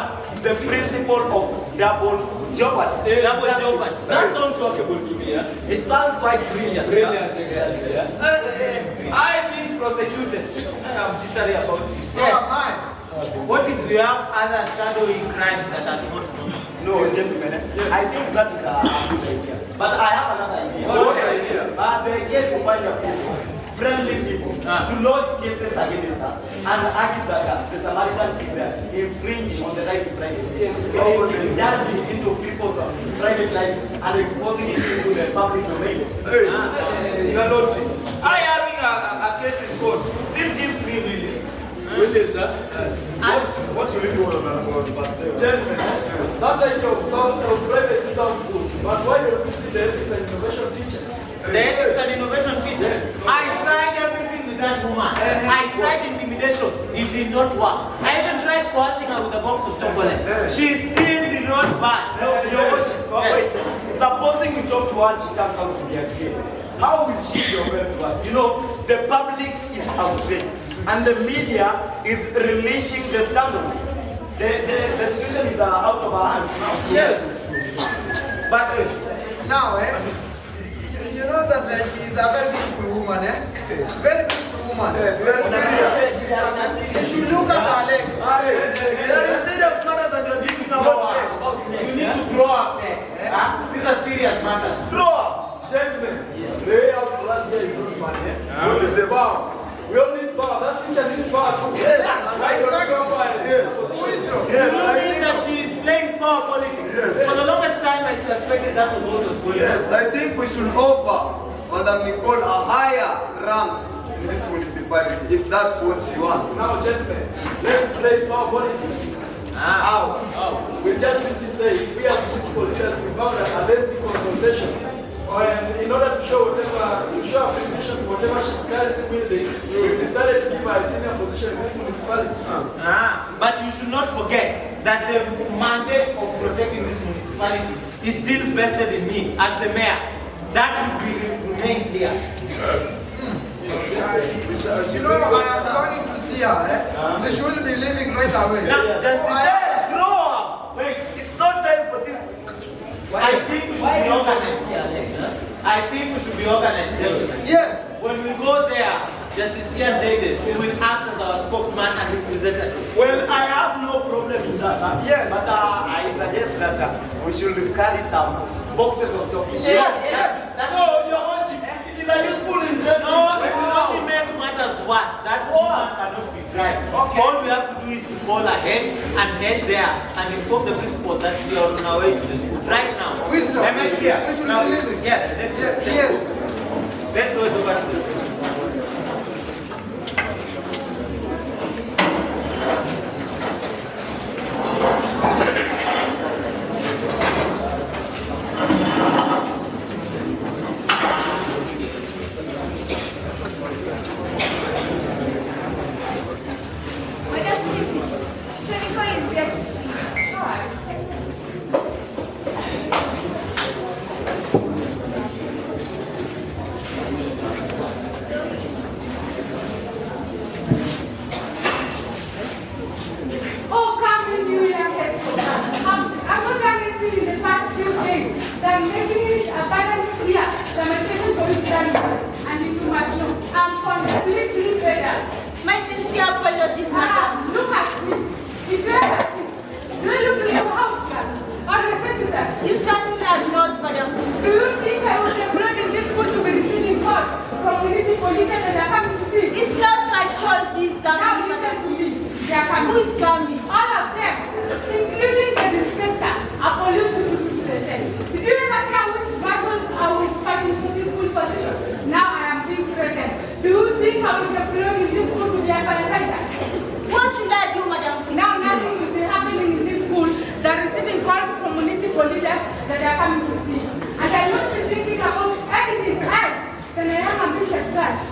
the principle of double jeopardy. Double jeopardy. That sounds workable to me. It sounds quite brilliant. Brilliant, yes. I've been prosecuted. I'm jittery about this. So am I. What if we have other shadowing crimes that are not known? No, gentlemen, I think that is a good idea. But I have another idea. What idea? The idea is to find a people, friendly people, to lodge cases against us and argue that the Samaritan is infringing on the right to privacy. Indulging into people's private lives and exposing it into the public domain. I having a case in court still gives me release. Witness, sir. What should we do on the past? Gentlemen, that idea of privacy sounds good, but why don't you see the ethics and innovation teacher? The ethics and innovation teacher. Yes. I tried everything with that woman. I tried intimidation. It did not work. I even tried coercing her with a box of chocolate. She still did not budge. No, Your Worship, wait. Supposing we talk to her and she turns out to be a kid, how will she be aware to us? You know, the public is outraged and the media is releasing the scandals. The situation is out of our hands now. Yes. But now, you know that she is a very beautiful woman, Very beautiful woman. You should look at her legs. Instead of matters that you're dealing about, you need to grow up there. These are serious matters. Grow up. Gentlemen, lay out for us here is not money. What is the power? We all need power. That teacher needs power too. Yes. I don't know why. Wisdom. You don't think that she is playing power politics? For the longest time, I suspected that was what was going on. Yes, I think we should offer Madam Nicole a higher rank in this municipality, if that's what she wants. Now, gentlemen, let's play power politics. How? We just simply say, we as municipal leaders, we found a lengthy consultation. And in order to show appreciation to whatever she's currently building, we decided to give her a senior position in this municipality. But you should not forget that the mandate of protecting this municipality is still vested in me as the mayor. That should remain clear. You know, I am longing to see her. They should be leaving right away. Grow up. Wait, it's not time for this. I think we should be organized here, Alex. I think we should be organized, gentlemen. Yes. When we go there, Justice Ian David will act as our spokesman and representative. Well, I have no problem in that. Yes. But I suggest that we should carry some boxes of chocolate. Yes. No, Your Worship, it is a useful incentive. No, it will only make matters worse. That woman cannot be tried. Okay. All we have to do is to call ahead and head there and inform the principal that we are on our way to the school right now. Wisdom. Am I clear? We should Now, be leaving. yes. Yes. Let's go over to the school.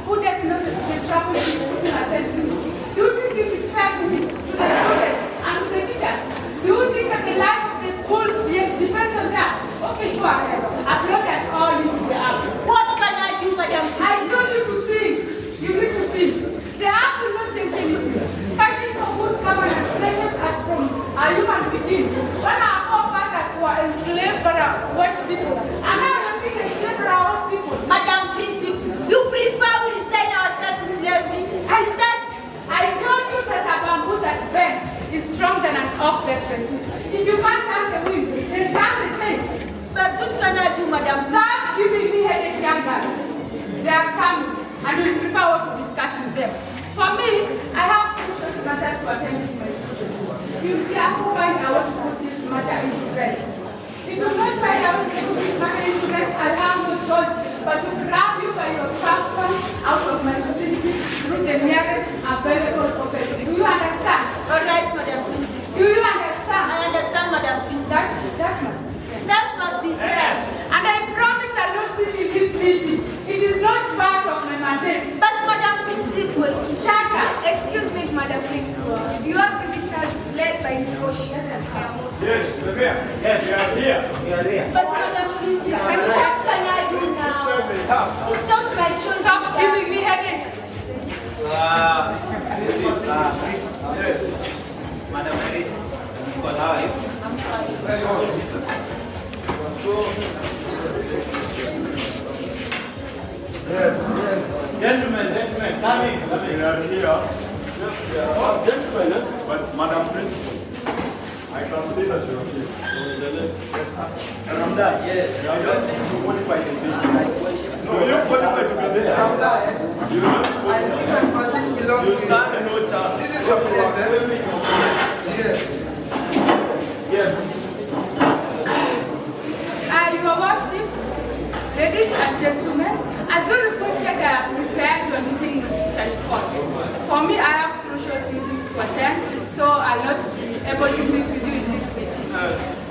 Who doesn't know the trouble she's putting herself through? Do you think up that receipt. If you can't turn the wind, then turn the sail. But what can I do, Madam? Stop giving me headache, young girl. They are coming, and we prefer what to discuss with them. For me, I have crucial matters to attend to my students. You therefore find out to put this matter into rest. If you don't find out to put this matter into rest, I'll have no choice but to grab you by your caption out of my vicinity through the nearest available opening. Do you understand? All right, Madam Principal. Do you understand? I understand, Madam Principal. That must be fair. And I promise I'll not sit in this meeting. It is not part of my mandate. But Madam Principal. Shut up. Excuse me, Madam Principal. You have visitors led by His Worship. Yes, the mayor. Yes, we are here. We are here. But Madam Principal, what can I do now? It's not my choice. Stop giving me headache. This is yes. Madam Mary, Nicole, how are you? I'm fine. Very good. Yes. Gentlemen, come in. We are here. Oh, gentlemen. But Madam Principal, I can see that you're here. Yes, sir. Ramda, Yes. I don't think you qualify to be here. No, you qualify to be there. You don't. I think that person belongs You here. stand and no chance. This is your place, Yes. Yes. Your Worship, ladies and gentlemen, as you requested, I have prepared your meeting in Church Court. For me, I have crucial meetings to attend, so I'll not be able to sit with you in this meeting.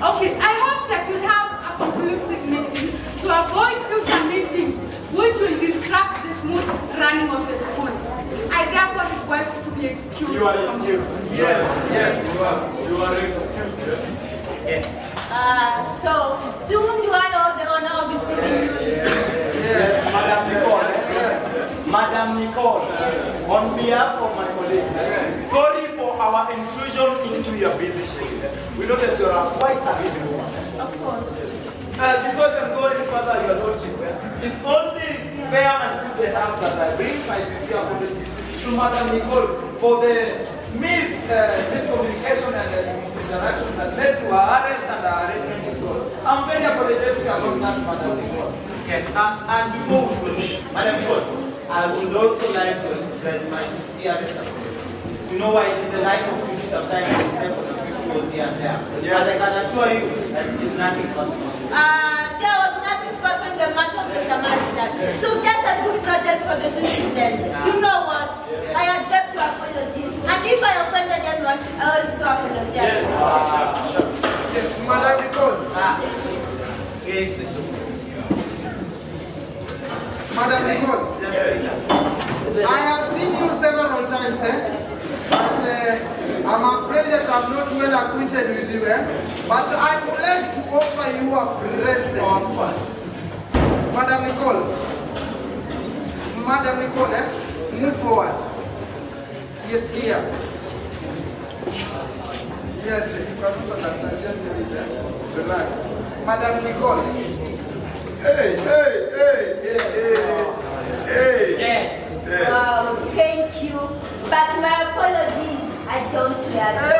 Okay, I hope that you'll have a conclusive meeting to avoid future meetings which will disrupt the smooth running of the school. I therefore request to be excused. You are excused. Yes. You are excused. Yes. So, to whom do I owe the honor of receiving you? Yes, Madam Nicole. Madam Nicole, on behalf of my colleagues, sorry for our intrusion into your busy schedule. We know that you are quite a busy woman. Of course. Before I go any further, Your Lordship, it's only fair and good enough that I bring my sincere apologies to Madam Nicole for the miscommunication and the misinteraction that led to her arrest and her arraignment in court. I'm very apologetic about that, Madam Nicole. Yes, and before we proceed, Madam Nicole, I would also like to express my sincerest apology. You know why in the light of duty sometimes we step on the people here and there. Yes. But I can assure you that it is nothing personal. There was nothing personal in the matter of the Samaritan. So just a good project for the two students. You know what? I accept your apologies. And if I offended anyone, I also apologize. Yes, Madam Nicole. Here is the show. Madam Nicole. I have seen you several times, but I'm afraid that I'm not well acquainted with you, but I would like to offer you a present. Madam Nicole, move forward. Yes, here. Yes, you can understand just a bit. Relax. Madam Nicole. Hey. Wow, thank you. But my apologies, I don't realize.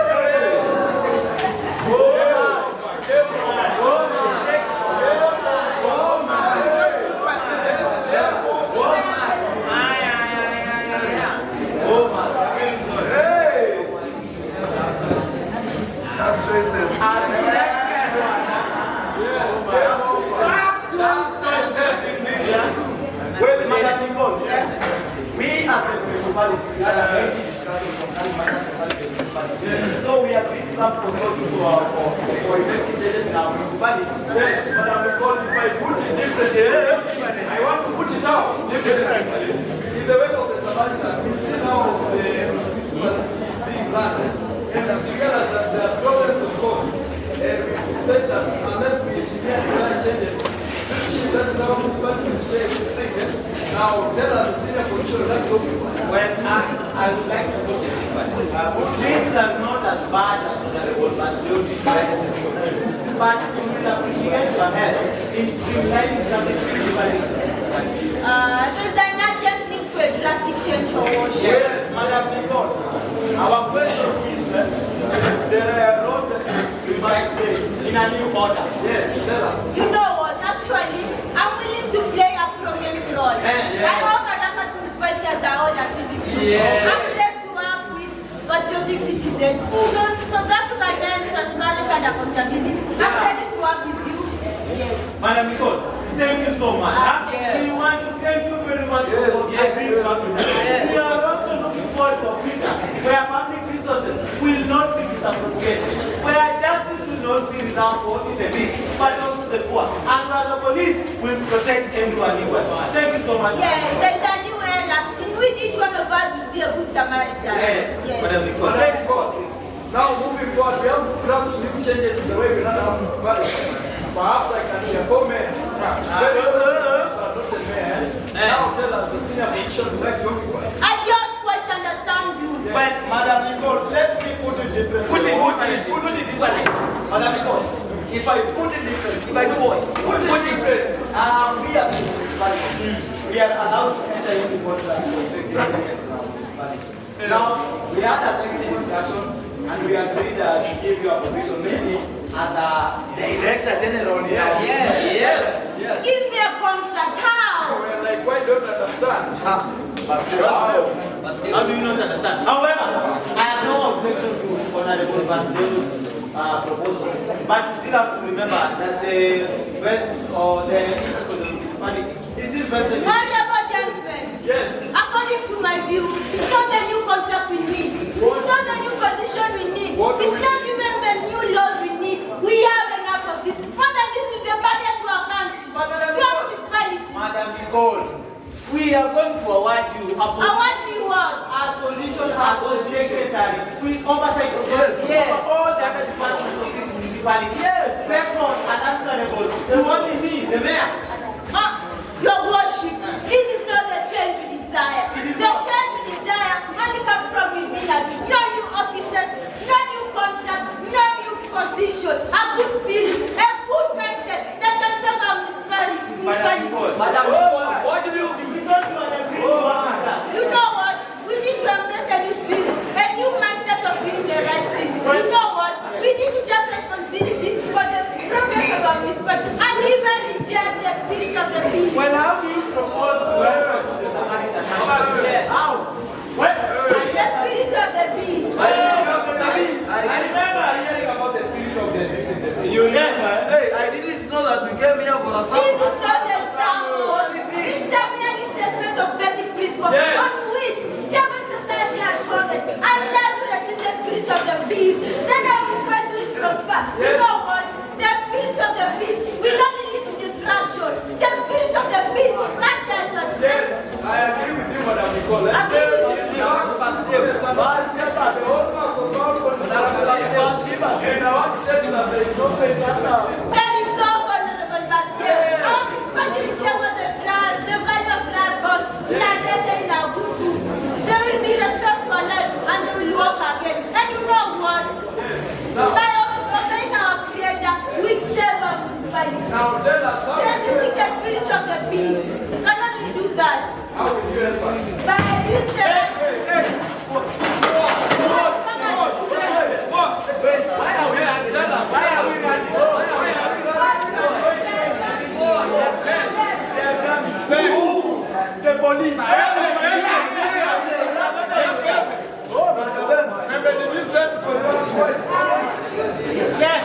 Well, Madam Nicole, we as the municipality are very discussing concerning matters concerning the municipality. So we are going to come proposal to our for elected judges in our municipality. Yes, Madam Nicole, if I put it differently, I want to put it out differently. In the way of the Samaritan, we see now the municipality being run, and I'm sure that there are problems, of course. And we said that unless we engineer design changes, that's now municipality will change the thing. Now, there are the senior position like you. Well, I would like to put it differently. Things are not as bad as the old but still be better than the old. But we will appreciate your help in streamlining something different. There's an urgent need for a drastic change for worship. Yes, Madam Nicole, our question is, there are a new order. Yes, tell us. You know what? Actually, I'm willing to play a prominent role. Yes. I hope Madagascar municipality has their own civic group. Yes. I'm ready to work with patriotic citizens. So that we can dance transparency and accountability. I'm ready to work with you. Yes. Madam Nicole, thank you so much. Yes. We want to thank you very much for agreeing with us with that. We are also looking forward to a future where public resources will not be misappropriated, where justice will not be reserved for only the rich, but also the poor, and where the police will protect everyone equal. Thank you so much. Yes, there is a new era in which each one of us will be a good Samaritan. Yes, Madam Nicole. Thank you, God. Now moving forward, we have to craft little changes in the way we run our municipality. Perhaps I can hear comment. Now tell us the senior position would like to occupy. I don't quite understand you. But Madam Nicole, let me put it differently. Put it differently. Madam Nicole, if I put it differently, if I do what? Put it differently. We are municipality. We are allowed to enter into contract to effect the municipality. Now, we had a technical discussion and we agreed to give you a position maybe as a Director General. Yes. Give me a contract. How? Well, like, why don't you understand? How do you not understand? However, I have no objection to Honorable Basdale's proposal, but you still have to remember that the best or the interest of the municipality is still vested in. Honorable gentlemen, Yes. according to my view, it's not the new contract we need. It's not the new position we need. What do It's we not need? even the new laws we need. We have enough of this. More than this is the burden to our country, to our municipality. Madam Nicole, we are going to award you a I want me what? position as secretary with oversight of all the other departments of this municipality. Yes. Second and answerable to only me, the mayor. Your worship, this is not the change we desire. The change we desire only comes from within us. No new officers, no new contract, no new position. A good feeling, a good mindset that can serve our municipality. Madam Nicole, what do you think? We don't want to agree with that. You know what? We need to embrace a new spirit, a new mindset of doing the right thing. You know what? We need to take responsibility for the progress of our municipality and even reject the spirit of the beast. Well, how do you propose to welcome to the Samaritan? Yes. How? What? The spirit of the beast. I remember hearing about the spirit of the beast. Hey, I didn't know that we came here for a This is not a sample. It's a merely statement of basic principles on which stable society has founded. Unless we resist the spirit of the beast, then our municipality will prosper. You know what? The spirit of the beast will only lead to destruction. The spirit of the beast can't help us. Yes, I agree with you, Madam Nicole. Agree with you. And I want to tell you that there is no place like that. There is so vulnerable back there. Our municipality is over the brand, the value of brand gods, planted in our good food. They will be restored to our life and they will walk again. And you know what? By obeying our Creator, we save our municipality. Now tell us how Resisting the spirit of the beast can only do that. will you help us? By doing the right thing. Why are we running? The police. Remember, did you send for Yes.